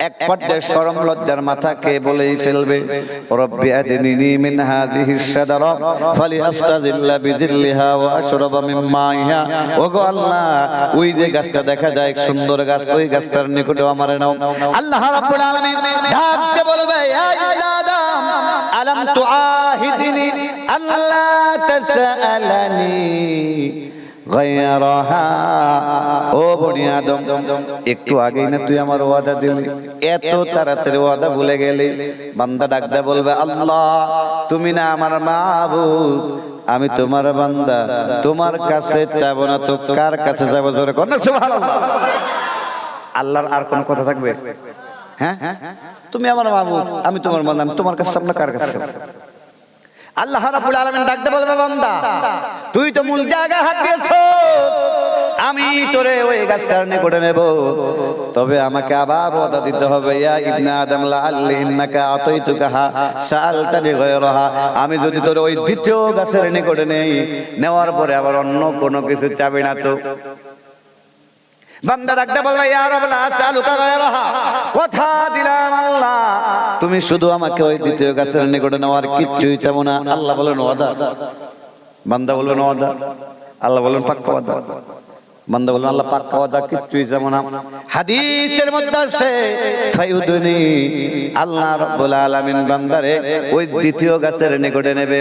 এক পর্যায়ে শরম লজ্জার মাথাকে বলেই ফেলবে, রব্বি আদনিনি মিন হাযিহিশ শাজারা ফালিয়াস্তাযিল্লা বিযিল্লিহা ওয়া আশরাবা মিন মাইহা। ওগো আল্লাহ, ওই যে গাছটা দেখা যায় সুন্দর গাছ, ওই গাছটার নিকটে আমারে নাও। আল্লাহ রাব্বুল আলামিন ডাকতে বলবে, ইয়া ইবনে আদম আলাম তুআহিদনি আল্লা তাসআলানি গায়রাহা। ও বনি আদম, একটু আগেই না তুই আমার ওয়াদা দিলি, এত তাড়াতাড়ি ওয়াদা ভুলে গেলি? বান্দা ডাকতে বলবে, আল্লাহ তুমি না আমার মাবুদ, আমি তোমার বান্দা, তোমার কাছে চাইবো না তো কার কাছে যাবো? জোরে কর না সুবহানাল্লাহ। আল্লাহর আর কোন কথা থাকবে? হ্যাঁ, তুমি আমার মাবুদ, আমি তোমার বান্দা, আমি তোমার কাছে সামনে কার কাছে? আল্লাহ রাব্বুল আলামিন ডাকতে বলবে, বান্দা তুই তো মূল জায়গায় হাত দিয়েছো, আমি তোরে ওই গাছটার নিকটে নেব, তবে আমাকে আবার ওয়াদা দিতে হবে। ইয়া ইবনে আদম লাআল্লি ইন্নাকা আতাইতুকা সাআলতানি গায়রাহা, আমি যদি তোরে ওই দ্বিতীয় গাছের নিকটে নেই, নেওয়ার পরে আবার অন্য কোনো কিছু চাবি না তো? বান্দা ডাকতে বলবে, ইয়া রাব লা আসআলুকা গায়রাহা, কথা দিলাম আল্লাহ তুমি শুধু আমাকে ওই দ্বিতীয় গাছের নিকটে নেওয়ার কিচ্ছুই চাবো না। আল্লাহ বলেন ওয়াদা, বান্দা বলবেন ওয়াদা, আল্লাহ বলেন পাক্কা ওয়াদা। বান্দা বলবেন আল্লাহ পাক্কা ওয়াদা, কিচ্ছুই চাবো না। হাদিসের মধ্যে আছে, ফায়ুদনি, আল্লাহ রাব্বুল আলামিন বান্দারে ওই দ্বিতীয় গাছের নিকটে নেবে।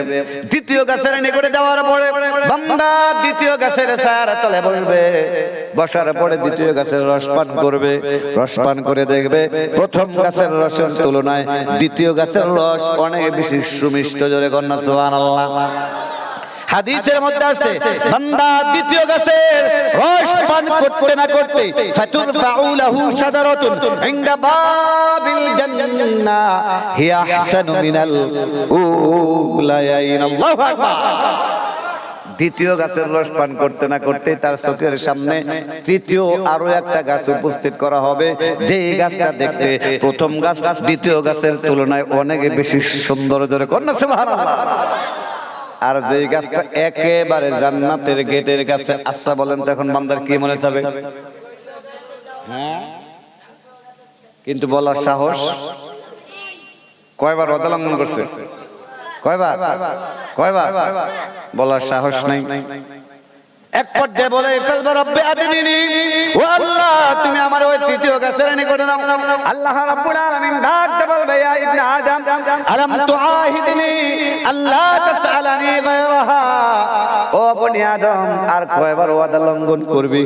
দ্বিতীয় গাছের নিকটে যাওয়ার পরে বান্দা দ্বিতীয় গাছের ছায়ার তলে বসবে, বসার পরে দ্বিতীয় গাছের রস পান করবে। রস পান করে দেখবে প্রথম গাছের রসের তুলনায় দ্বিতীয় গাছের রস অনেক বেশি সুমিষ্ট। জোরে কন্যা সুবহানাল্লাহ। হাদিসের মধ্যে আছে, বান্দা দ্বিতীয় গাছের রস পান করতে না করতে ফাতুরফাউ লাহু শাজারাতুন ইনদা বাবিল জান্নাহ হিয়া আহসানু মিনাল উলায়াইন। আল্লাহু আকবার। দ্বিতীয় গাছের রস পান করতে না করতে তার চোখের সামনে তৃতীয় আরো একটা গাছ উপস্থিত করা হবে, যে গাছটা দেখতে প্রথম গাছ দ্বিতীয় গাছের তুলনায় অনেক বেশি সুন্দর। জোরে কন্যা সুবহানাল্লাহ। আর যে গাছটা একেবারে জান্নাতের গেটের কাছে, আচ্ছা বলেন তো এখন বান্দার কি মনে হবে? হ্যাঁ, কিন্তু বলার সাহস কয়বার ওয়াদা লঙ্ঘন করছে? কয়বার? বলার সাহস নাই। এক পর্যায়ে বলে ফেলবে রব্বে আদিনি, ও আল্লাহ তুমি আমার ওই তৃতীয় গাছের নিকটে নাও। আল্লাহ রাব্বুল আলামিন ডাকতে বলবে ইয়া ইবনে আদম আলাম তুআহিদনি আল্লাহ তাসআলানি গায়রাহা, ও বনি আদম আর কয়বার ওয়াদা লঙ্ঘন করবি?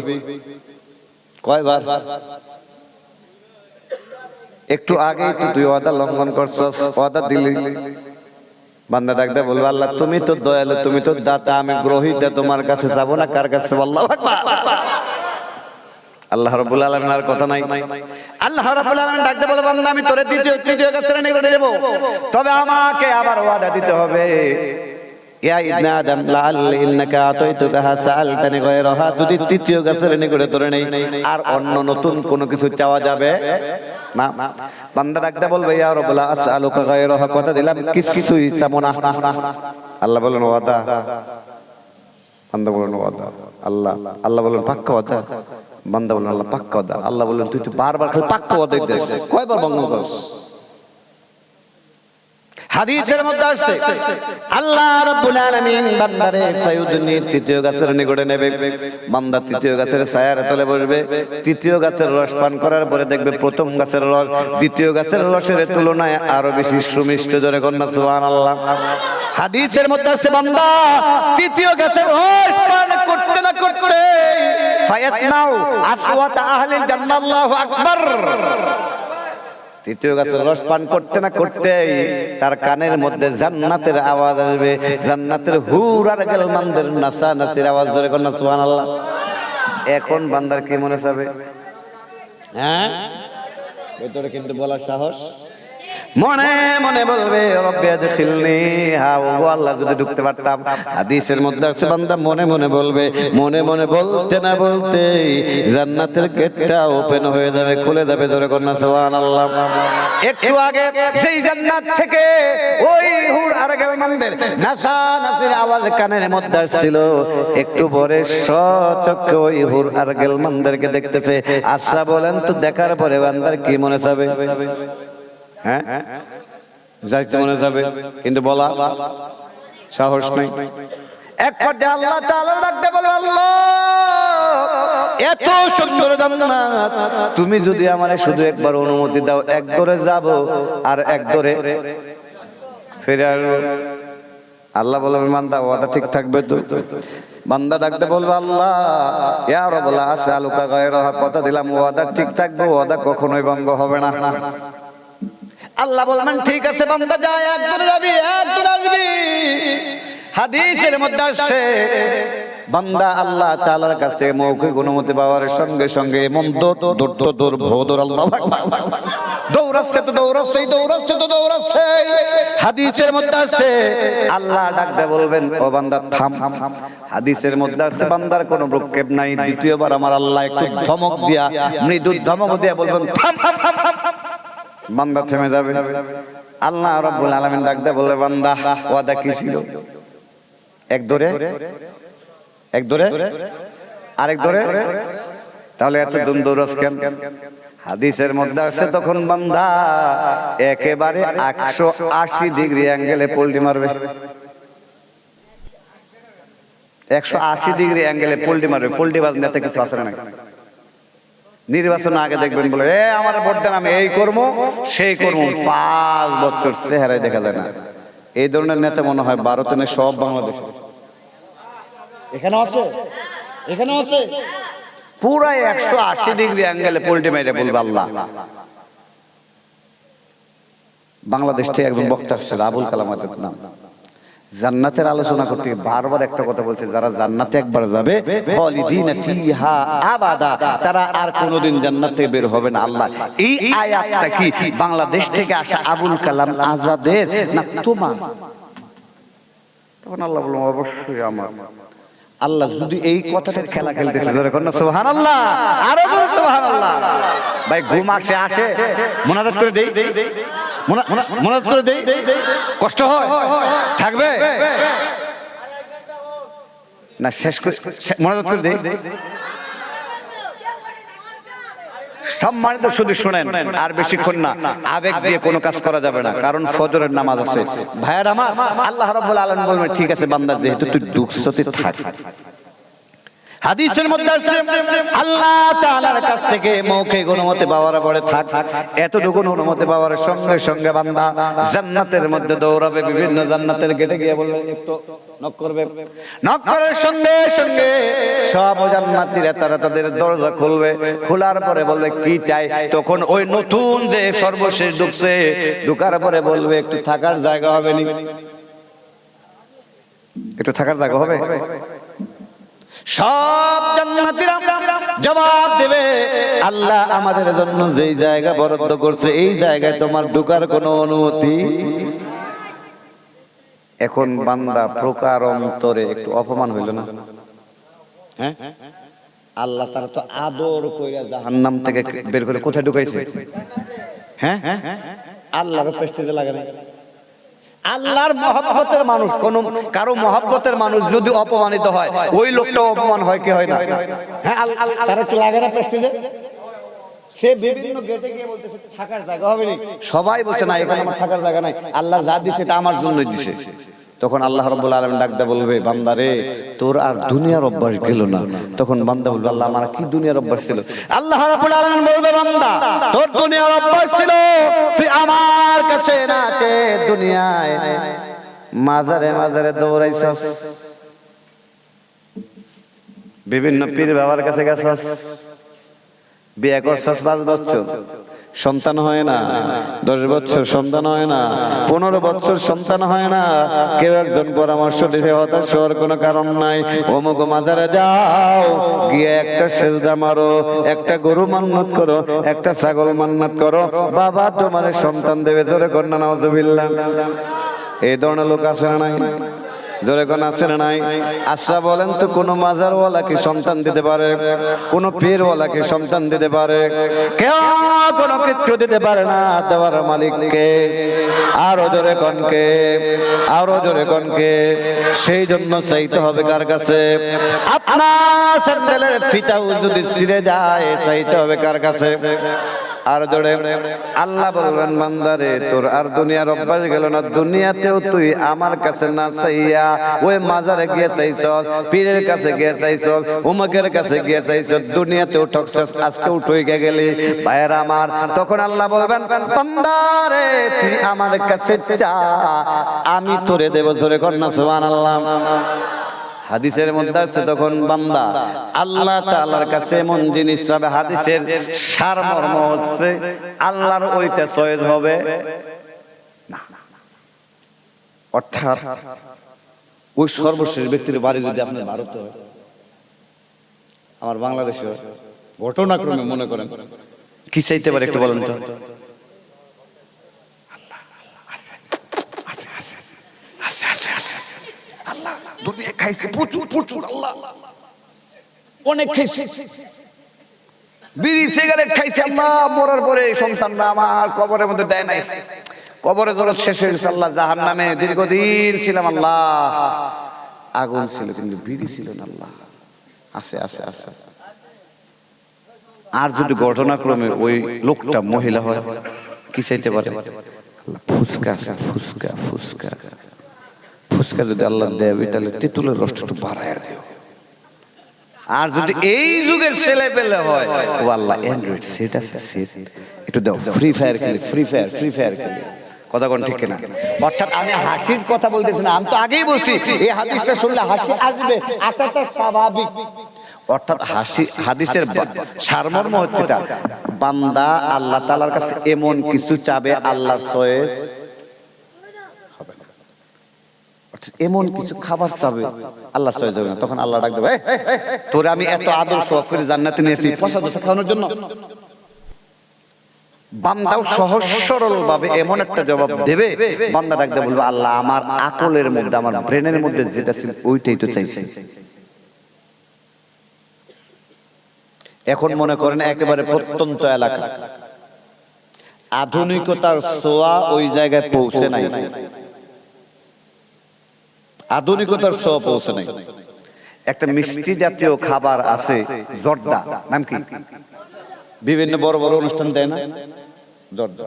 কয়বার? একটু আগেই তো তুই ওয়াদা লঙ্ঘন করছস, ওয়াদা দিলি। বান্দা ডাকতে বলবে আল্লাহ তুমি তো দয়ালু, তুমি তো দাতা, আমি গ্রহীতা, তোমার কাছে যাব না কার কাছে? আল্লাহু আকবার। আল্লাহ রাব্বুল আলামিন আর কথা নাই। আল্লাহ রাব্বুল আলামিন ডাকতে বলে বান্দা আমি তোরে তৃতীয় গাছের নিকটে যাব, তবে আমাকে আবার ওয়াদা দিতে হবে। ইয়া ইবনে আদম লাআল্লি ইন্নাকা আতাইতুকা সাআলতানি গায়রাহা, যদি তৃতীয় গাছের নিকটে তোরে নেই আর অন্য নতুন কোনো কিছু চাওয়া যাবে না। বান্দা ডাকতে বলবে ইয়া রাব্বুল আসআলুকা গায়রাহা, কথা দিলাম কিছুই চাবো না। আল্লাহ বলেন ওয়াদা, বান্দা বলেন ওয়াদা। আল্লাহ বলেন পাক্কা ওয়াদা, বান্দা বলেন আল্লাহ পাক্কা ওয়াদা। আল্লাহ বলেন তুই তো বারবার খালি পাক্কা ওয়াদা দিস, কয়বার ভঙ্গ করছ? হাদিসের মধ্যে আসছে আল্লাহ রাব্বুল আলামিন বান্দারে ফায়ুদনি তৃতীয় গাছের নিকটে নেবে। বান্দা তৃতীয় গাছের ছায়ার তলে বসবে। তৃতীয় গাছের রস পান করার পরে দেখবে প্রথম গাছের রস দ্বিতীয় গাছের রসের তুলনায় আরো বেশি সুমিষ্ট। জোরে কন্যা সুবহানাল্লাহ। হাদিসের মধ্যে আসছে বান্দা তৃতীয় গাছের রস পান করতে না করতে ফায়াসমাউ আসওয়াত আহলিল জান্নাহ, আল্লাহু আকবার। তৃতীয় গাছের রস পান করতে না করতেই তার কানের মধ্যে জান্নাতের আওয়াজ আসবে, জান্নাতের হুর আর গেলমানদের নাচানাচির আওয়াজ। জোরে কন্যা সুবহানাল্লাহ। এখন বান্দার কি মনে চাবে? হ্যাঁ, ভেতরে কিন্তু বলার সাহস, মনে মনে বলবে রব্বি আদখিলনি, হা ও আল্লাহ যদি ঢুকতে পারতাম। হাদিসের মধ্যে আছে বান্দা মনে মনে বলবে, মনে মনে বলতে না বলতেই জান্নাতের গেটটা ওপেন হয়ে যাবে, খুলে যাবে। জোরে কন্যা সুবহানাল্লাহ। একটু আগে সেই জান্নাত থেকে ওই হুর আর গেলমানদের নাচানাচির আওয়াজ কানের মধ্যে আসছিল, একটু পরে সচক্ষে ওই হুর আর গেলমানদেরকে দেখতেছে। আচ্ছা বলেন তো দেখার পরে বান্দার কি মনে চাবে? হ্যাঁ, যাইতে মনে যাবে, কিন্তু বলা সাহস নাই। এক পর্যায়ে আল্লাহ তাআলা ডাকতে বলে আল্লাহ এত সুন্দর জান্নাত, তুমি যদি আমারে শুধু একবার অনুমতি দাও, এক দরে যাব আর এক দরে ফিরে আসবো। আল্লাহ বলবে বান্দা ওয়াদা ঠিক থাকবে তো? বান্দা ডাকতে বলবে আল্লাহ ইয়া রাব্বুল আসআলুকা গায়রাহা, কথা দিলাম ওয়াদা ঠিক থাকবে, ওয়াদা কখনোই ভঙ্গ হবে না। আল্লাহ বলবেন ঠিক আছে বান্দা যা, একদরে যাবি, একদরে আসবি। হাদিসের মধ্যে আসছে বান্দা আল্লাহ তাআলার কাছে মৌখিক অনুমতি পাওয়ার সঙ্গে সঙ্গে এমন দৌড় আল্লাহু আকবার, দৌড়াচ্ছে। হাদিসের মধ্যে আছে আল্লাহ ডাকতে বলবেন ও বান্দা থাম। হাদিসের মধ্যে আছে বান্দার কোনো ভ্রুক্ষেপ নাই। দ্বিতীয়বার আমার আল্লাহ একটু ধমক দিয়া, মৃদু ধমক দিয়া বলবেন থাম। বান্দা থেমে যাবে। আল্লাহ রাব্বুল আলামিন ডাকতে বলে বান্দা ওয়াদা কি ছিল? এক দরে আরেক দরে, তাহলে এত দৌড়াস কেন? হাদিসের মধ্যে আছে তখন বান্দা একেবারে 180 ডিগ্রি অ্যাঙ্গেলে পোল্টি মারবে। 180 ডিগ্রি অ্যাঙ্গেলে পোল্টি মারবে। পোল্টি বাজ নেতা কিছু আছে না? নির্বাচন আগে দেখবেন বলে আমার ভোট দেন, আমি এই করবো সেই করবো, 5 বছর চেহারায় দেখা যায় না। এই ধরনের নেতা মনে হয় ভারতে নেই, সব বাংলাদেশে। এখানে আছে পুরাই 180 ডিগ্রি অ্যাঙ্গেলে পোল্টি মেরে বলবে আল্লাহ। বাংলাদেশ থেকে একজন বক্তা ছিল আবুল কালাম আজাদ নাম, জান্নাতের আলোচনা করতে বারবার একটা কথা বলছে, যারা জান্নাতে একবার যাবে খালিদিনা ফিহা আবাদা, তারা আর কোনোদিন জান্নাত থেকে বের হবে না। আল্লাহ এই আয়াতটা কি বাংলাদেশ থেকে আসা আবুল কালাম আজাদের না তোমার? তখন আল্লাহ বলল অবশ্যই আমার। আল্লাহ যদি এই কথাটার খেলা খেলতেছে, জোরে কর না সুবহানাল্লাহ, আরো জোরে সুবহানাল্লাহ। ভাই ঘুম আসে মুনাজাত করে দেই, মুনাজাত করে দেই, কষ্ট হয় থাকবে না শেষ করে মনোযোগ করে দেই। সম্মানিত শুধু শুনেন, আর বেশিক্ষণ না, আবেগ দিয়ে কোনো কাজ করা যাবে না, কারণ ফজরের নামাজ আছে। ভাইয়ের আমার, আল্লাহ রাব্বুল আলামিন বলবেন ঠিক আছে বান্দা, যেহেতু তুই দুঃখতে থাক। হাদিসের মধ্যে আছে আল্লাহ তাআলার কাছ থেকে মৌখিক অনুমতি পাওয়ার পরে থাক, এতটুকু অনুমতি পাওয়ার সঙ্গে সঙ্গে বান্দা জান্নাতের মধ্যে দৌড়াবে, বিভিন্ন জান্নাতের গেটে গিয়ে বলবে একটু নক করবে, নক করার সঙ্গে সঙ্গে সব জান্নাতীরা তারা তাদের দরজা খুলবে, খোলার পরে বলবে কি চাই। তখন ওই নতুন যে সর্বশেষ ঢুকছে, ঢুকার পরে বলবে একটু থাকার জায়গা হবে নি, একটু থাকার জায়গা হবে। সব জান্নাতীরা জবাব দেবে আল্লাহ আমাদের জন্য যেই জায়গা বরাদ্দ করছে এই জায়গায় তোমার ঢোকার কোনো অনুমতি। এখন বান্দা প্রকার অন্তরে একটু অপমান হইল না? হ্যাঁ, আল্লাহ তারা তো আদর কইরা জাহান্নাম থেকে বের করে কোথায় ঢুকাইছে? হ্যাঁ, আল্লাহর প্রেস্টিজে লাগে না। আল্লাহর মহব্বতের মানুষ, কোন কারো মহব্বতের মানুষ যদি অপমানিত হয়, ওই লোকটা অপমান হয় কি হয় না? হ্যাঁ, তারা একটু লাগে না প্রেস্টিজে? সে বিভিন্ন গেটে গিয়ে বলতেছে থাকার জায়গা হবে না, সবাই বলছে না এখানে আমার থাকার জায়গা নাই, আল্লাহ যা দিছে এটা আমার জন্যই দিছে। তখন আল্লাহ রাব্বুল আলামিন ডাকতে বলবে বান্দারে তোর আর দুনিয়ার অভ্যাস গেল না। তখন বান্দা বলবে আল্লাহ আমার কি দুনিয়ার অভ্যাস ছিল? আল্লাহ রাব্বুল আলামিন বলবে বান্দা তোর দুনিয়ার অভ্যাস ছিল তুই আমার কাছে না তে দুনিয়ায় মাজারে মাজারে দৌড়াইছস, বিভিন্ন পীর বাবার কাছে গেছস, বিয়ে করছস 5 বছর সন্তান হয় না, 10 বছর সন্তান হয় না, 15 বছর সন্তান হয় না, কেউ একজন পরামর্শ দিতে হতাশ হওয়ার কোনো কারণ নাই। অমুক মাজারে যাও, গিয়ে একটা সেজদা মারো, একটা গরু মান্নাত করো, একটা ছাগল মান্নাত করো, বাবা তোমার সন্তান দেবে। জোরে কন্যা নাউজুবিল্লাহ। এই ধরনের লোক আছে না নাই? জোরে কোন আছে না নাই? আচ্ছা বলেন তো, কোন মাজারওয়ালা কি সন্তান দিতে পারে? কোন পীরওয়ালা কি সন্তান দিতে পারে? কেউ কোনো কিছু দিতে পারে না, দেওয়ার মালিক কে? আরো জোরে কনকে, আরো জোরে কনকে। সেই জন্য চাইতে হবে কার কাছে? আপনার স্যান্ডেলের ফিতাও যদি ছিঁড়ে যায় চাইতে হবে কার কাছে? আর জোরে আল্লাহ বলবেন বান্দারে তোর আর দুনিয়ার অভ্যাস গেল না, দুনিয়াতেও তুই আমার কাছে না চাইয়া ওই মাজারে গিয়ে চাইছস, পীরের কাছে গিয়ে চাইছস, উমুকের কাছে গিয়ে চাইছস, দুনিয়াতেও ঠকছস, আজকেও ঠকে গেলি। ভাইয়েরা আমার, তখন আল্লাহ বলবেন বান্দারে তুই আমার কাছে চা, আমি তোরে দেব। জোরে কর না সুবহানাল্লাহ। হাদিসের মধ্যে আছে তখন বান্দা আল্লাহ তাআলার কাছে এমন জিনিস চাবে, হাদিসের সারমর্ম হচ্ছে আল্লাহর ওইটা চয়েস হবে না। অর্থাৎ ওই সর্বশেষ ব্যক্তির বাড়ি যদি আপনার ভারতে হয়, আমার বাংলাদেশে হয়, ঘটনাক্রমে মনে করেন কি চাইতে পারে একটু বলেন তো? আল্লাহ দুনিয়া খাইছে প্রচুর প্রচুর, আল্লাহ অনেক খাইছে, বিড়ি সিগারেট খাইছে, আল্লাহ মরার পরে সন্তানরা আমার কবরের মধ্যে দেয় নাই, কবরে জগৎ শেষ হয়ে গেছে, আল্লাহ জাহান্নামে দীর্ঘদিন ছিলাম, আল্লাহ আগুন ছিল কিন্তু বিড়ি ছিল না, আল্লাহ আছে আছে আছে। আর যদি ঘটনাক্রমে ওই লোকটা মহিলা হয় কি চাইতে পারে? আল্লাহ ফুসকা আছে, ফুসকা ফুসকা ফুসকা যদি আল্লাহ দেয় তাহলে তেঁতুলের রসটা একটু বাড়ায়া দিও। আর যদি এই যুগের ছেলে পেলে হয়, ও আল্লাহ অ্যান্ড্রয়েড সেট আছে, সেট একটু দাও, ফ্রি ফায়ার খেলি, ফ্রি ফায়ার খেলি। কথা কোন ঠিক না? অর্থাৎ আমি হাসির কথা বলতেছি না, আমি তো আগেই বলছি এই হাদিসটা শুনলে হাসি আসবে, আসাটা স্বাভাবিক। অর্থাৎ হাসি হাদিসের সারমর্ম হচ্ছে তা বান্দা আল্লাহ তাআলার কাছে এমন কিছু চাবে আল্লাহর চয়েস হবে না। অর্থাৎ এমন কিছু খাবার চাবে আল্লাহর চয়েস হবে না। তখন আল্লাহ ডাক দেবে, তোরে আমি এত আদর সওয়াব করে জান্নাতে নিয়েছি প্রসাদ খাওয়ানোর জন্য? বান্দাও সহজ সরল ভাবে এমন একটা জবাব দেবে, বান্দা ডাক দেবে বলবে আল্লাহ আমার আকলের মধ্যে, আমার ব্রেনের মধ্যে যেটা ছিল ওইটাই তো চাইছি। এখন মনে করেন একেবারে প্রত্যন্ত এলাকা, আধুনিকতার ছোঁয়া ওই জায়গায় পৌঁছে নাই, আধুনিকতার ছোঁয়া পৌঁছে নাই। একটা মিষ্টি জাতীয় খাবার আছে জর্দা, নাম কি? বিভিন্ন বড় বড় অনুষ্ঠান দেয় না জর্দা।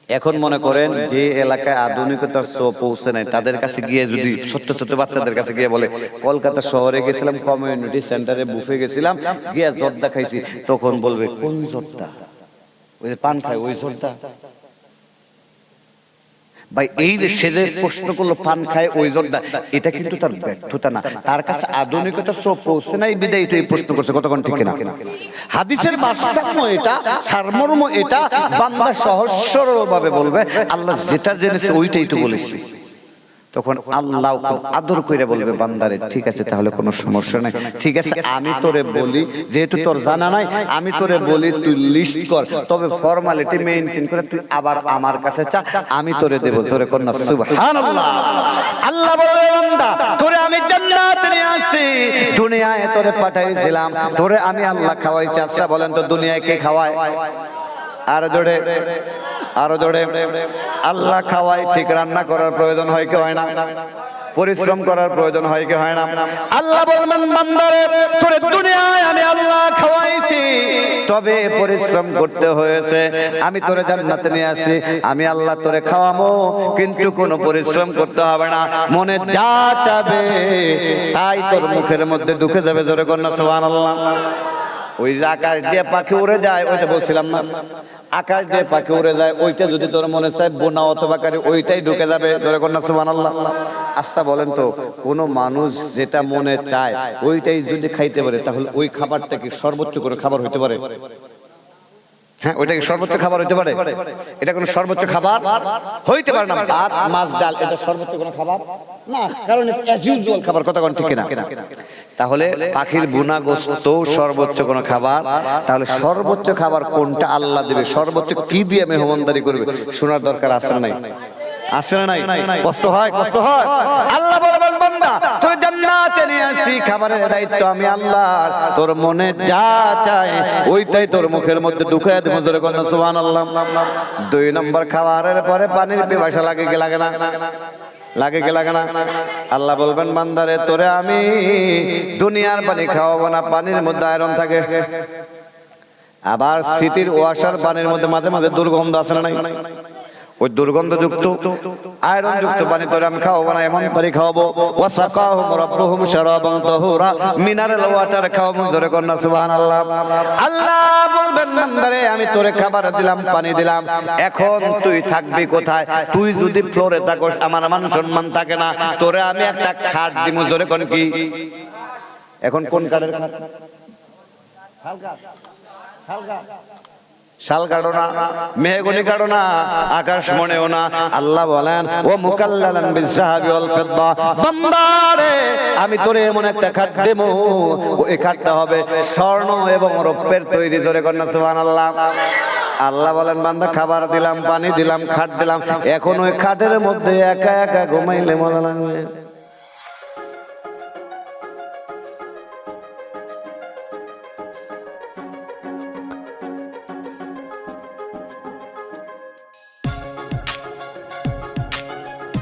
এখন মনে করেন যে এলাকায় আধুনিকতার ছোঁয়া পৌঁছে নাই তাদের কাছে গিয়ে যদি ছোট্ট ছোট্ট বাচ্চাদের কাছে গিয়ে বলে কলকাতা শহরে গেছিলাম, কমিউনিটি সেন্টারে বুফে গেছিলাম, গিয়ে জর্দা খাইছি, তখন বলবে কোন জর্দা? ওই যে পান খায় ওই জর্দা? ভাই এই যে সে যে প্রশ্ন করলো পান খায় ওই জর্দা, এটা কিন্তু তার ব্যর্থতা না, তার কাছে আধুনিকতার ছোঁয়া পৌঁছে নাই বিদায় তো এই প্রশ্ন করছে। কতক্ষণ ঠিক না? হাদিসের ভারসাম্য এটা, সারমর্ম এটা, বান্দা সহজ সরল ভাবে বলবে আল্লাহ যেটা জেনেছে ওইটাই তো বলেছি। তখন আল্লাহ খুব আদর করে বলবে বান্দারে ঠিক আছে তাহলে কোনো সমস্যা নাই, ঠিক আছে আমি তোরে বলি, যেহেতু তোর জানা নাই আমি তোরে বলি তুই লিস্ট কর, তবে ফর্মালিটি মেইনটেইন করে তুই আবার আমার কাছে চা, আমি তোরে দেব। তোরে কন্যা সুবহানাল্লাহ। আল্লাহ বলে বান্দা তোরে আমি জান্নাতে নিয়ে আসি, দুনিয়ায় তোরে পাঠাইছিলাম, তোরে আমি আল্লাহ খাওয়াইছি। আচ্ছা বলেন তো দুনিয়ায় কে খাওয়ায়? আর জোরে, আরো জোরে। আল্লাহ খাওয়ায়, ঠিক রান্না করার প্রয়োজন হয় কি হয় না? পরিশ্রম করার প্রয়োজন হয় কি হয় না? আল্লাহ বলবেন বান্দারে তোরে দুনিয়ায় আমি আল্লাহ খাওয়াইছি, তবে পরিশ্রম করতে হয়েছে, আমি তোরে জান্নাতে নিয়ে আসি, আমি আল্লাহ তোরে খাওয়াবো, কিন্তু কোনো পরিশ্রম করতে হবে না, মনে যা চাবে তাই তোর মুখের মধ্যে ঢুকে যাবে। জোরে কন্যা সুবহানাল্লাহ। ওই যে আকাশ দিয়ে পাখি উড়ে যায়, ওইটা বলছিলাম না, আকাশ দিয়ে পাখি উড়ে যায়, ওইটা যদি তোর মনে চায় বোনা অথবা কারি ওইটাই ঢুকে যাবে। জোরে কন্যা সুবহানাল্লাহ। আচ্ছা বলেন তো কোন মানুষ যেটা মনে চায় ওইটাই যদি খাইতে পারে তাহলে ওই খাবারটা কি সর্বোচ্চ করে খাবার হইতে পারে? হ্যাঁ, ওইটা কি সর্বোচ্চ খাবার হইতে পারে? এটা কোনো সর্বোচ্চ খাবার হইতে পারে না। ভাত মাছ ডাল এটা সর্বোচ্চ কোনো খাবার না, কারণ এটা অ্যাজ ইউজুয়াল খাবার। কথা কোন ঠিক কিনা? তাহলে পাখির বুনা গোশত সর্বোচ্চ কোনো খাবার, তাহলে সর্বোচ্চ খাবার কোনটা আল্লাহ দেবে? সর্বোচ্চ কি দিয়ে মেহমানদারি করবে শোনার দরকার আছে না নাই? আছে না নাই? কষ্ট হয়, কষ্ট হয়। আল্লাহ বলবেন বান্দা তোর জান্নাতে নিয়ে আসি, খাবারের দায়িত্ব আমি আল্লাহ, তোর মনে যা চায় ওইটাই তোর মুখের মধ্যে ঢুকাইয়া দেব। জোরে কন্যা সুবহানাল্লাহ। 2 নম্বর খাবারের পরে পানির পিপাসা লাগে কি লাগে না? লাগে কি লাগে না? আল্লাহ বলবেন বান্দারে তোরে আমি দুনিয়ার পানি খাওয়াবো না, পানির মধ্যে আয়রন থাকে, আবার সিটির ওয়াসার পানির মধ্যে মাঝে মাঝে দুর্গন্ধ আছে না নাই? ওই দুর্গন্ধযুক্ত আয়রন যুক্ত পানি তোরে আমি খাওয়াবো না, এমন পানি খাওয়াবো ওয়াসাকাহুম রাব্বুহুম শারাবান তাহুরা, মিনারেল ওয়াটার খাওয়াবো। জোরে কন্যা সুবহানাল্লাহ। আল্লাহ বলবেন বান্দারে আমি তোরে খাবার দিলাম, পানি দিলাম, এখন তুই থাকবি কোথায়? তুই যদি ফ্লোরে থাকস আমার মান সম্মান থাকে না, তোরে আমি একটা খাট দিমু। জোরে কোন কি? এখন কোন কাঠের খাট? শাল কাটো না, মেহগনি কাটো না, আকাশ মনেও না। আল্লাহ বলেন ও মুকাল্লালান বিযযাহাবি ওয়াল ফিদ্দা, বান্দারে আমি তোরে এমন একটা খাট দেব, ওই খাটটা হবে স্বর্ণ এবং রৌপ্যের তৈরি। জোরে কন্যা সুবহানাল্লাহ। আল্লাহ বলেন বান্দা খাবার দিলাম, পানি দিলাম, খাট দিলাম, এখন ওই খাটের মধ্যে একা একা ঘুমাইলে মজা লাগবে।